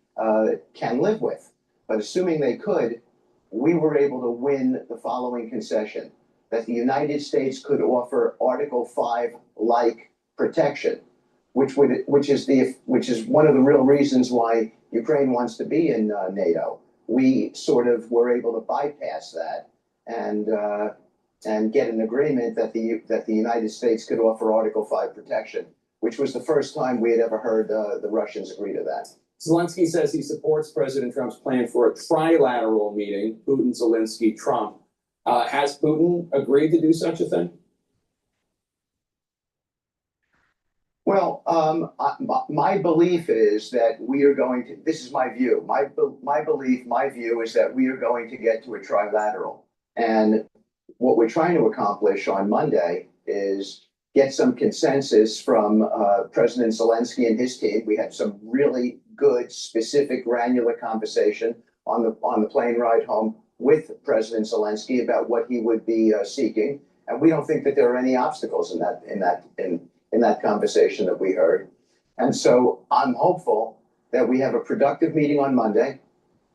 can live with. But assuming they could, we were able to win the following concession: that the United States could offer Article 5-like protection, which is one of the real reasons why Ukraine wants to be in NATO. We sort of were able to bypass that and get an agreement that the United States could offer Article 5 protection, which was the first time we had ever heard the Russians agree to that. Zelensky says he supports President Trump's plan for a trilateral meeting, Putin, Zelensky, Trump. Has Putin agreed to do such a thing? Well, my belief is that we are going to, this is my view, my view is that we are going to get to a trilateral. And what we're trying to accomplish on Monday is get some consensus from President Zelensky and his team. We had some really good, specific, granular conversation on the plane ride home with President Zelensky about what he would be seeking. And we don't think that there are any obstacles in that conversation that we heard. And so I'm hopeful that we have a productive meeting on Monday.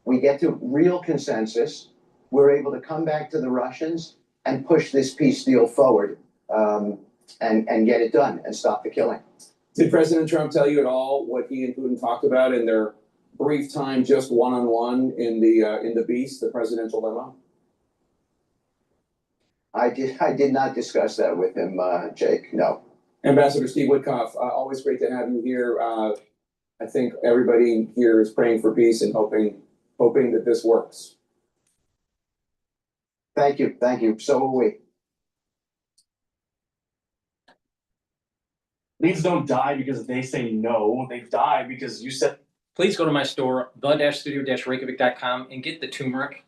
We get to real consensus. We're able to come back to the Russians and push this peace deal forward and get it done and stop the killing. Did President Trump tell you at all what he and Putin talked about in their brief time, just one-on-one in the Beast, the presidential limo? I did not discuss that with him, Jake. No. Ambassador Steve Witkoff, always great to have you here. I think everybody here is praying for peace and hoping that this works. Thank you. Thank you. So are we. Leads don't die because they say no. They die because you said. Please go to my store, the-studio-reykjavik.com, and get the turmeric,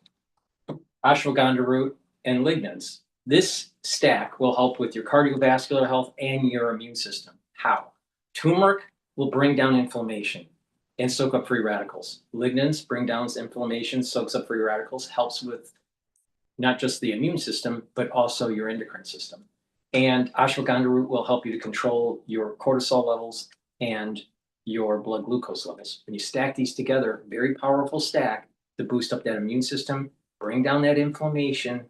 ashwagandha root, and lignans. This stack will help with your cardiovascular health and your immune system. How? Turmeric will bring down inflammation and soak up free radicals. Lignans bring down inflammation, soaks up free radicals, helps with not just the immune system, but also your endocrine system. And ashwagandha root will help you to control your cortisol levels and your blood glucose levels. When you stack these together, very powerful stack to boost up that immune system, bring down that inflammation,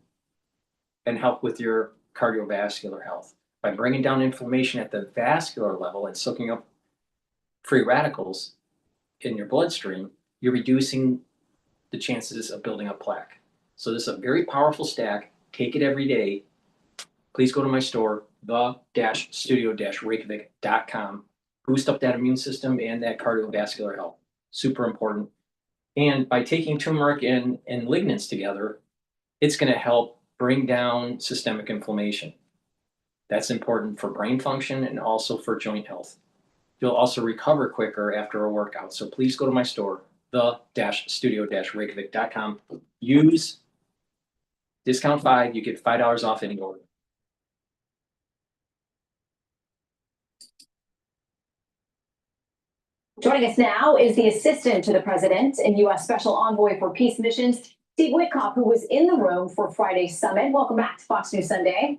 and help with your cardiovascular health. By bringing down inflammation at the vascular level and soaking up free radicals in your bloodstream, you're reducing the chances of building up plaque. So this is a very powerful stack. Take it every day. Please go to my store, the-studio-reykjavik.com. Boost up that immune system and that cardiovascular health. Super important. And by taking turmeric and lignans together, it's going to help bring down systemic inflammation. That's important for brain function and also for joint health. You'll also recover quicker after a workout. So please go to my store, the-studio-reykjavik.com. Use discount 5, you get $5 off any order. Joining us now is the assistant to the president and U.S. Special Envoy for Peace Missions, Steve Witkoff, who was in the room for Friday's summit. Welcome back to Fox News Sunday.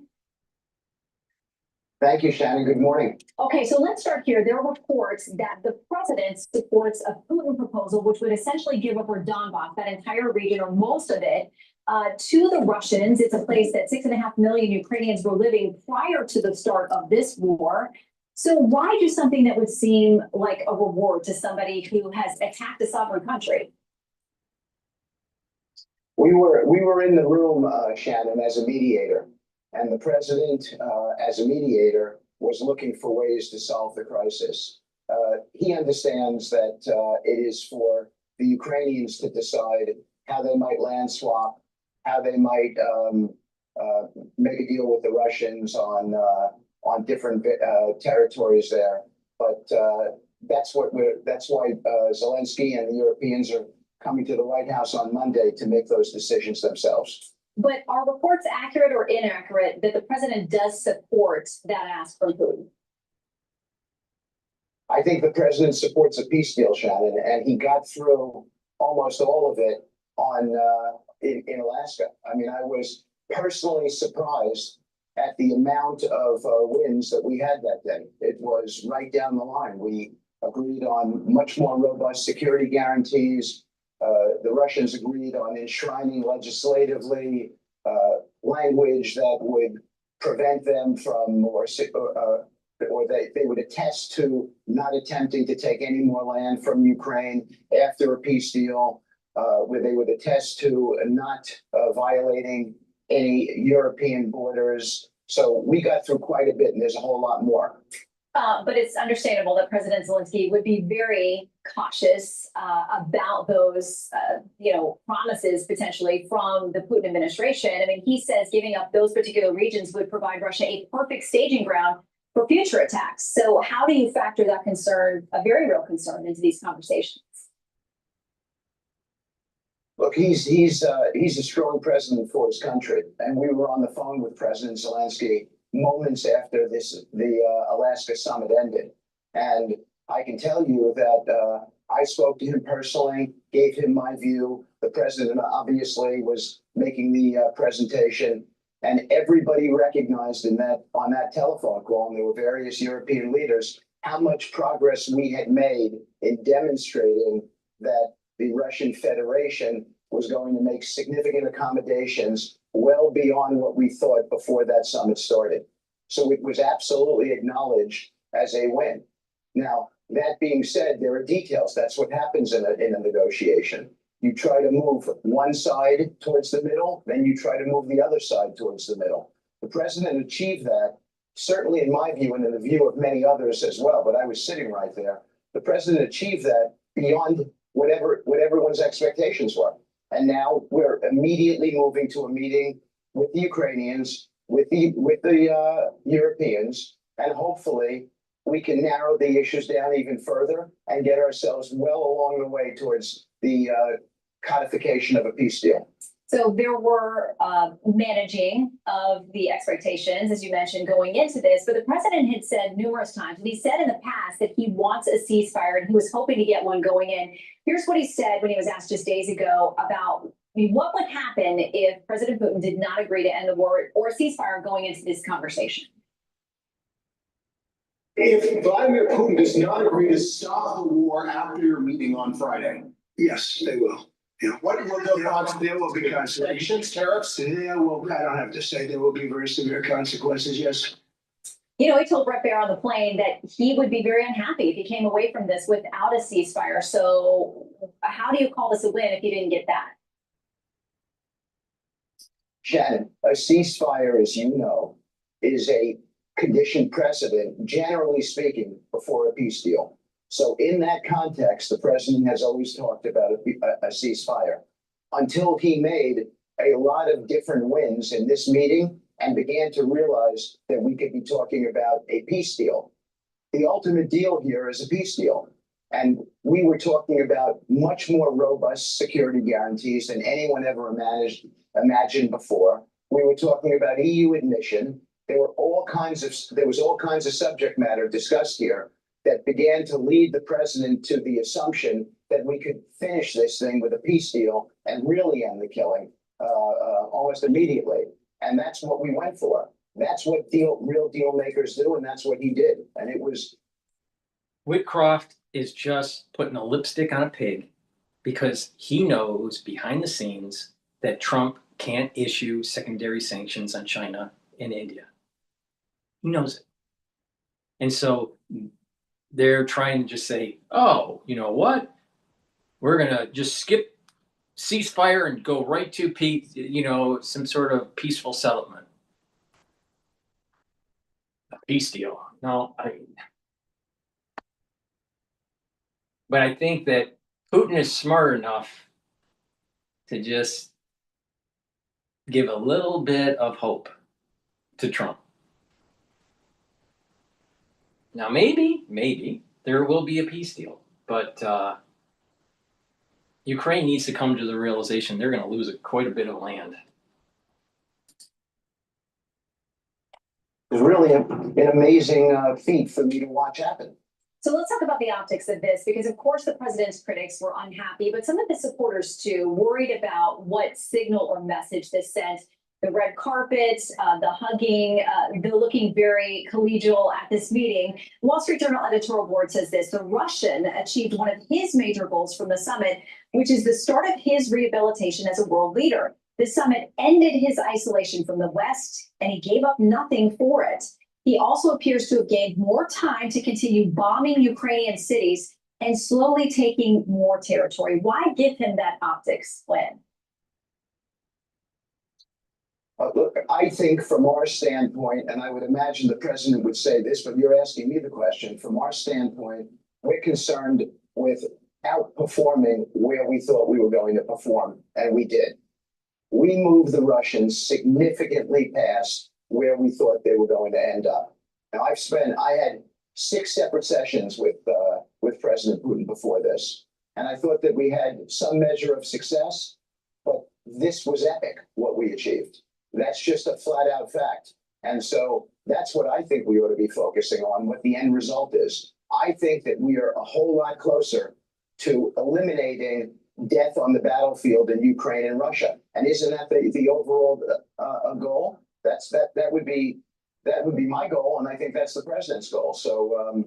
Thank you, Shannon. Good morning. Okay, so let's start here. There are reports that the president supports a Putin proposal, which would essentially give over Donbass, that entire region or most of it, to the Russians. It's a place that 6.5 million Ukrainians were living prior to the start of this war. So why do something that would seem like a reward to somebody who has attacked a sovereign country? We were in the room, Shannon, as a mediator, and the president, as a mediator, was looking for ways to solve the crisis. He understands that it is for the Ukrainians to decide how they might land swap, how they might make a deal with the Russians on different territories there. But that's why Zelensky and the Europeans are coming to the White House on Monday to make those decisions themselves. But are reports accurate or inaccurate that the president does support that ask from Putin? I think the president supports a peace deal, Shannon, and he got through almost all of it in Alaska. I mean, I was personally surprised at the amount of wins that we had that day. It was right down the line. We agreed on much more robust security guarantees. The Russians agreed on enshrining legislatively language that would prevent them from, or they would attest to not attempting to take any more land from Ukraine after a peace deal, where they would attest to not violating any European borders. So we got through quite a bit, and there's a whole lot more. But it's understandable that President Zelensky would be very cautious about those, promises potentially from the Putin administration. I mean, he says giving up those particular regions would provide Russia a perfect staging ground for future attacks. So how do you factor that concern, a very real concern, into these conversations? Look, he's a strong president for his country, and we were on the phone with President Zelensky moments after the Alaska summit ended, and I can tell you that I spoke to him personally, gave him my view. The president obviously was making the presentation, and everybody recognized on that telephone call, and there were various European leaders, how much progress we had made in demonstrating that the Russian Federation was going to make significant accommodations well beyond what we thought before that summit started. So it was absolutely acknowledged as a win. Now, that being said, there are details. That's what happens in a negotiation. You try to move one side towards the middle, then you try to move the other side towards the middle. The president achieved that, certainly in my view and in the view of many others as well, but I was sitting right there. The president achieved that beyond what everyone's expectations were. And now we're immediately moving to a meeting with the Ukrainians, with the Europeans, and hopefully we can narrow the issues down even further and get ourselves well along the way towards the codification of a peace deal. So there were managing of the expectations, as you mentioned, going into this, but the president had said numerous times, and he said in the past that he wants a ceasefire and he was hoping to get one going in. Here's what he said when he was asked just days ago about what would happen if President Putin did not agree to end the war or a ceasefire going into this conversation. If Vladimir Putin does not agree to stop the war after your meeting on Friday, yes, they will. Yeah. What will there will be consequences? Tariffs? Yeah, well, I don't have to say there will be very severe consequences, yes. You know, he told Brett Baer on the plane that he would be very unhappy if he came away from this without a ceasefire. So how do you call this a win if you didn't get that? Shannon, a ceasefire, as you know, is a condition precedent, generally speaking, before a peace deal. So in that context, the president has always talked about a ceasefire until he made a lot of different wins in this meeting and began to realize that we could be talking about a peace deal. The ultimate deal here is a peace deal. And we were talking about much more robust security guarantees than anyone ever imagined before. We were talking about EU admission. There was all kinds of subject matter discussed here. that began to lead the president to the assumption that we could finish this thing with a peace deal and really end the killing almost immediately. And that's what we went for. That's what real deal makers do, and that's what he did. And it was. Whitcroft is just putting a lipstick on a pig because he knows behind the scenes that Trump can't issue secondary sanctions on China and India. He knows it. And so they're trying to just say, oh, you know what? We're going to just skip ceasefire and go right to peace, some sort of peaceful settlement. A peace deal. No, but I think that Putin is smart enough to just give a little bit of hope to Trump. Now, maybe there will be a peace deal, but Ukraine needs to come to the realization they're going to lose quite a bit of land. It was really an amazing feat for me to watch happen. So let's talk about the optics of this, because of course the president's critics were unhappy, but some of his supporters too, worried about what signal or message this sent. The red carpet, the hugging, the looking very collegial at this meeting. Wall Street Journal editorial board says this: the Russian achieved one of his major goals from the summit, which is the start of his rehabilitation as a world leader. The summit ended his isolation from the West, and he gave up nothing for it. He also appears to have gained more time to continue bombing Ukrainian cities and slowly taking more territory. Why give him that optics, Lynn? Look, I think from our standpoint, and I would imagine the president would say this, but you're asking me the question. From our standpoint, we're concerned with outperforming where we thought we were going to perform, and we did. We moved the Russians significantly past where we thought they were going to end up. Now, I had 6 separate sessions with President Putin before this, and I thought that we had some measure of success, but this was epic, what we achieved. That's just a flat out fact. And so that's what I think we ought to be focusing on, what the end result is. I think that we are a whole lot closer to eliminating death on the battlefield in Ukraine and Russia. And isn't that the overall goal? That would be my goal, and I think that's the president's goal. So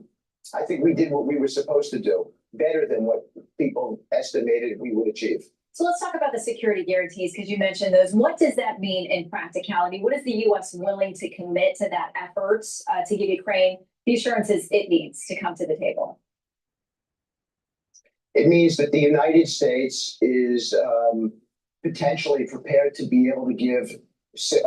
I think we did what we were supposed to do, better than what people estimated we would achieve. So let's talk about the security guarantees, because you mentioned those. What does that mean in practicality? What is the U.S. willing to commit to that effort to give Ukraine the assurances it needs to come to the table? It means that the United States is potentially prepared to be able to give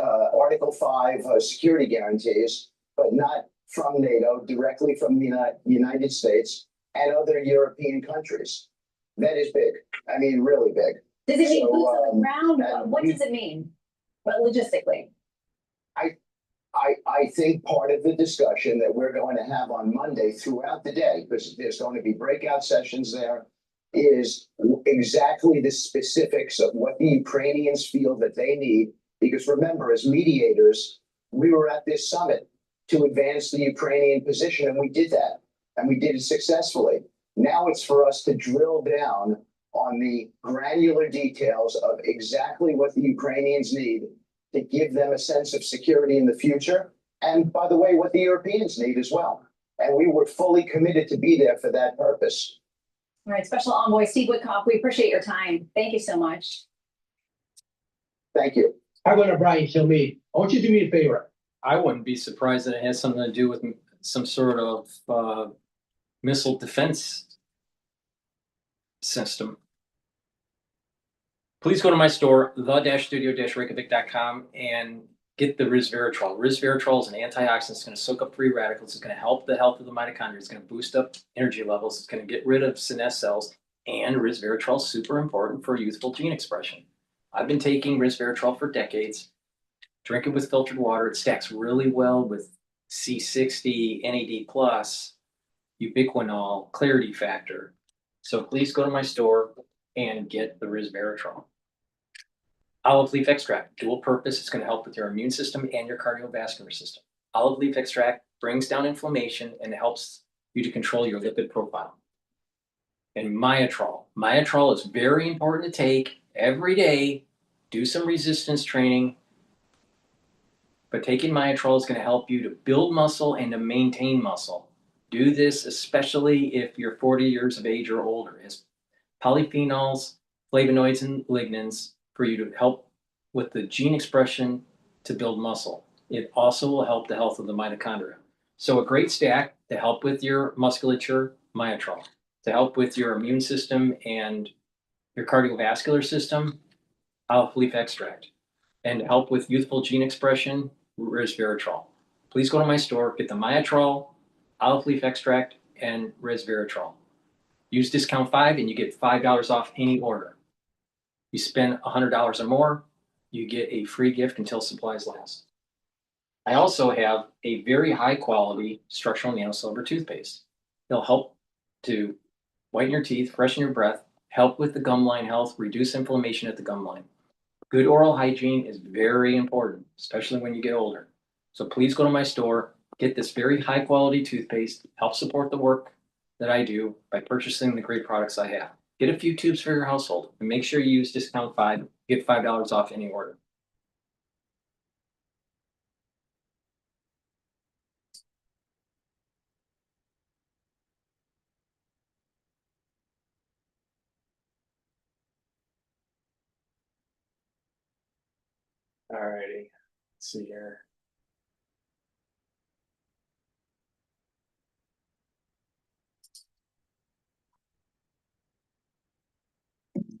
Article 5 security guarantees, but not from NATO, directly from the United States and other European countries. That is big. I mean, really big. Does it mean boots on the ground? What does it mean? But logistically, I think part of the discussion that we're going to have on Monday throughout the day, because there's going to be breakout sessions there, is exactly the specifics of what the Ukrainians feel that they need. Because remember, as mediators, we were at this summit to advance the Ukrainian position, and we did that, and we did it successfully. Now it's for us to drill down on the granular details of exactly what the Ukrainians need to give them a sense of security in the future. And by the way, what the Europeans need as well. And we were fully committed to be there for that purpose. all right, Special Envoy Steve Witkoff, we appreciate your time. Thank you so much. Thank you. I'm going to Brian Kill me. I want you to do me a favor. I wouldn't be surprised that it has something to do with some sort of missile defense system. Please go to my store, the-studio-reykjavik.com, and get the resveratrol. Resveratrol is an antioxidant. It's going to soak up free radicals. It's going to help the health of the mitochondria. It's going to boost up energy levels. It's going to get rid of senescent cells. And resveratrol is super important for youthful gene expression. I've been taking resveratrol for decades. Drink it with filtered water. It stacks really well with C60, NAD+, ubiquinol, clarity factor. So please go to my store and get the resveratrol. Olive leaf extract, dual purpose. It's going to help with your immune system and your cardiovascular system. Olive leaf extract brings down inflammation and helps you to control your lipid profile. And Myotrol. Myotrol is very important to take every day. Do some resistance training. But taking Myotrol is going to help you to build muscle and to maintain muscle. Do this especially if you're 40 years of age or older. It's polyphenols, flavonoids, and lignans for you to help with the gene expression to build muscle. It also will help the health of the mitochondria. So a great stack to help with your musculature, Myotrol. To help with your immune system and your cardiovascular system, olive leaf extract. And to help with youthful gene expression, resveratrol. Please go to my store, get the Myotrol, olive leaf extract, and resveratrol. Use discount 5 and you get $5 off any order. You spend $100 or more, you get a free gift until supplies last. I also have a very high quality structural nanosilver toothpaste. It'll help to whiten your teeth, freshen your breath, help with the gum line health, reduce inflammation at the gum line. Good oral hygiene is very important, especially when you get older. So please go to my store, get this very high quality toothpaste, help support the work that I do by purchasing the great products I have. Get a few tubes for your household and make sure you use discount 5, get $5 off any order. Alrighty, let's see here.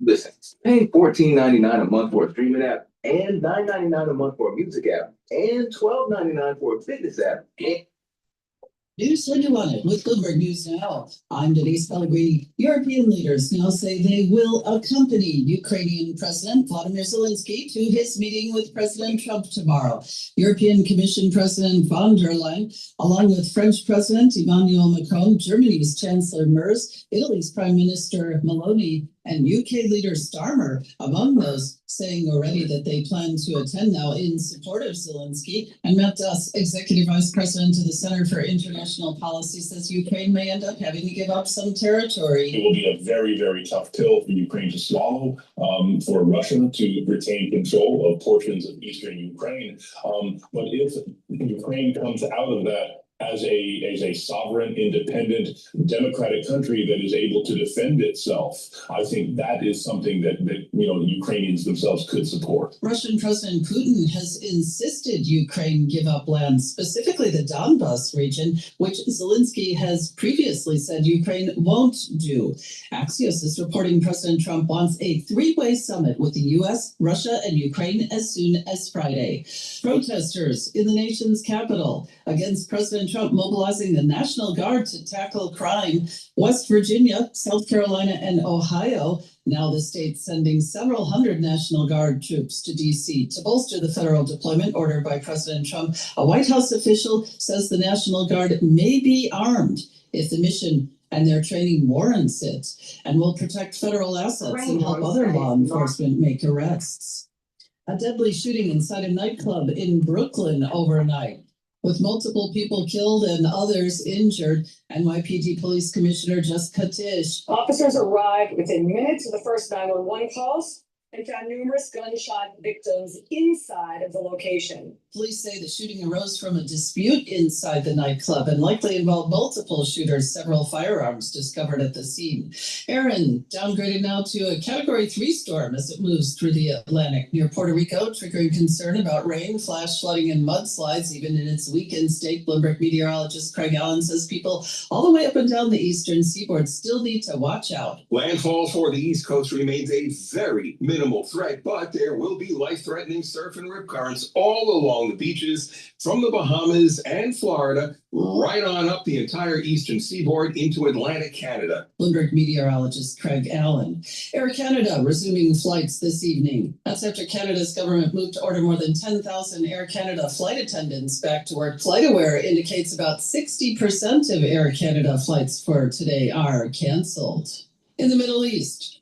Listen, pay $14.99 a month for a streaming app and $9.99 a month for a music app and $12.99 for a fitness app. News when you want it with Bloomberg News Now. I'm Denise Pellegrini. European leaders now say they will accompany Ukrainian President Vladimir Zelensky to his meeting with President Trump tomorrow. European Commission President von der Leyen, along with French President Emmanuel Macron, Germany's Chancellor Merz, Italy's Prime Minister Meloni, and UK leader Starmer, among those saying already that they plan to attend now in support of Zelensky. And Matt Duss, Executive Vice President of the Center for International Policy, says Ukraine may end up having to give up some territory. It will be a very, very tough pill for Ukraine to swallow, for Russia to retain control of portions of eastern Ukraine. But if Ukraine comes out of that as a sovereign, independent, democratic country that is able to defend itself, I think that is something that the Ukrainians themselves could support. Russian President Putin has insisted Ukraine give up land, specifically the Donbas region, which Zelensky has previously said Ukraine won't do. Axios is reporting President Trump wants a three-way summit with the U.S., Russia, and Ukraine as soon as Friday. Protesters in the nation's capital against President Trump mobilizing the National Guard to tackle crime. West Virginia, South Carolina, and Ohio. Now the state's sending several hundred National Guard troops to D.C. to bolster the federal deployment ordered by President Trump. A White House official says the National Guard may be armed if the mission and their training warrants it, and will protect federal assets and help other law enforcement make arrests. A deadly shooting inside a nightclub in Brooklyn overnight, with multiple people killed and others injured. NYPD Police Commissioner Jessica Tisch. Officers arrived within minutes of the first 911 calls and found numerous gunshot victims inside of the location. Police say the shooting arose from a dispute inside the nightclub and likely involved multiple shooters, several firearms discovered at the scene. Aaron downgraded now to a Category 3 storm as it moves through the Atlantic near Puerto Rico, triggering concern about rain, flash flooding, and mudslides, even in its weekend state. Bloomberg meteorologist Craig Allen says people all the way up and down the eastern seaboard still need to watch out. Landfall for the East Coast remains a very minimal threat, but there will be life-threatening surf and rip currents all along the beaches from the Bahamas and Florida right on up the entire eastern seaboard into Atlantic Canada. Bloomberg meteorologist Craig Allen. Air Canada resuming flights this evening. That's after Canada's government moved to order more than 10,000 Air Canada flight attendants back to work. FlightAware indicates about 60% of Air Canada flights for today are canceled. In the Middle East,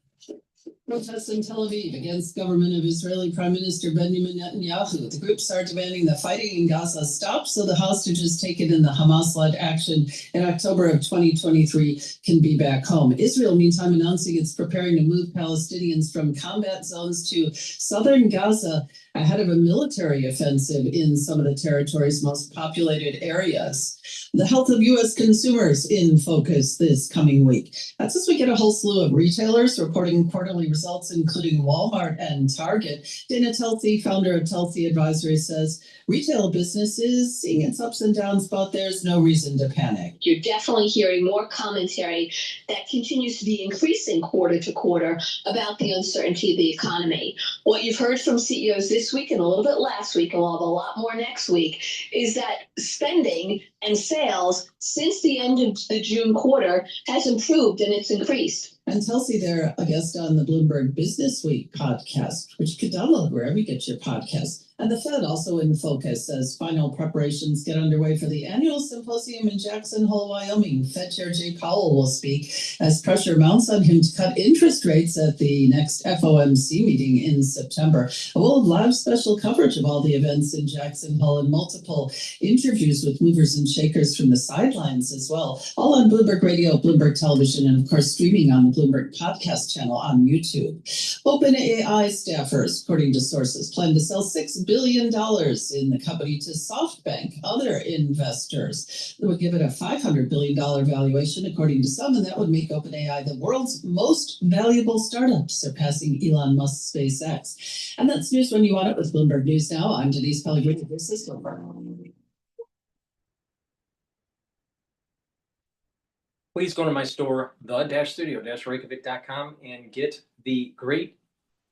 Protests in Tel Aviv against government of Israeli Prime Minister Benjamin Netanyahu. The groups are demanding the fighting in Gaza stop so the hostages taken in the Hamas-led action in October of 2023 can be back home. Israel, meantime, announcing it's preparing to move Palestinians from combat zones to southern Gaza ahead of a military offensive in some of the territory's most populated areas. The health of U.S. consumers in focus this coming week. That's as we get a whole slew of retailers reporting quarterly results, including Walmart and Target. Dana Telthy, founder of Telthy Advisory, says retail business is seeing its ups and downs, but there's no reason to panic. You're definitely hearing more commentary that continues to be increasing quarter to quarter about the uncertainty of the economy. What you've heard from CEOs this week and a little bit last week, and we'll have a lot more next week, is that spending and sales since the end of the June quarter has improved and it's increased. And Telsi there, a guest on the Bloomberg Business Week podcast, which you can download wherever you get your podcasts. And the Fed also in focus as final preparations get underway for the annual symposium in Jackson Hole, Wyoming. Fed Chair Jay Powell will speak as pressure mounts on him to cut interest rates at the next FOMC meeting in September. And we'll have live special coverage of all the events in Jackson Hole and multiple interviews with movers and shakers from the sidelines as well. All on Bloomberg Radio, Bloomberg Television, and of course streaming on the Bloomberg Podcast channel on YouTube. OpenAI staffers, according to sources, plan to sell $6 billion in the company to SoftBank, other investors. That would give it a $500 billion valuation, according to some, and that would make OpenAI the world's most valuable startup, surpassing Elon Musk's SpaceX. And that's news when you want it with Bloomberg News Now. I'm Denise Pellegrini. This is Bloomberg. Please go to my store, the-studio-reykjavik.com, and get the great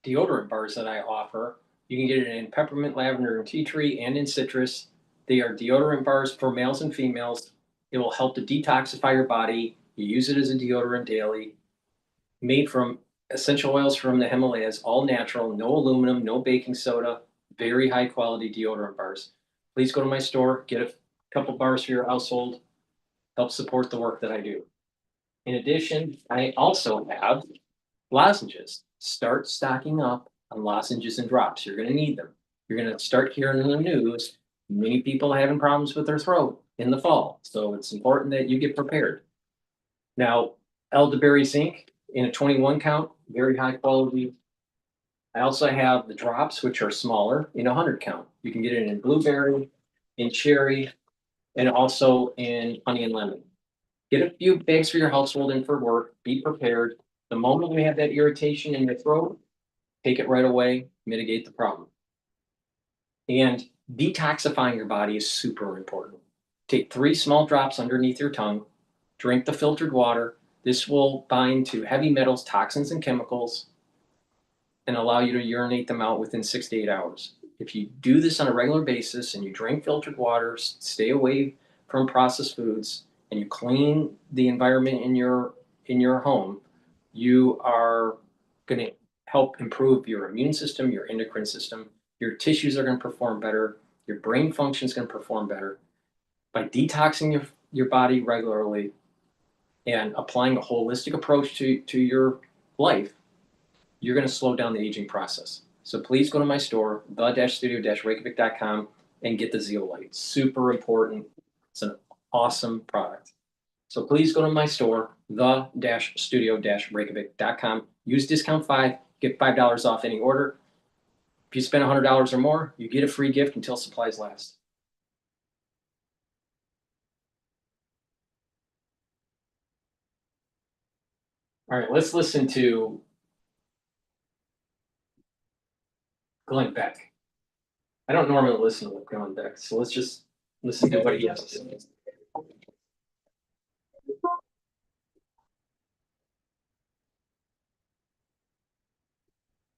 deodorant bars that I offer. You can get it in peppermint, lavender, and tea tree, and in citrus. They are deodorant bars for males and females. It will help to detoxify your body. You use it as a deodorant daily. Made from essential oils from the Himalayas, all natural, no aluminum, no baking soda, very high quality deodorant bars. Please go to my store, get a couple bars for your household, help support the work that I do. In addition, I also have lozenges. Start stocking up on lozenges and drops. You're going to need them. You're going to start hearing in the news, many people are having problems with their throat in the fall. So it's important that you get prepared. Now, elderberry zinc in a 21 count, very high quality. I also have the drops, which are smaller, in 100 count. You can get it in blueberry, in cherry, and also in honey and lemon. Get a few bags for your household and for work. Be prepared. The moment you have that irritation in your throat, take it right away, mitigate the problem. And detoxifying your body is super important. Take 3 small drops underneath your tongue, drink the filtered water. This will bind to heavy metals, toxins, and chemicals, and allow you to urinate them out within 6 to 8 hours. If you do this on a regular basis and you drink filtered water, stay away from processed foods, and you clean the environment in your home, you are going to help improve your immune system, your endocrine system. Your tissues are going to perform better. Your brain function is going to perform better. By detoxing your body regularly and applying a holistic approach to your life, you're going to slow down the aging process. So please go to my store, the-studio-reykjavik.com, and get the Zeolite. Super important. It's an awesome product. So please go to my store, the-studio-reykjavik.com. Use discount 5, get $5 off any order. If you spend $100 or more, you get a free gift until supplies last. All right, let's listen to Glenn Beck. I don't normally listen to Glenn Beck, so let's just listen to what he has to say.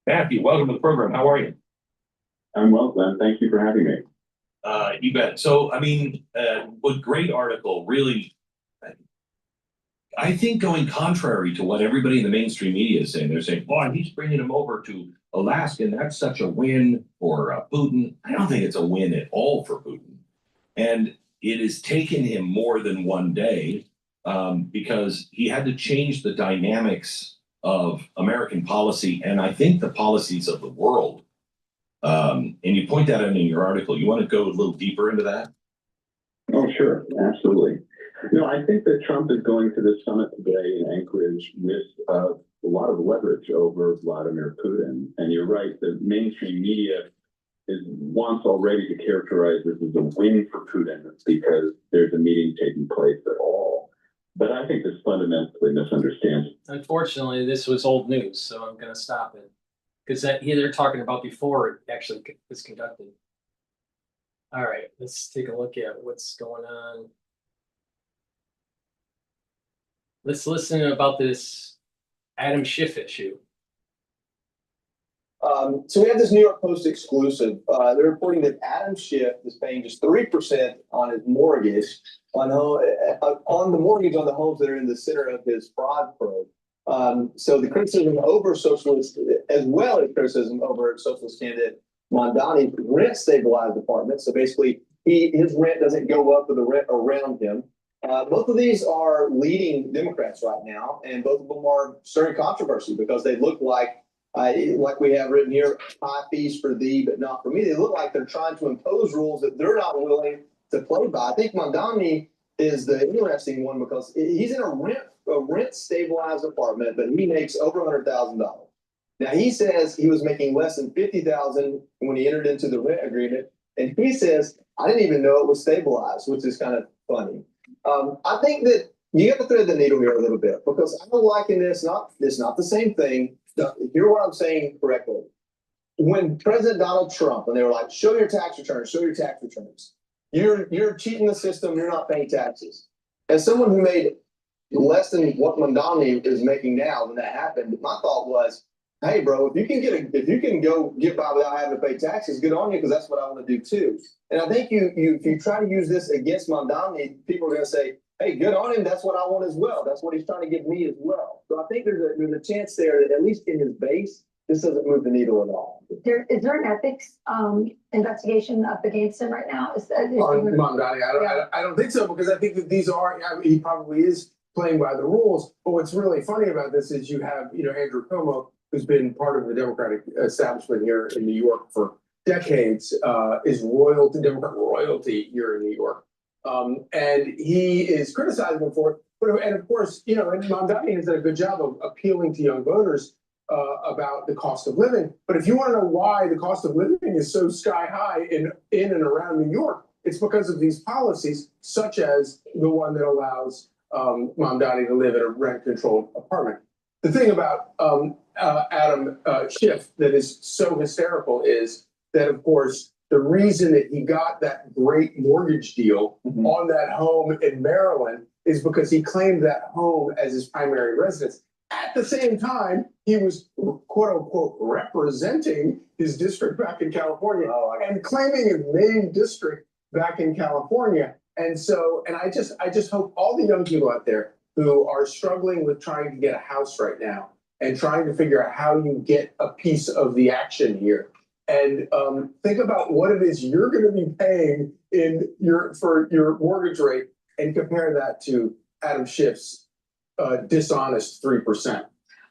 Matthew, welcome to the program. How are you? I'm well, Glenn. Thank you for having me. You bet. So, I mean, what great article, really, I think going contrary to what everybody in the mainstream media is saying. They're saying, boy, he's bringing him over to Alaska, and that's such a win for Putin. I don't think it's a win at all for Putin. And it has taken him more than one day because he had to change the dynamics of American policy, and I think the policies of the world. And you point that out in your article. You want to go a little deeper into that? Oh, sure. Absolutely. No, I think that Trump is going to this summit today in Anchorage with a lot of leverage over Vladimir Putin. And you're right, the mainstream media wants already to characterize this as a win for Putin because there's a meeting taking place at all. But I think this fundamentally misunderstands. Unfortunately, this was old news, so I'm going to stop it. Because they're talking about before it actually was conducted. All right, let's take a look at what's going on. Let's listen about this Adam Schiff issue. So we have this New York Post exclusive. They're reporting that Adam Schiff is paying just 3% on his mortgage on the mortgage on the homes that are in the center of his fraud probe. So the criticism over socialist, as well as criticism over socialist candidate Mondani's rent stabilized apartment. So basically, his rent doesn't go up with the rent around him. Both of these are leading Democrats right now, and both of them are stirring controversy because they look like we have written here, high fees for thee, but not for me. They look like they're trying to impose rules that they're not willing to play by. I think Mondani is the interesting one because he's in a rent stabilized apartment, but he makes over $100,000. Now he says he was making less than $50,000 when he entered into the rent agreement, and he says I didn't even know it was stabilized, which is kind of funny. I think that you have to thread the needle here a little bit because I'm liking this. It's not the same thing. Hear what I'm saying correctly. When President Donald Trump, and they were like, show your tax returns, you're cheating the system, you're not paying taxes. As someone who made less than what Mondani is making now when that happened, my thought was, hey bro, if you can go get by without having to pay taxes, good on you, because that's what I want to do too. And I think if you try to use this against Mondani, people are going to say, hey, good on him. That's what I want as well. That's what he's trying to give me as well. So I think there's a chance there that at least in his base, this doesn't move the needle at all. Is there an ethics investigation up against him right now? Mondani, I don't think so because I think that these are, he probably is playing by the rules. But what's really funny about this is you have, Andrew Cuomo, who's been part of the Democratic establishment here in New York for decades, is Democrat royalty here in New York. And he is criticizing him for it. And of course, and Mondani has done a good job of appealing to young voters about the cost of living. But if you want to know why the cost of living is so sky high in and around New York, it's because of these policies, such as the one that allows Mondani to live in a rent-controlled apartment. The thing about Adam Schiff that is so hysterical is that, of course, the reason that he got that great mortgage deal on that home in Maryland is because he claimed that home as his primary residence. At the same time, he was, quote unquote, representing his district back in California and claiming his main district back in California. And so, and I just hope all the young people out there who are struggling with trying to get a house right now and trying to figure out how you get a piece of the action here. And think about what it is you're going to be paying for your mortgage rate and compare that to Adam Schiff's dishonest 3%.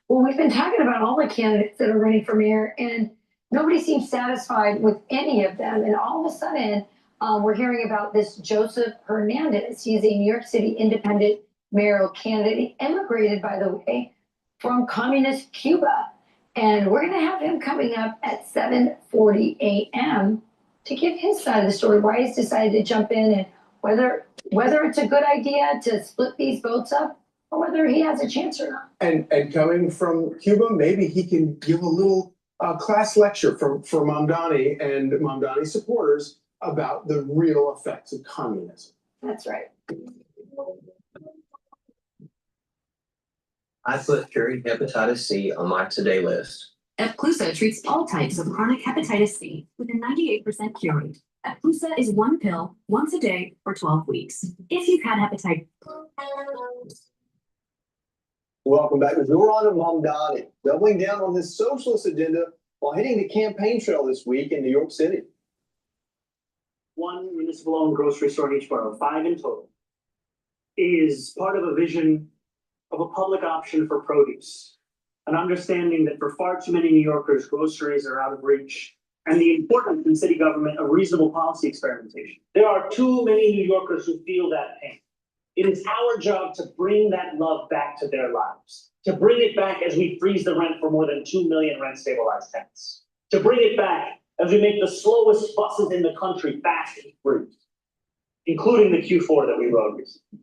Well, we've been talking about all the candidates that are running for mayor, and nobody seems satisfied with any of them. And all of a sudden, we're hearing about this Joseph Hernandez. He's a New York City independent mayoral candidate. He immigrated, by the way, from communist Cuba. And we're going to have him coming up at 7:40 a.m. to give his side of the story, why he's decided to jump in, and whether it's a good idea to split these votes up or whether he has a chance or not. And coming from Cuba, maybe he can give a little class lecture for Mondani and Mondani supporters about the real effects of communism. That's right. I put curing hepatitis C on my today list. Epclusa treats all types of chronic hepatitis C with a 98% cure rate. Epclusa is one pill once a day for 12 weeks. If you've had hepatitis. Welcome back to Zoran Mondani, doubling down on his socialist agenda while hitting the campaign trail this week in New York City. One municipal-owned grocery store in each borough, 5 in total, is part of a vision of a public option for produce. an understanding that for far too many New Yorkers, groceries are out of reach, and the importance in city government of reasonable policy experimentation. There are too many New Yorkers who feel that pain. It is our job to bring that love back to their lives, to bring it back as we freeze the rent for more than 2 million rent-stabilized tenants, to bring it back as we make the slowest buses in the country fast and free, including the Q4 that we rode recently.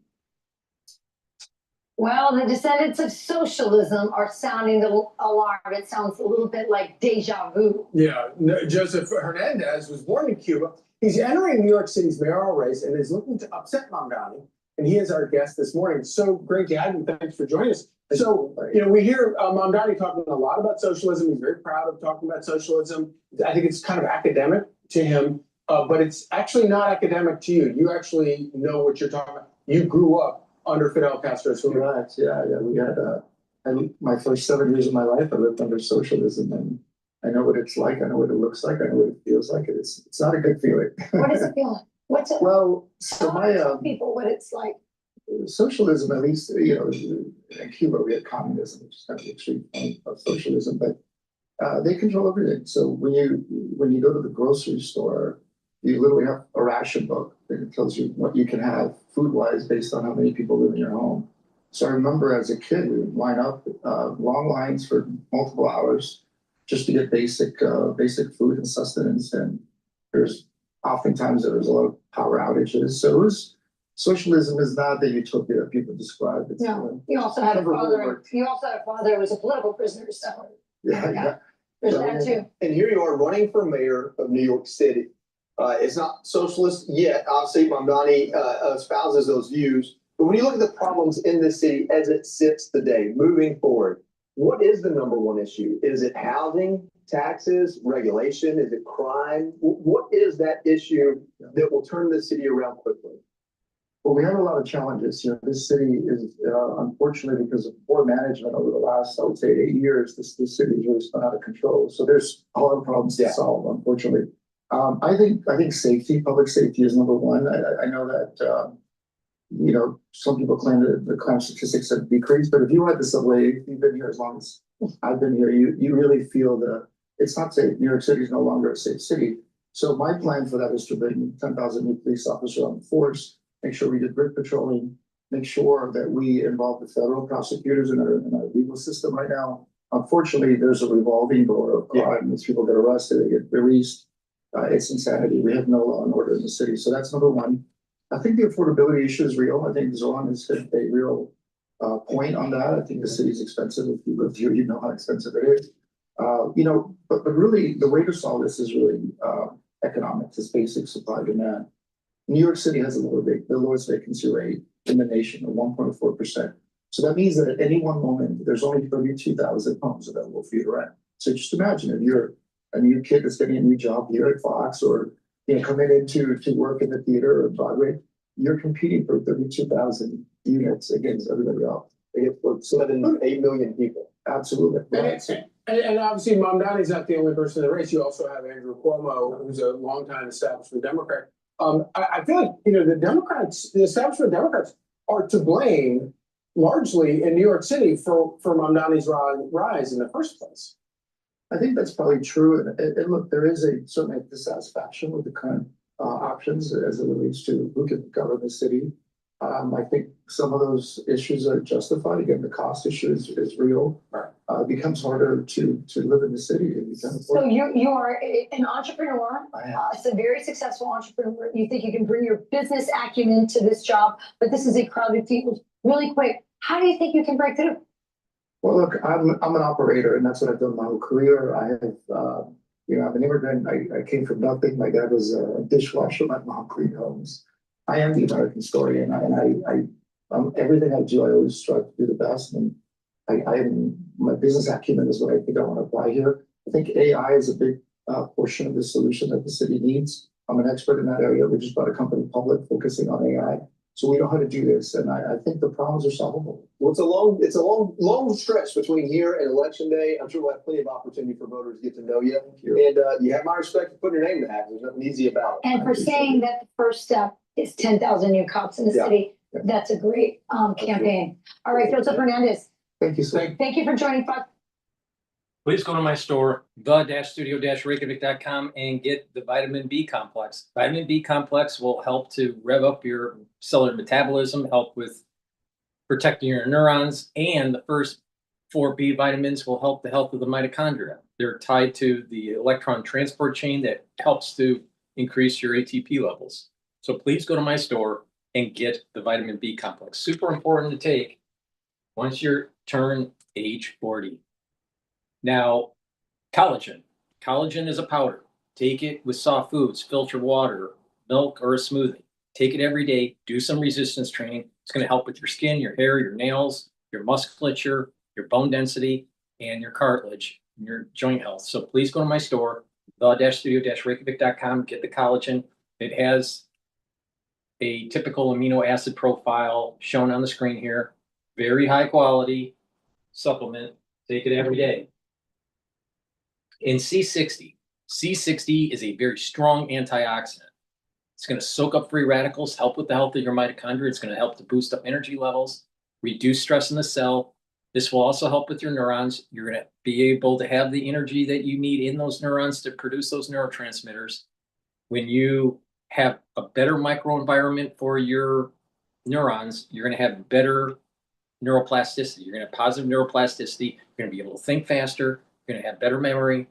Well, the descendants of socialism are sounding the alarm. It sounds a little bit like deja vu. Yeah, Joseph Hernandez was born in Cuba. He's entering New York City's mayoral race and is looking to upset Mamdani. And he is our guest this morning. So great to have you. Thanks for joining us. So, we hear Mamdani talking a lot about socialism. He's very proud of talking about socialism. I think it's kind of academic to him, but it's actually not academic to you. You actually know what you're talking about. You grew up under Fidel Castro's rule. Right. Yeah. We had my first 7 years of my life, I lived under socialism, and I know what it's like. I know what it looks like. I know what it feels like. It's not a good feeling. What does it feel like? What's it? Well, so Tell people what it's like. Socialism, at least, in Cuba we had communism, which is kind of the extreme form of socialism, but they control everything. So when you go to the grocery store, you literally have a ration book that tells you what you can have food-wise based on how many people live in your home. So I remember as a kid, we would line up long lines for multiple hours just to get basic food and sustenance. And oftentimes there was a lot of power outages. So socialism is not the utopia that people describe. It's, you also had a father. You also had a father who was a political prisoner. So yeah. There's that too. And here you are running for mayor of New York City. It's not socialist yet. Obviously, Mamdani espouses those views. But when you look at the problems in the city as it sits today, moving forward, what is the number one issue? Is it housing, taxes, regulation? Is it crime? What is that issue that will turn the city around quickly? Well, we have a lot of challenges. This city is, unfortunately, because of poor management over the last, I would say, 8 years, this city is really spun out of control. So there's a lot of problems to solve, unfortunately. I think safety, public safety is number one. I know that, some people claim that the crime statistics have decreased, but if you ride the subway, if you've been here as long as I've been here, you really feel it's not safe. New York City is no longer a safe city. So my plan for that is to bring 10,000 new police officers on the force, make sure we do grid patrolling, make sure that we involve the federal prosecutors in our legal system right now. Unfortunately, there's a revolving door of crime. These people get arrested, they get released. It's insanity. We have no law and order in the city. So that's number one. I think the affordability issue is real. I think Zoran has hit a real point on that. I think the city's expensive. If you live here, you know how expensive it is. But really the way to solve this is really economics. It's basic supply demand. New York City has the lowest vacancy rate in the nation of 1.4%. So that means that at any one moment, there's only 32,000 homes available for you to rent. So just imagine if you're a new kid that's getting a new job here at Fox, or coming in to work in the theater or Broadway, you're competing for 32,000 units against everybody else. Against 7-8 million people. Absolutely. And obviously, Mamdani's not the only person in the race. You also have Andrew Cuomo, who's a longtime establishment Democrat. I feel like the establishment Democrats are to blame largely in New York City for Mamdani's rise in the first place. I think that's probably true. And look, there is certainly a dissatisfaction with the current options as it relates to who can govern the city. I think some of those issues are justified. Again, the cost issue is real. It becomes harder to live in the city. So you are an entrepreneur. It's a very successful entrepreneur. You think you can bring your business acumen to this job, but this is a crowded field. Really quick, how do you think you can break through? Well, look, I'm an operator, and that's what I've done my whole career. I have, I'm an immigrant. I came from nothing. My dad was a dishwasher. My mom cleaned homes. I am the American story, and everything I do, I always strive to do the best. And my business acumen is what I think I want to apply here. I think AI is a big portion of the solution that the city needs. I'm an expert in that area. We just brought a company public focusing on AI. So we know how to do this, and I think the problems are solvable. Well, it's a long stretch between here and Election Day. I'm sure we'll have plenty of opportunity for voters to get to know you. And you have my respect for putting your name in the hat. There's nothing easy about it. And for saying that the first step is 10,000 new cops in the city. That's a great campaign. All right, Joseph Hernandez. Thank you, sir. Thank you for joining Fox. Please go to my store, the-studio-reykjavik.com, and get the vitamin B complex. Vitamin B complex will help to rev up your cellular metabolism, help with protecting your neurons, and the first 4 B vitamins will help the health of the mitochondria. They're tied to the electron transport chain that helps to increase your ATP levels. So please go to my store and get the vitamin B complex. Super important to take once you turn age 40. Now, collagen. Collagen is a powder. Take it with soft foods, filtered water, milk, or a smoothie. Take it every day. Do some resistance training. It's going to help with your skin, your hair, your nails, your musculature, your bone density, and your cartilage, and your joint health. So please go to my store, the-studio-reykjavik.com, get the collagen. It has a typical amino acid profile shown on the screen here. Very high quality supplement. Take it every day. In C60. C60 is a very strong antioxidant. It's going to soak up free radicals, help with the health of your mitochondria. It's going to help to boost up energy levels, reduce stress in the cell. This will also help with your neurons. You're going to be able to have the energy that you need in those neurons to produce those neurotransmitters. When you have a better microenvironment for your neurons, you're going to have better neuroplasticity. You're going to have positive neuroplasticity. You're going to be able to think faster. You're going to have better memory.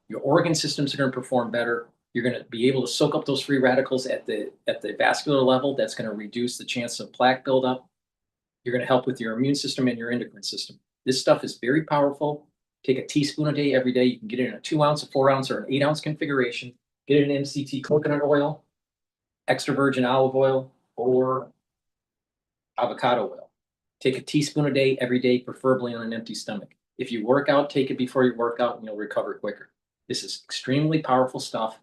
Your organ systems are going to perform better. You're going to be able to soak up those free radicals at the vascular level. That's going to reduce the chance of plaque buildup. You're going to help with your immune system and your endocrine system. This stuff is very powerful. Take a teaspoon a day every day. You can get it in a 2 ounce, a 4 ounce, or an 8 ounce configuration. Get it in MCT coconut oil, extra virgin olive oil, or avocado oil. Take a teaspoon a day every day, preferably on an empty stomach. If you work out, take it before you work out and you'll recover quicker. This is extremely powerful stuff,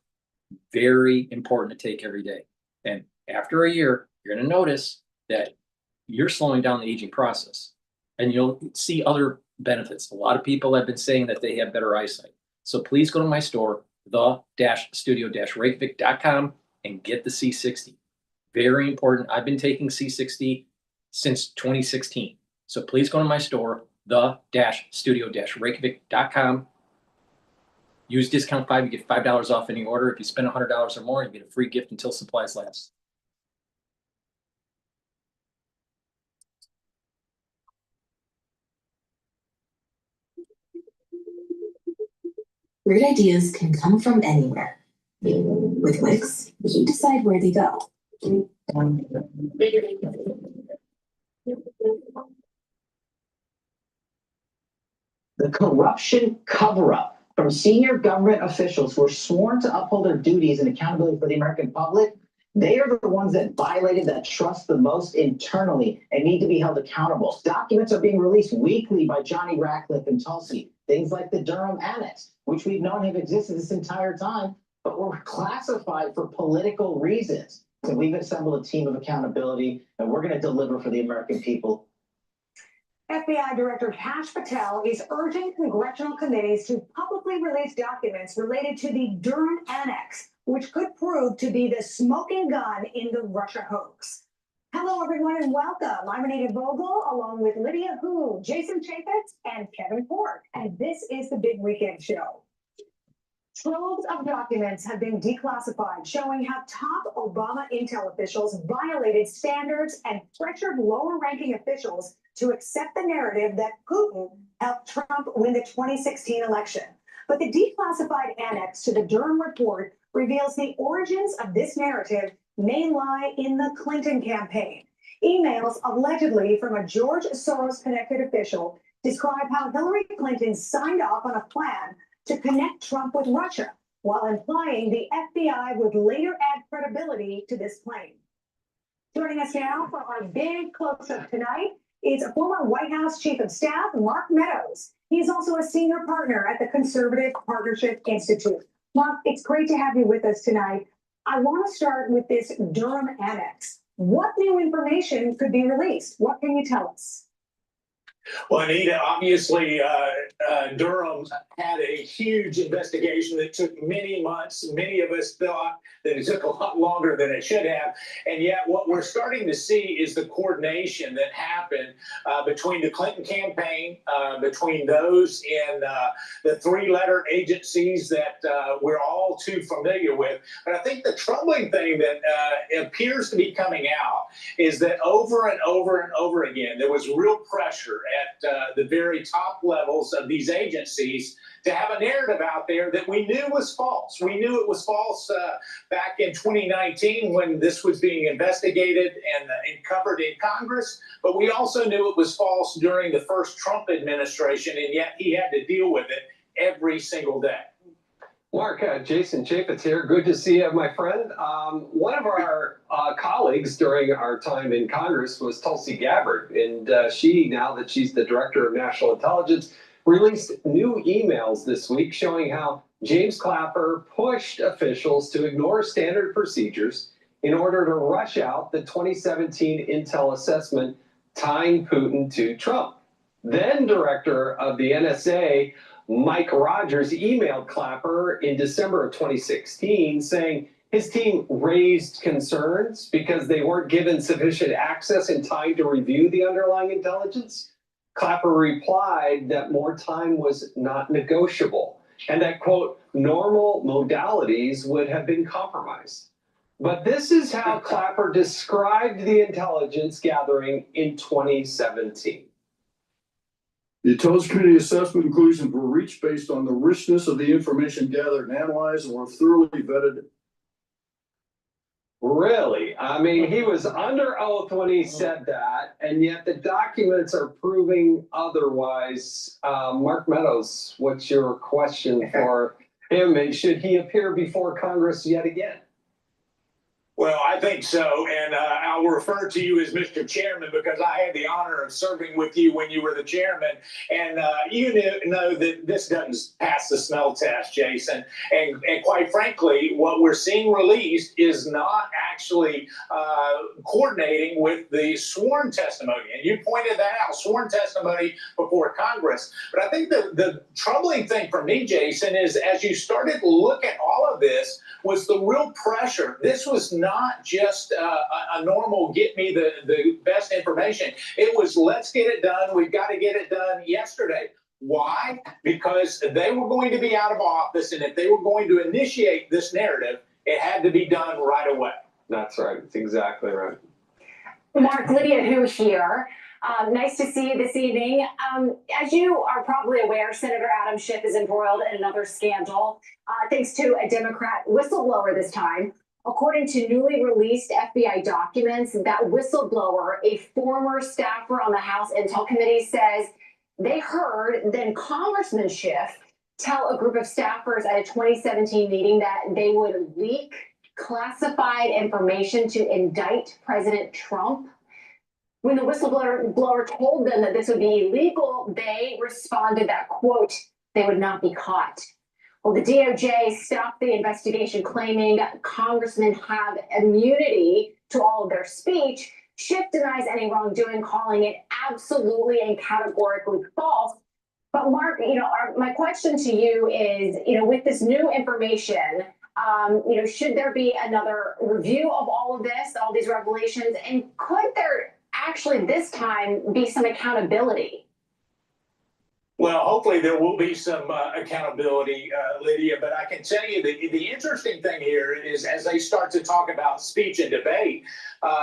very important to take every day. And after a year, you're going to notice that you're slowing down the aging process and you'll see other benefits. A lot of people have been saying that they have better eyesight. So please go to my store, the-studio-reykjavik.com, and get the C60. Very important. I've been taking C60 since 2016. So please go to my store, the-studio-reykjavik.com. Use discount 5, you get $5 off any order. If you spend $100 or more, you get a free gift until supplies last. Great ideas can come from anywhere. With Wix, you decide where they go. The corruption cover-up from senior government officials who are sworn to uphold their duties and accountability for the American public. They are the ones that violated that trust the most internally and need to be held accountable. Documents are being released weekly by Johnny Ratcliffe and Tulsi. Things like the Durham Annex, which we've known have existed this entire time, but were classified for political reasons. So we've assembled a team of accountability, and we're going to deliver for the American people. FBI Director Kash Patel is urging congressional committees to publicly release documents related to the Durham Annex, which could prove to be the smoking gun in the Russia hoax. Hello, everyone, and welcome. I'm Anita Vogel, along with Lydia Hu, Jason Chaffetz, and Kevin Ford. And this is the Big Weekend Show. Troves of documents have been declassified showing how top Obama intel officials violated standards and pressured lower-ranking officials to accept the narrative that Putin helped Trump win the 2016 election. But the declassified annex to the Durham report reveals the origins of this narrative may lie in the Clinton campaign. Emails allegedly from a George Soros-connected official describe how Hillary Clinton signed off on a plan to connect Trump with Russia, while implying the FBI would later add credibility to this claim. Joining us now for our big close-up tonight is a former White House Chief of Staff, Mark Meadows. He is also a senior partner at the Conservative Partnership Institute. Mark, it's great to have you with us tonight. I want to start with this Durham Annex. What new information could be released? What can you tell us? Well, Anita, obviously, Durham had a huge investigation that took many months. Many of us thought that it took a lot longer than it should have. And yet what we're starting to see is the coordination that happened between the Clinton campaign, between those in the three-letter agencies that we're all too familiar with. But I think the troubling thing that appears to be coming out is that over and over and over again, there was real pressure at the very top levels of these agencies to have a narrative out there that we knew was false. We knew it was false back in 2019 when this was being investigated and covered in Congress, but we also knew it was false during the first Trump administration, and yet he had to deal with it every single day. Mark, Jason Chaffetz here. Good to see you, my friend. One of our colleagues during our time in Congress was Tulsi Gabbard, and she, now that she's the Director of National Intelligence, released new emails this week showing how James Clapper pushed officials to ignore standard procedures in order to rush out the 2017 intel assessment tying Putin to Trump. Then Director of the NSA, Mike Rogers, emailed Clapper in December of 2016 saying his team raised concerns because they weren't given sufficient access in time to review the underlying intelligence. Clapper replied that more time was not negotiable and that, quote, normal modalities would have been compromised. But this is how Clapper described the intelligence gathering in 2017. The Intelligence Community assessment conclusions were reached based on the richness of the information gathered and analyzed and were thoroughly vetted. Really? I mean, he was under oath when he said that, and yet the documents are proving otherwise. Mark Meadows, what's your question for him? And should he appear before Congress yet again? Well, I think so, and I'll refer to you as Mr. Chairman because I had the honor of serving with you when you were the chairman, and you know that this doesn't pass the smell test, Jason, and quite frankly, what we're seeing released is not actually coordinating with the sworn testimony, and you pointed that out, sworn testimony before Congress. But I think the troubling thing for me, Jason, is as you started to look at all of this, was the real pressure. This was not just a normal get me the best information. It was let's get it done. We've got to get it done yesterday. Why? Because they were going to be out of office, and if they were going to initiate this narrative, it had to be done right away. That's right. That's exactly right. Mark, Lydia Hu here. Nice to see you this evening. As you are probably aware, Senator Adam Schiff is embroiled in another scandal, thanks to a Democrat whistleblower this time. According to newly released FBI documents, that whistleblower, a former staffer on the House Intel Committee, says they heard then Congressman Schiff tell a group of staffers at a 2017 meeting that they would leak classified information to indict President Trump. When the whistleblower told them that this would be illegal, they responded that, quote, they would not be caught. Well, the DOJ stopped the investigation, claiming congressmen have immunity to all of their speech. Schiff denies any wrongdoing, calling it absolutely and categorically false. But Mark, my question to you is, with this new information, should there be another review of all of this, all these revelations, and could there actually this time be some accountability? Well, hopefully there will be some accountability, Lydia, but I can tell you that the interesting thing here is as they start to talk about speech and debate,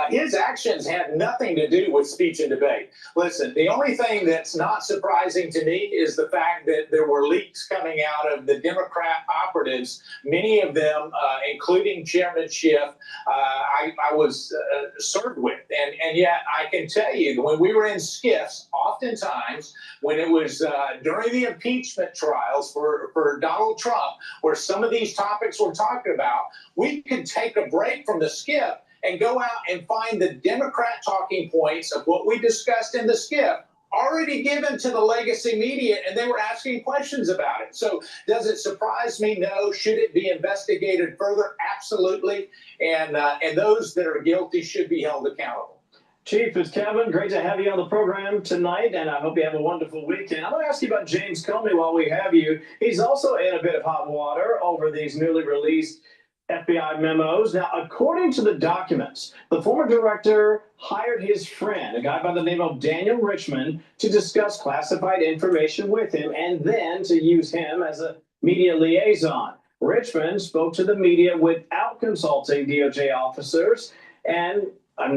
his actions had nothing to do with speech and debate. Listen, the only thing that's not surprising to me is the fact that there were leaks coming out of the Democrat operatives, many of them, including Chairman Schiff, I was served with. And yet I can tell you, when we were in SCIFs, oftentimes when it was during the impeachment trials for Donald Trump, where some of these topics we're talking about, we could take a break from the SCIF and go out and find the Democrat talking points of what we discussed in the SCIF already given to the legacy media, and they were asking questions about it. So does it surprise me? No. Should it be investigated further? Absolutely. And those that are guilty should be held accountable. Chief, it's Kevin. Great to have you on the program tonight, and I hope you have a wonderful weekend. I'm going to ask you about James Comey while we have you. He's also in a bit of hot water over these newly released FBI memos. Now, according to the documents, the former director hired his friend, a guy by the name of Daniel Richmond, to discuss classified information with him and then to use him as a media liaison. Richmond spoke to the media without consulting DOJ officers, and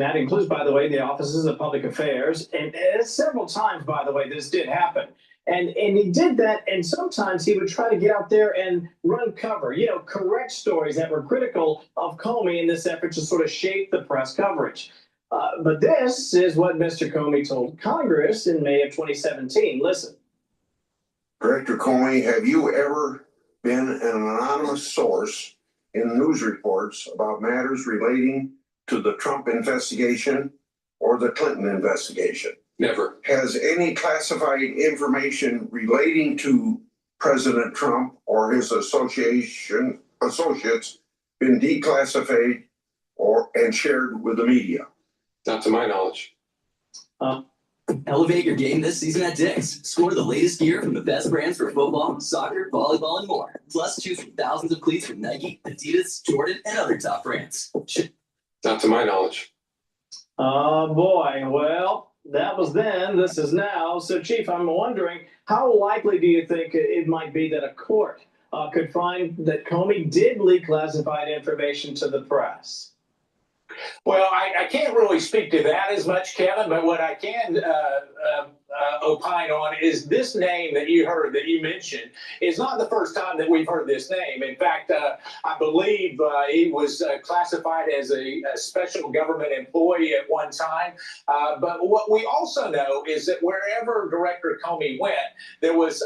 that includes, by the way, the offices of public affairs. And several times, by the way, this did happen. And he did that, and sometimes he would try to get out there and run cover, correct stories that were critical of Comey in this effort to sort of shape the press coverage. But this is what Mr. Comey told Congress in May of 2017. Listen. Director Comey, have you ever been an anonymous source in news reports about matters relating to the Trump investigation or the Clinton investigation? Never. Has any classified information relating to President Trump or his associates been declassified and shared with the media? Not to my knowledge. Elevate your game this season at Dick's. Score the latest gear from the best brands for football, soccer, volleyball, and more. Plus, choose from thousands of cleats from Nike, Adidas, Jordan, and other top brands. Not to my knowledge. Oh, boy. Well, that was then. This is now. So, Chief, I'm wondering, how likely do you think it might be that a court could find that Comey did leak classified information to the press? Well, I can't really speak to that as much, Kevin, but what I can opine on is this name that you heard, that you mentioned, is not the first time that we've heard this name. In fact, I believe he was classified as a special government employee at one time. But what we also know is that wherever Director Comey went, there was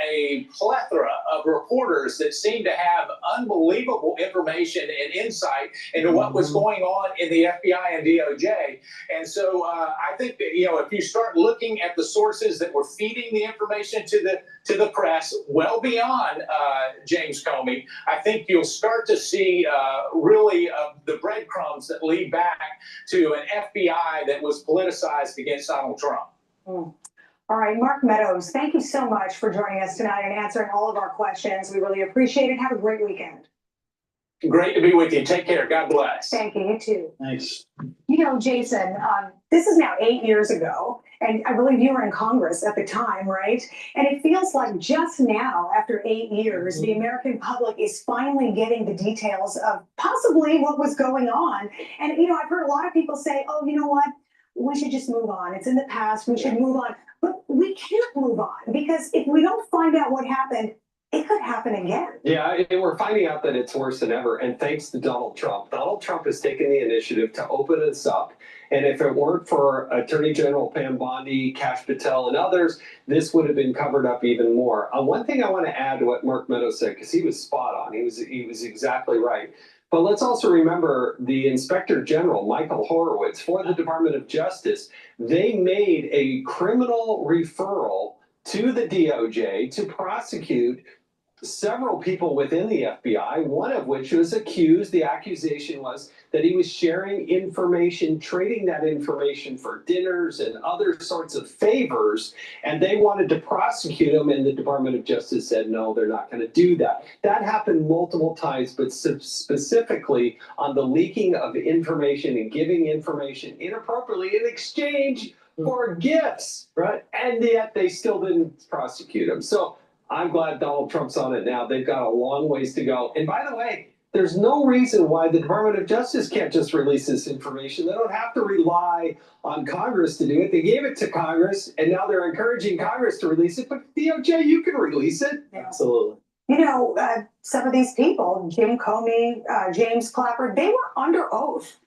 a plethora of reporters that seemed to have unbelievable information and insight into what was going on in the FBI and DOJ. And so I think that, if you start looking at the sources that were feeding the information to the press well beyond James Comey, I think you'll start to see really the breadcrumbs that lead back to an FBI that was politicized against Donald Trump. All right, Mark Meadows, thank you so much for joining us tonight and answering all of our questions. We really appreciate it. Have a great weekend. Great to be with you. Take care. God bless. Thank you. You too. Thanks. Jason, this is now 8 years ago, and I believe you were in Congress at the time, right? And it feels like just now, after 8 years, the American public is finally getting the details of possibly what was going on. And, I've heard a lot of people say, oh, you know what? We should just move on. It's in the past. We should move on. But we can't move on, because if we don't find out what happened, it could happen again. Yeah, and we're finding out that it's worse than ever. And thanks to Donald Trump. Donald Trump has taken the initiative to open this up. And if it weren't for Attorney General Pam Bondi, Kash Patel, and others, this would have been covered up even more. One thing I want to add to what Mark Meadows said, because he was spot on. He was exactly right. But let's also remember the Inspector General, Michael Horowitz, for the Department of Justice, they made a criminal referral to the DOJ to prosecute several people within the FBI, one of which was accused. The accusation was that he was sharing information, trading that information for dinners and other sorts of favors, and they wanted to prosecute him, and the Department of Justice said, no, they're not going to do that. That happened multiple times, but specifically on the leaking of information and giving information inappropriately in exchange for gifts, right? And yet they still didn't prosecute him. So I'm glad Donald Trump's on it now. They've got a long ways to go. And by the way, there's no reason why the Department of Justice can't just release this information. They don't have to rely on Congress to do it. They gave it to Congress, and now they're encouraging Congress to release it. But DOJ, you can release it. Absolutely. Some of these people, Jim Comey, James Clapper, they were under oath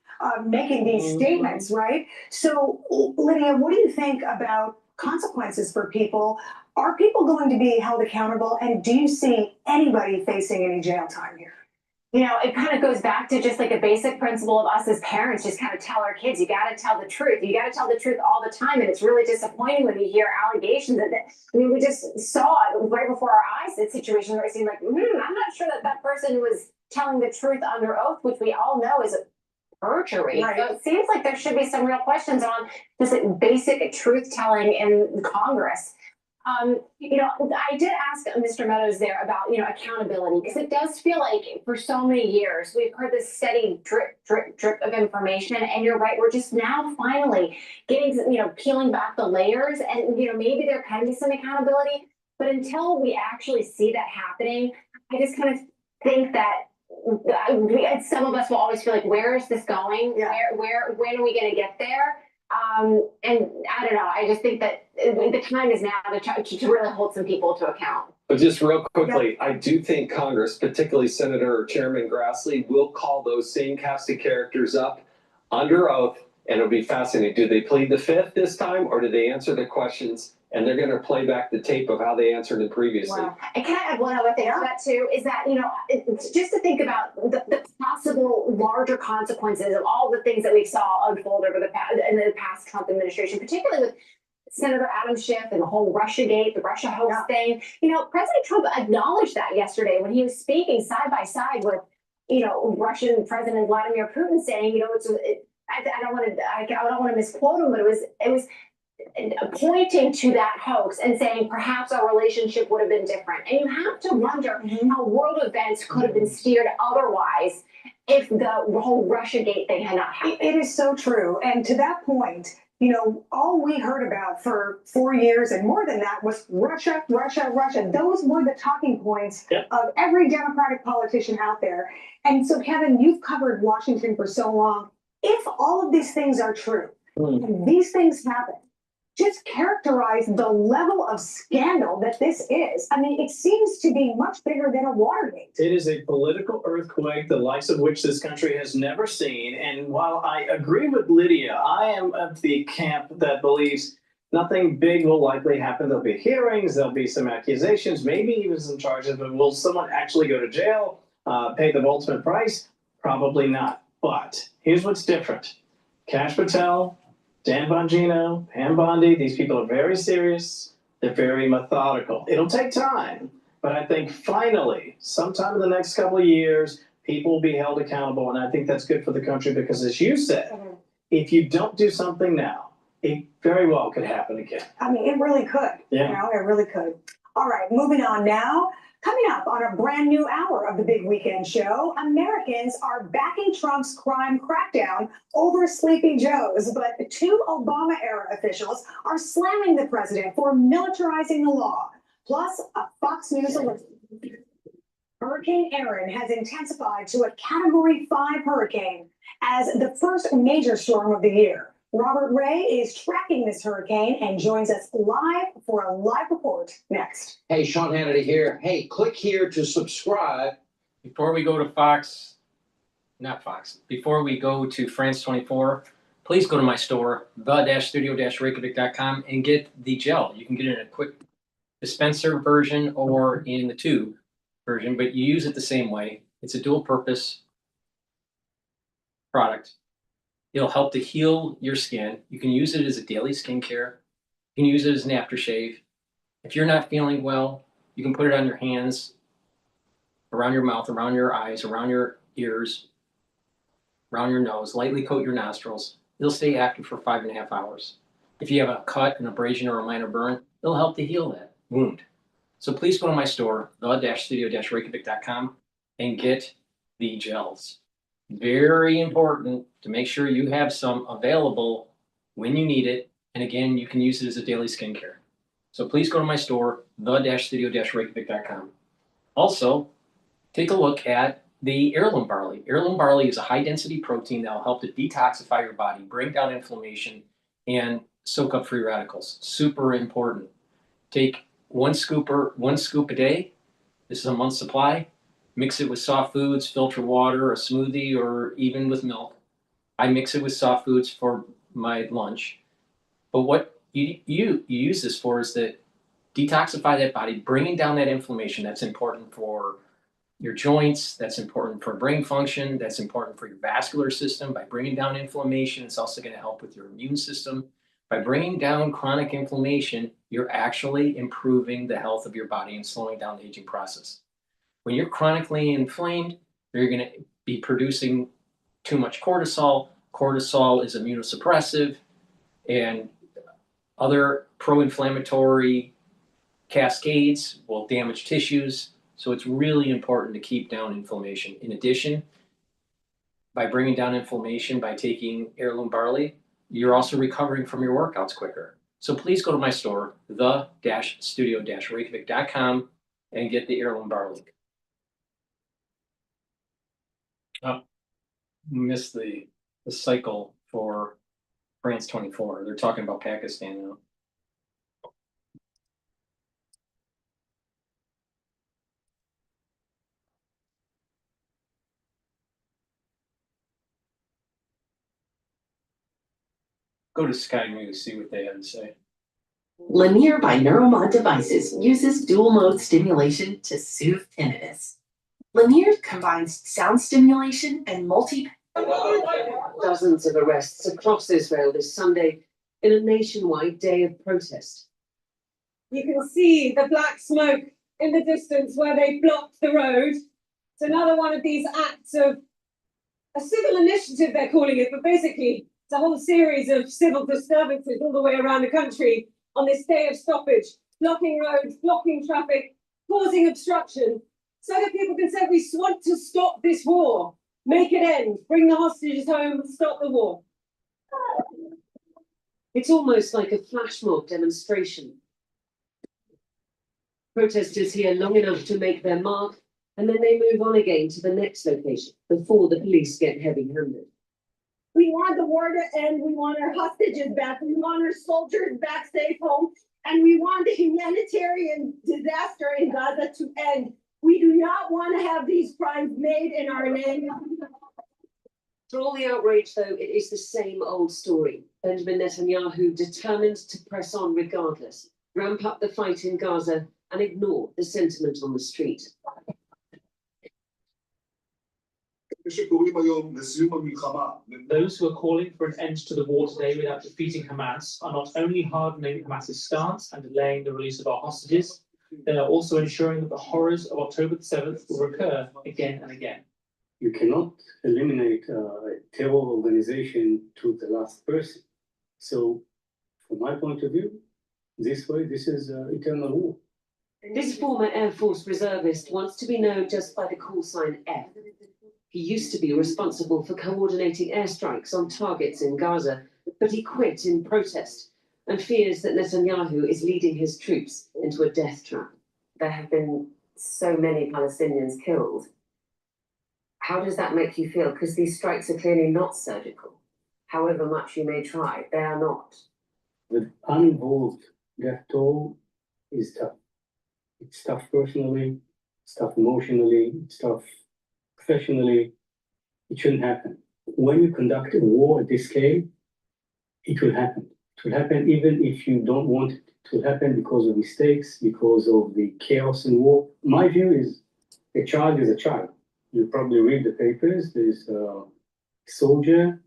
making these statements, right? So, Lydia, what do you think about consequences for people? Are people going to be held accountable? And do you see anybody facing any jail time here? It kind of goes back to just like a basic principle of us as parents, just kind of tell our kids, you got to tell the truth. You got to tell the truth all the time. And it's really disappointing when you hear allegations of that. We just saw it right before our eyes, that situation where it seemed like, I'm not sure that person was telling the truth under oath, which we all know is perjury. Right. So it seems like there should be some real questions on just like basic truth telling in Congress. I did ask Mr. Meadows there about, accountability, because it does feel like for so many years we've heard this steady drip, drip, drip of information. And you're right, we're just now finally getting, peeling back the layers, and, maybe there can be some accountability. But until we actually see that happening, I just kind of think that some of us will always feel like, where is this going? Yeah. When are we going to get there? And I don't know. I just think that the time is now to really hold some people to account. But just real quickly, I do think Congress, particularly Senator Chairman Grassley, will call those same cast of characters up under oath, and it'll be fascinating. Do they plead the fifth this time, or do they answer the questions? And they're going to play back the tape of how they answered it previously. Wow. And can I add one other thing to that too? Is that, it's just to think about the possible larger consequences of all the things that we saw unfold over the past Trump administration, particularly with Senator Adam Schiff and the whole Russiagate, the Russia hoax thing. President Trump acknowledged that yesterday when he was speaking side by side with, Russian President Vladimir Putin, saying, I don't want to misquote him, but it was pointing to that hoax and saying perhaps our relationship would have been different. And you have to wonder how world events could have been steered otherwise if the whole Russiagate thing had not happened. It is so true. And to that point, all we heard about for 4 years and more than that was Russia, Russia, Russia. Those were the talking points of every Democratic politician out there. And so, Kevin, you've covered Washington for so long. If all of these things are true, and these things happen, just characterize the level of scandal that this is. I mean, it seems to be much bigger than a Watergate. It is a political earthquake, the likes of which this country has never seen. And while I agree with Lydia, I am of the camp that believes nothing big will likely happen. There'll be hearings, there'll be some accusations, maybe even some charges, but will someone actually go to jail, pay the ultimate price? Probably not. But here's what's different. Kash Patel, Dan Bongino, Pam Bondi, these people are very serious. They're very methodical. It'll take time, but I think finally, sometime in the next couple of years, people will be held accountable. And I think that's good for the country because, as you said, if you don't do something now, it very well could happen again. I mean, it really could. Yeah. It really could. All right, moving on now. Coming up on a brand new hour of the Big Weekend Show, Americans are backing Trump's crime crackdown over Sleepy Joe's, but 2 Obama-era officials are slamming the president for militarizing the law. Plus, a Fox News alert. Hurricane Erin has intensified to a Category 5 hurricane as the first major storm of the year. Robert Ray is tracking this hurricane and joins us live for a live report next. Hey, Sean Hannity here. Hey, click here to subscribe. Before we go to before we go to France 24, please go to my store, the-studio-reykjavik.com, and get the gel. You can get it in a quick dispenser version or in the tube version, but you use it the same way. It's a dual purpose product. It'll help to heal your skin. You can use it as a daily skincare. You can use it as an aftershave. If you're not feeling well, you can put it on your hands, around your mouth, around your eyes, around your ears, around your nose, lightly coat your nostrils. It'll stay active for 5.5 hours. If you have a cut, an abrasion, or a minor burn, it'll help to heal that wound. So please go to my store, the-studio-reykjavik.com, and get the gels. Very important to make sure you have some available when you need it. And again, you can use it as a daily skincare. So please go to my store, the-studio-reykjavik.com. Also, take a look at the heirloom barley. Heirloom barley is a high-density protein that will help to detoxify your body, break down inflammation, and soak up free radicals. Super important. Take one scoop a day. This is a month's supply. Mix it with soft foods, filter water, a smoothie, or even with milk. I mix it with soft foods for my lunch. But what you use this for is to detoxify that body, bringing down that inflammation. That's important for your joints. That's important for brain function. That's important for your vascular system. By bringing down inflammation, it's also going to help with your immune system. By bringing down chronic inflammation, you're actually improving the health of your body and slowing down the aging process. When you're chronically inflamed, you're going to be producing too much cortisol. Cortisol is immunosuppressive, and other pro-inflammatory cascades will damage tissues. So it's really important to keep down inflammation. In addition, by bringing down inflammation by taking heirloom barley, you're also recovering from your workouts quicker. So please go to my store, the-studio-reykjavik.com, and get the heirloom barley. Oh, missed the cycle for France 24. They're talking about Pakistan now. Go to Sky News, see what they have to say. Lanier by Neuromod Devices uses dual mode stimulation to soothe tinnitus. Lanier combines sound stimulation and Dozens of arrests across Israel this Sunday in a nationwide day of protest. You can see the black smoke in the distance where they blocked the road. It's another one of these acts of a civil initiative, they're calling it, but basically it's a whole series of civil disturbances all the way around the country on this day of stoppage, blocking roads, blocking traffic, causing obstruction, so that people can say, we want to stop this war, make it end, bring the hostages home, stop the war. It's almost like a flash mob demonstration. Protesters here long enough to make their mark, and then they move on again to the next location before the police get heavy-handed. We want the war to end. We want our hostages back. We want our soldiers back safe home. And we want the humanitarian disaster in Gaza to end. We do not want to have these crimes made in our name. For all the outrage, though, it is the same old story. Benjamin Netanyahu determined to press on regardless, ramp up the fight in Gaza, and ignore the sentiment on the street. Those who are calling for an end to the war today without defeating Hamas are not only hardening Hamas's stance and delaying the release of our hostages, they are also ensuring that the horrors of October the 7th will recur again and again. You cannot eliminate a terror organization to the last person. So, from my point of view, this is eternal war. This former Air Force reservist wants to be known just by the call sign F. He used to be responsible for coordinating airstrikes on targets in Gaza, but he quit in protest and fears that Netanyahu is leading his troops into a death trap. There have been so many Palestinians killed. How does that make you feel? Because these strikes are clearly not surgical. However much you may try, they are not. The uninvolved death toll is tough. It's tough personally, it's tough emotionally, it's tough professionally. It shouldn't happen. When you conduct a war at this scale, it will happen. It will happen even if you don't want it. It will happen because of mistakes, because of the chaos in war. My view is a child is a child. You probably read the papers. There's a soldier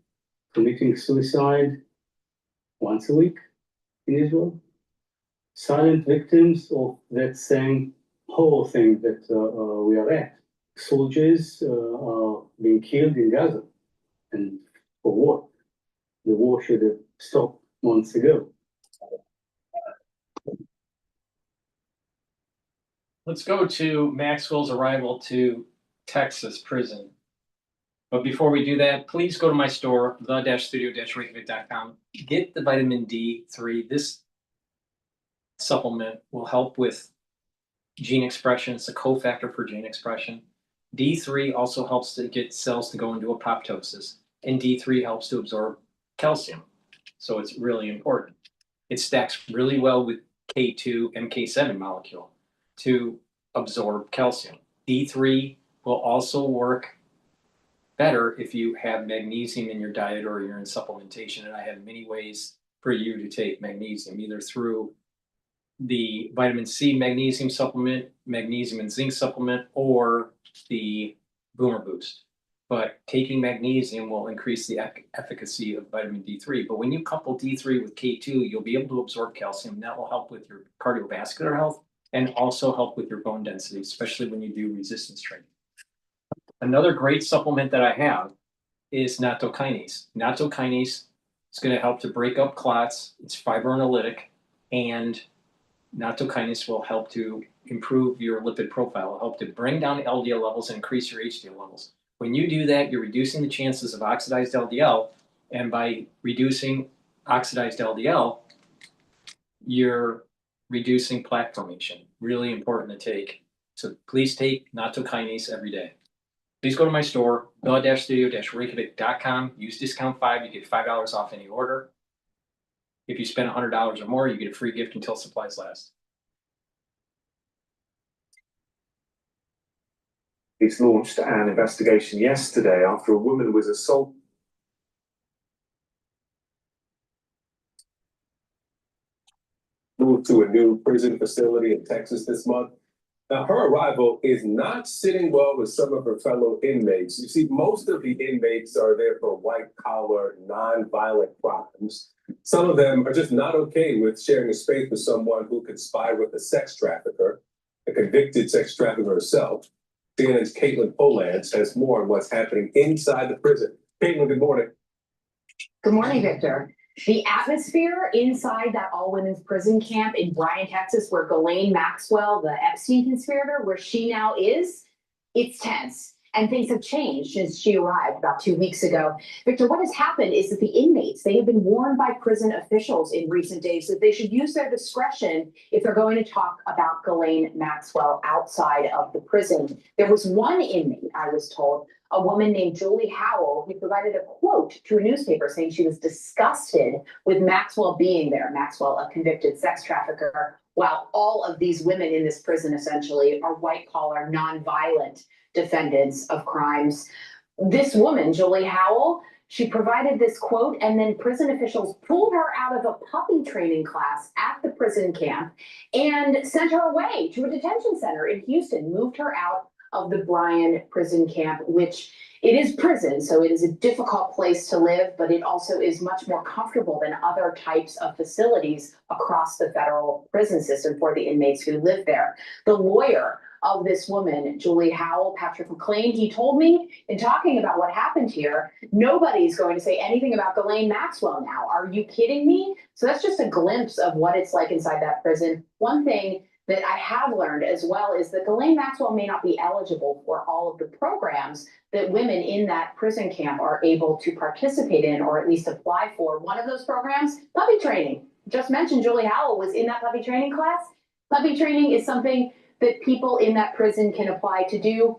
committing suicide once a week in Israel. Silent victims of that same whole thing that we are at. Soldiers are being killed in Gaza. And for what? The war should have stopped months ago. Let's go to Maxwell's arrival to Texas prison. But before we do that, please go to my store, the-studio-reykjavik.com. Get the vitamin D3. This supplement will help with gene expression. It's a cofactor for gene expression. D3 also helps to get cells to go into apoptosis. And D3 helps to absorb calcium. So it's really important. It stacks really well with K2, MK7 molecule to absorb calcium. D3 will also work better if you have magnesium in your diet or you're in supplementation. And I have many ways for you to take magnesium, either through the vitamin C magnesium supplement, magnesium and zinc supplement, or the Boomer Boost. But taking magnesium will increase the efficacy of vitamin D3. But when you couple D3 with K2, you'll be able to absorb calcium. That will help with your cardiovascular health and also help with your bone density, especially when you do resistance training. Another great supplement that I have is nattokinase. Nattokinase is going to help to break up clots. It's fibrinolytic, and nattokinase will help to improve your lipid profile. It'll help to bring down LDL levels and increase your HDL levels. When you do that, you're reducing the chances of oxidized LDL, and by reducing oxidized LDL, you're reducing plaque formation. Really important to take. So please take nattokinase every day. Please go to my store, the-studio-reykjavik.com. Use discount 5. You get $5 off any order. If you spend $100 or more, you get a free gift until supplies last. It's launched an investigation yesterday after a woman was assaulted. Moved to a new prison facility in Texas this month. Now, her arrival is not sitting well with some of her fellow inmates. You see, most of the inmates are there for white-collar, non-violent crimes. Some of them are just not okay with sharing a space with someone who conspired with a sex trafficker, a convicted sex trafficker herself. CNN's Caitlin Polans has more on what's happening inside the prison. Caitlin, good morning. Good morning, Victor. The atmosphere inside that all-women's prison camp in Bryan, Texas, where Ghislaine Maxwell, the Epstein conspirator, where she now is, it's tense. And things have changed since she arrived about 2 weeks ago. Victor, what has happened is that the inmates, they have been warned by prison officials in recent days that they should use their discretion if they're going to talk about Ghislaine Maxwell outside of the prison. There was one inmate, I was told, a woman named Julie Howell, who provided a quote to a newspaper saying she was disgusted with Maxwell being there. Maxwell, a convicted sex trafficker, while all of these women in this prison essentially are white-collar, non-violent defendants of crimes. This woman, Julie Howell, she provided this quote, and then prison officials pulled her out of a puppy training class at the prison camp and sent her away to a detention center in Houston, moved her out of the Bryan prison camp, which it is prison, so it is a difficult place to live, but it also is much more comfortable than other types of facilities across the federal prison system for the inmates who live there. The lawyer of this woman, Julie Howell, Patrick McLean, he told me in talking about what happened here, nobody's going to say anything about Ghislaine Maxwell now. Are you kidding me? So that's just a glimpse of what it's like inside that prison. One thing that I have learned as well is that Ghislaine Maxwell may not be eligible for all of the programs that women in that prison camp are able to participate in or at least apply for. One of those programs, puppy training. Just mentioned Julie Howell was in that puppy training class. Puppy training is something that people in that prison can apply to do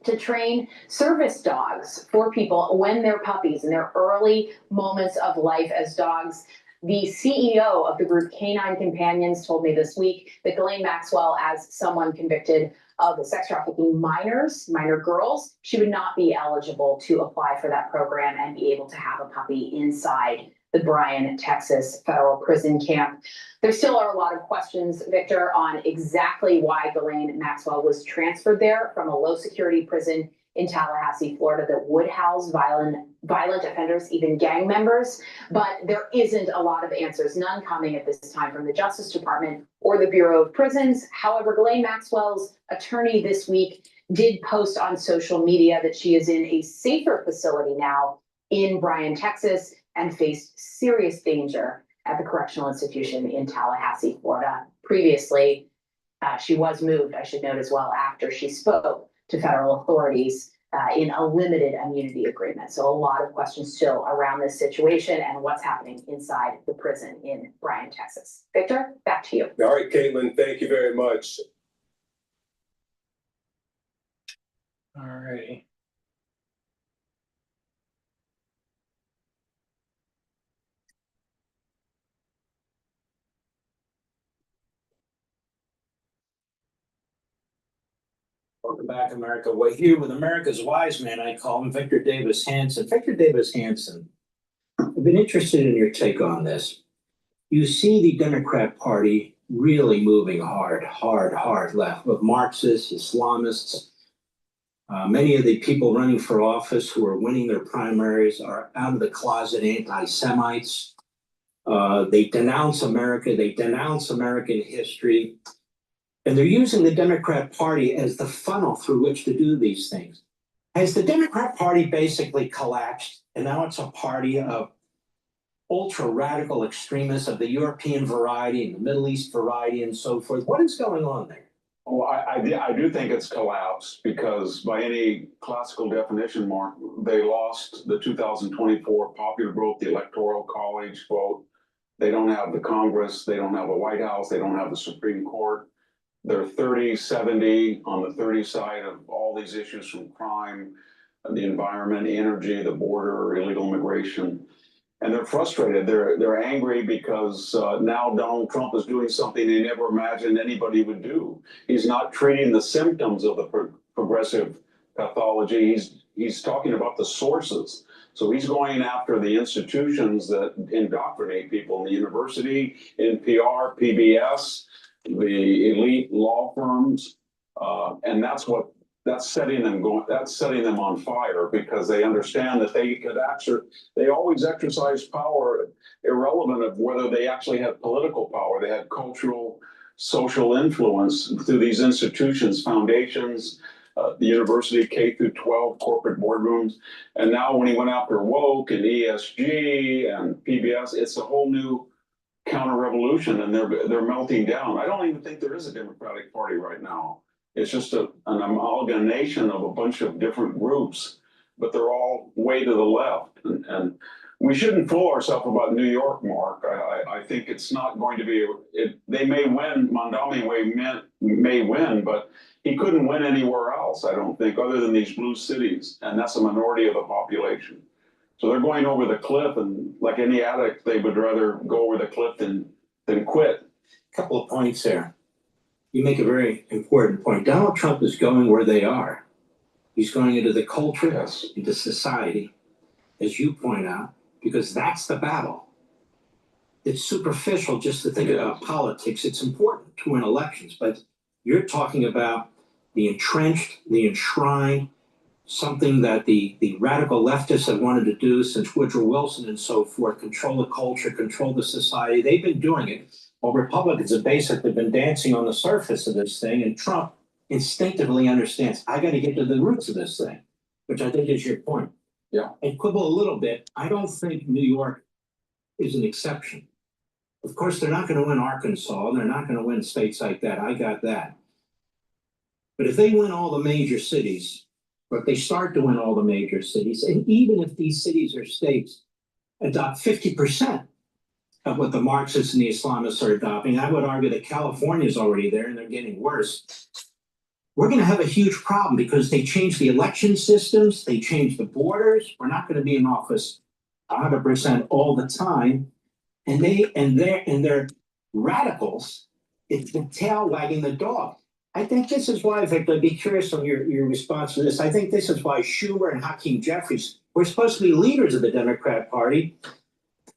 to train service dogs for people when they're puppies in their early moments of life as dogs. The CEO of the group Canine Companions told me this week that Ghislaine Maxwell, as someone convicted of sex trafficking minor girls, she would not be eligible to apply for that program and be able to have a puppy inside the Bryan, Texas federal prison camp. There still are a lot of questions, Victor, on exactly why Ghislaine Maxwell was transferred there from a low security prison in Tallahassee, Florida, that would house violent offenders, even gang members. But there isn't a lot of answers, none coming at this time from the Justice Department or the Bureau of Prisons. However, Ghislaine Maxwell's attorney this week did post on social media that she is in a safer facility now in Bryan, Texas, and faced serious danger at the correctional institution in Tallahassee, Florida. Previously, she was moved, I should note as well, after she spoke to federal authorities in a limited immunity agreement. So a lot of questions still around this situation and what's happening inside the prison in Bryan, Texas. Victor, back to you. All right, Caitlin, thank you very much. All righty. Welcome back, America. We're here with America's wise man. I call him Victor Davis Hanson. Victor Davis Hanson, I've been interested in your take on this. You see the Democrat Party really moving hard left with Marxists, Islamists. Many of the people running for office who are winning their primaries are out of the closet anti-Semites. They denounce America. They denounce American history. And they're using the Democrat Party as the funnel through which to do these things. Has the Democrat Party basically collapsed and now it's a party of ultra radical extremists of the European variety and the Middle East variety and so forth? What is going on there? Oh, I do think it's collapsed because by any classical definition, Mark, they lost the 2024 popular vote, the Electoral College vote. They don't have the Congress, they don't have a White House, they don't have the Supreme Court. They're 30-70 on the 30 side of all these issues from crime, the environment, energy, the border, illegal immigration. And they're frustrated. They're angry because now Donald Trump is doing something they never imagined anybody would do. He's not treating the symptoms of the progressive pathology. He's talking about the sources. So he's going after the institutions that indoctrinate people in the university, NPR, PBS, the elite law firms, and that's setting them on fire because they understand that they always exercise power irrelevant of whether they actually have political power. They have cultural, social influence through these institutions, foundations, the university, K through 12, corporate boardrooms. And now when he went after woke and ESG and PBS, it's a whole new counter-revolution and they're melting down. I don't even think there is a Democratic Party right now. It's just an amalgamation of a bunch of different groups, but they're all way to the left. And we shouldn't fool ourselves about New York, Mark. I think it's not going to be, they may win, Mondami may win, but he couldn't win anywhere else, I don't think, other than these blue cities. And that's a minority of the population. So they're going over the cliff, and like any addict, they would rather go over the cliff than quit. Couple of points there. You make a very important point. Donald Trump is going where they are. He's going into the culture, yes, into society, as you point out, because that's the battle. It's superficial just to think about politics. It's important to win elections, but you're talking about the entrenched, the enshrined, something that the radical leftists have wanted to do since Woodrow Wilson and so forth, control the culture, control the society. They've been doing it. Well, Republicans have basically been dancing on the surface of this thing, and Trump instinctively understands, I got to get to the roots of this thing, which I think is your point. Yeah. And quibble a little bit, I don't think New York is an exception. Of course, they're not going to win Arkansas. They're not going to win states like that. I got that. But if they win all the major cities, or if they start to win all the major cities, and even if these cities or states adopt 50% of what the Marxists and the Islamists are adopting, I would argue that California is already there and they're getting worse. We're going to have a huge problem because they changed the election systems, they changed the borders. We're not going to be in office 100% all the time. And they're radicals. It's the tail wagging the dog. I think this is why, Victor, I'd be curious on your response to this. I think this is why Schumer and Hakeem Jeffries were supposed to be leaders of the Democrat Party.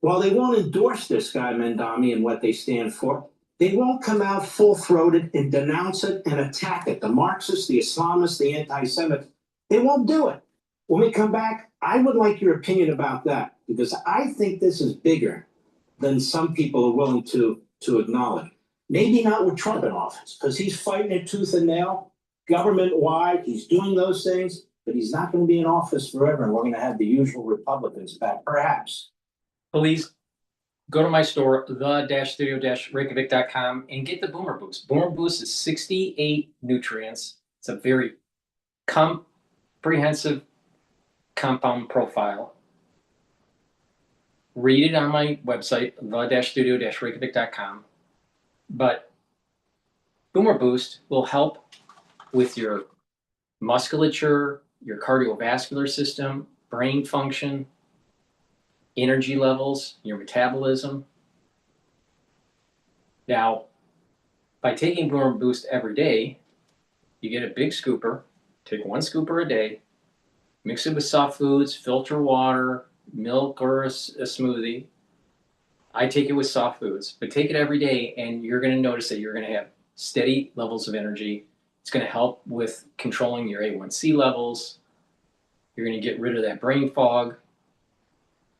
While they won't endorse this guy, Mondami, and what they stand for, they won't come out full-throated and denounce it and attack it. The Marxists, the Islamists, the anti-Semites, they won't do it. When we come back, I would like your opinion about that, because I think this is bigger than some people are willing to acknowledge. Maybe not with Trump in office, because he's fighting it tooth and nail, government-wide, he's doing those things, but he's not going to be in office forever, and we're going to have the usual Republicans back, perhaps. Please go to my store, the-studio-reykjavik.com, and get the Boomer Boost. Boomer Boost is 68 nutrients. It's a very comprehensive compound profile. Read it on my website, the-studio-reykjavik.com. But Boomer Boost will help with your musculature, your cardiovascular system, brain function, energy levels, your metabolism. Now, by taking Boomer Boost every day, you get a big scooper. Take one scooper a day, mix it with soft foods, filter water, milk, or a smoothie. I take it with soft foods, but take it every day and you're going to notice that you're going to have steady levels of energy. It's going to help with controlling your A1C levels. You're going to get rid of that brain fog.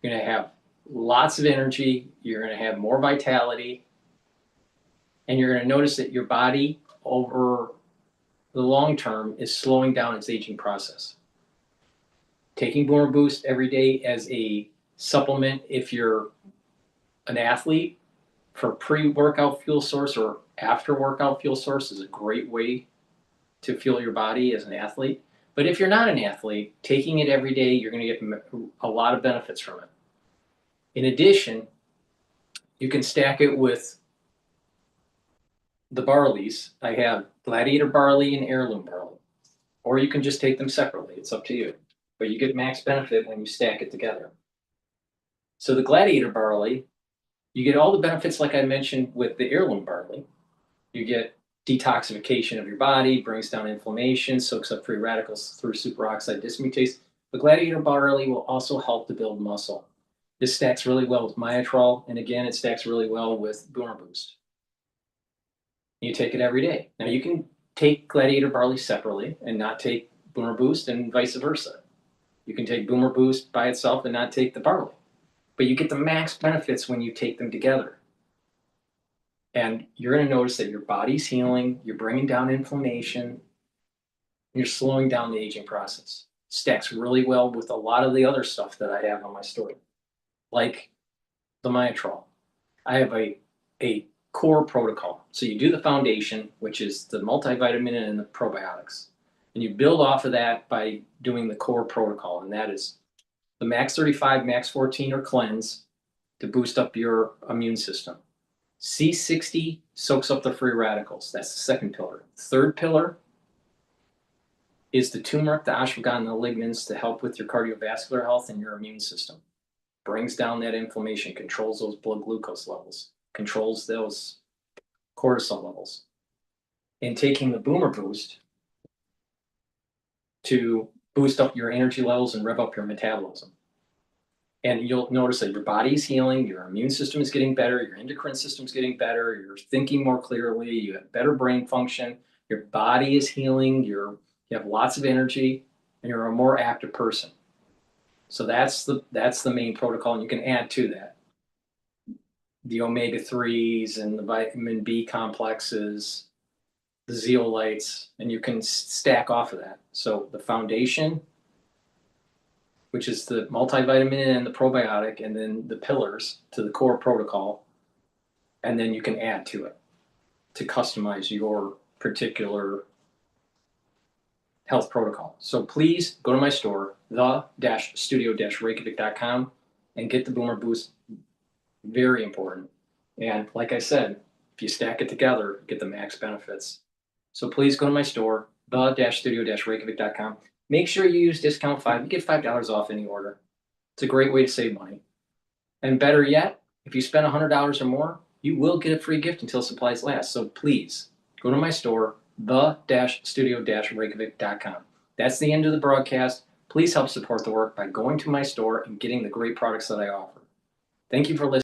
You're going to have lots of energy. You're going to have more vitality. And you're going to notice that your body over the long term is slowing down its aging process. taking Boomer Boost every day as a supplement if you're an athlete for pre-workout fuel source or after workout fuel source is a great way to fuel your body as an athlete. But if you're not an athlete, taking it every day, you're going to get a lot of benefits from it. In addition, you can stack it with the barleys. I have Gladiator barley and heirloom barley, or you can just take them separately. It's up to you. But you get max benefit when you stack it together. So the Gladiator barley, you get all the benefits like I mentioned with the heirloom barley. You get detoxification of your body, brings down inflammation, soaks up free radicals through superoxide dismutase. The Gladiator barley will also help to build muscle. This stacks really well with Myotrol, and again, it stacks really well with Boomer Boost. You take it every day. Now you can take Gladiator barley separately and not take Boomer Boost, and vice versa. You can take Boomer Boost by itself and not take the barley. But you get the max benefits when you take them together. And you're going to notice that your body's healing, you're bringing down inflammation, you're slowing down the aging process. Stacks really well with a lot of the other stuff that I have on my store, like the Myotrol. I have a core protocol. So you do the foundation, which is the multivitamin and the probiotics. And you build off of that by doing the core protocol, and that is the Max 35, Max 14, or cleanse to boost up your immune system. C60 soaks up the free radicals. That's the second pillar. Third pillar is the turmeric, the ashwagandha, and the lignans to help with your cardiovascular health and your immune system. Brings down that inflammation, controls those blood glucose levels, controls those cortisol levels. And taking the Boomer Boost to boost up your energy levels and rev up your metabolism. And you'll notice that your body is healing, your immune system is getting better, your endocrine system is getting better, you're thinking more clearly, you have better brain function, your body is healing, you have lots of energy, and you're a more active person. So that's the main protocol, and you can add to that the omega-3s and the vitamin B complexes, the zeolites, and you can stack off of that. So the foundation, which is the multivitamin and the probiotic, and then the pillars to the core protocol, and then you can add to it to customize your particular health protocol. So please go to my store, the-studio-reykjavik.com, and get the Boomer Boost. Very important. And like I said, if you stack it together, get the max benefits. So please go to my store, the-studio-reykjavik.com. Make sure you use discount 5. You get $5 off any order. It's a great way to save money. And better yet, if you spend $100 or more, you will get a free gift until supplies last. So please go to my store, the-studio-reykjavik.com. That's the end of the broadcast. Please help support the work by going to my store and getting the great products that I offer. Thank you for listening.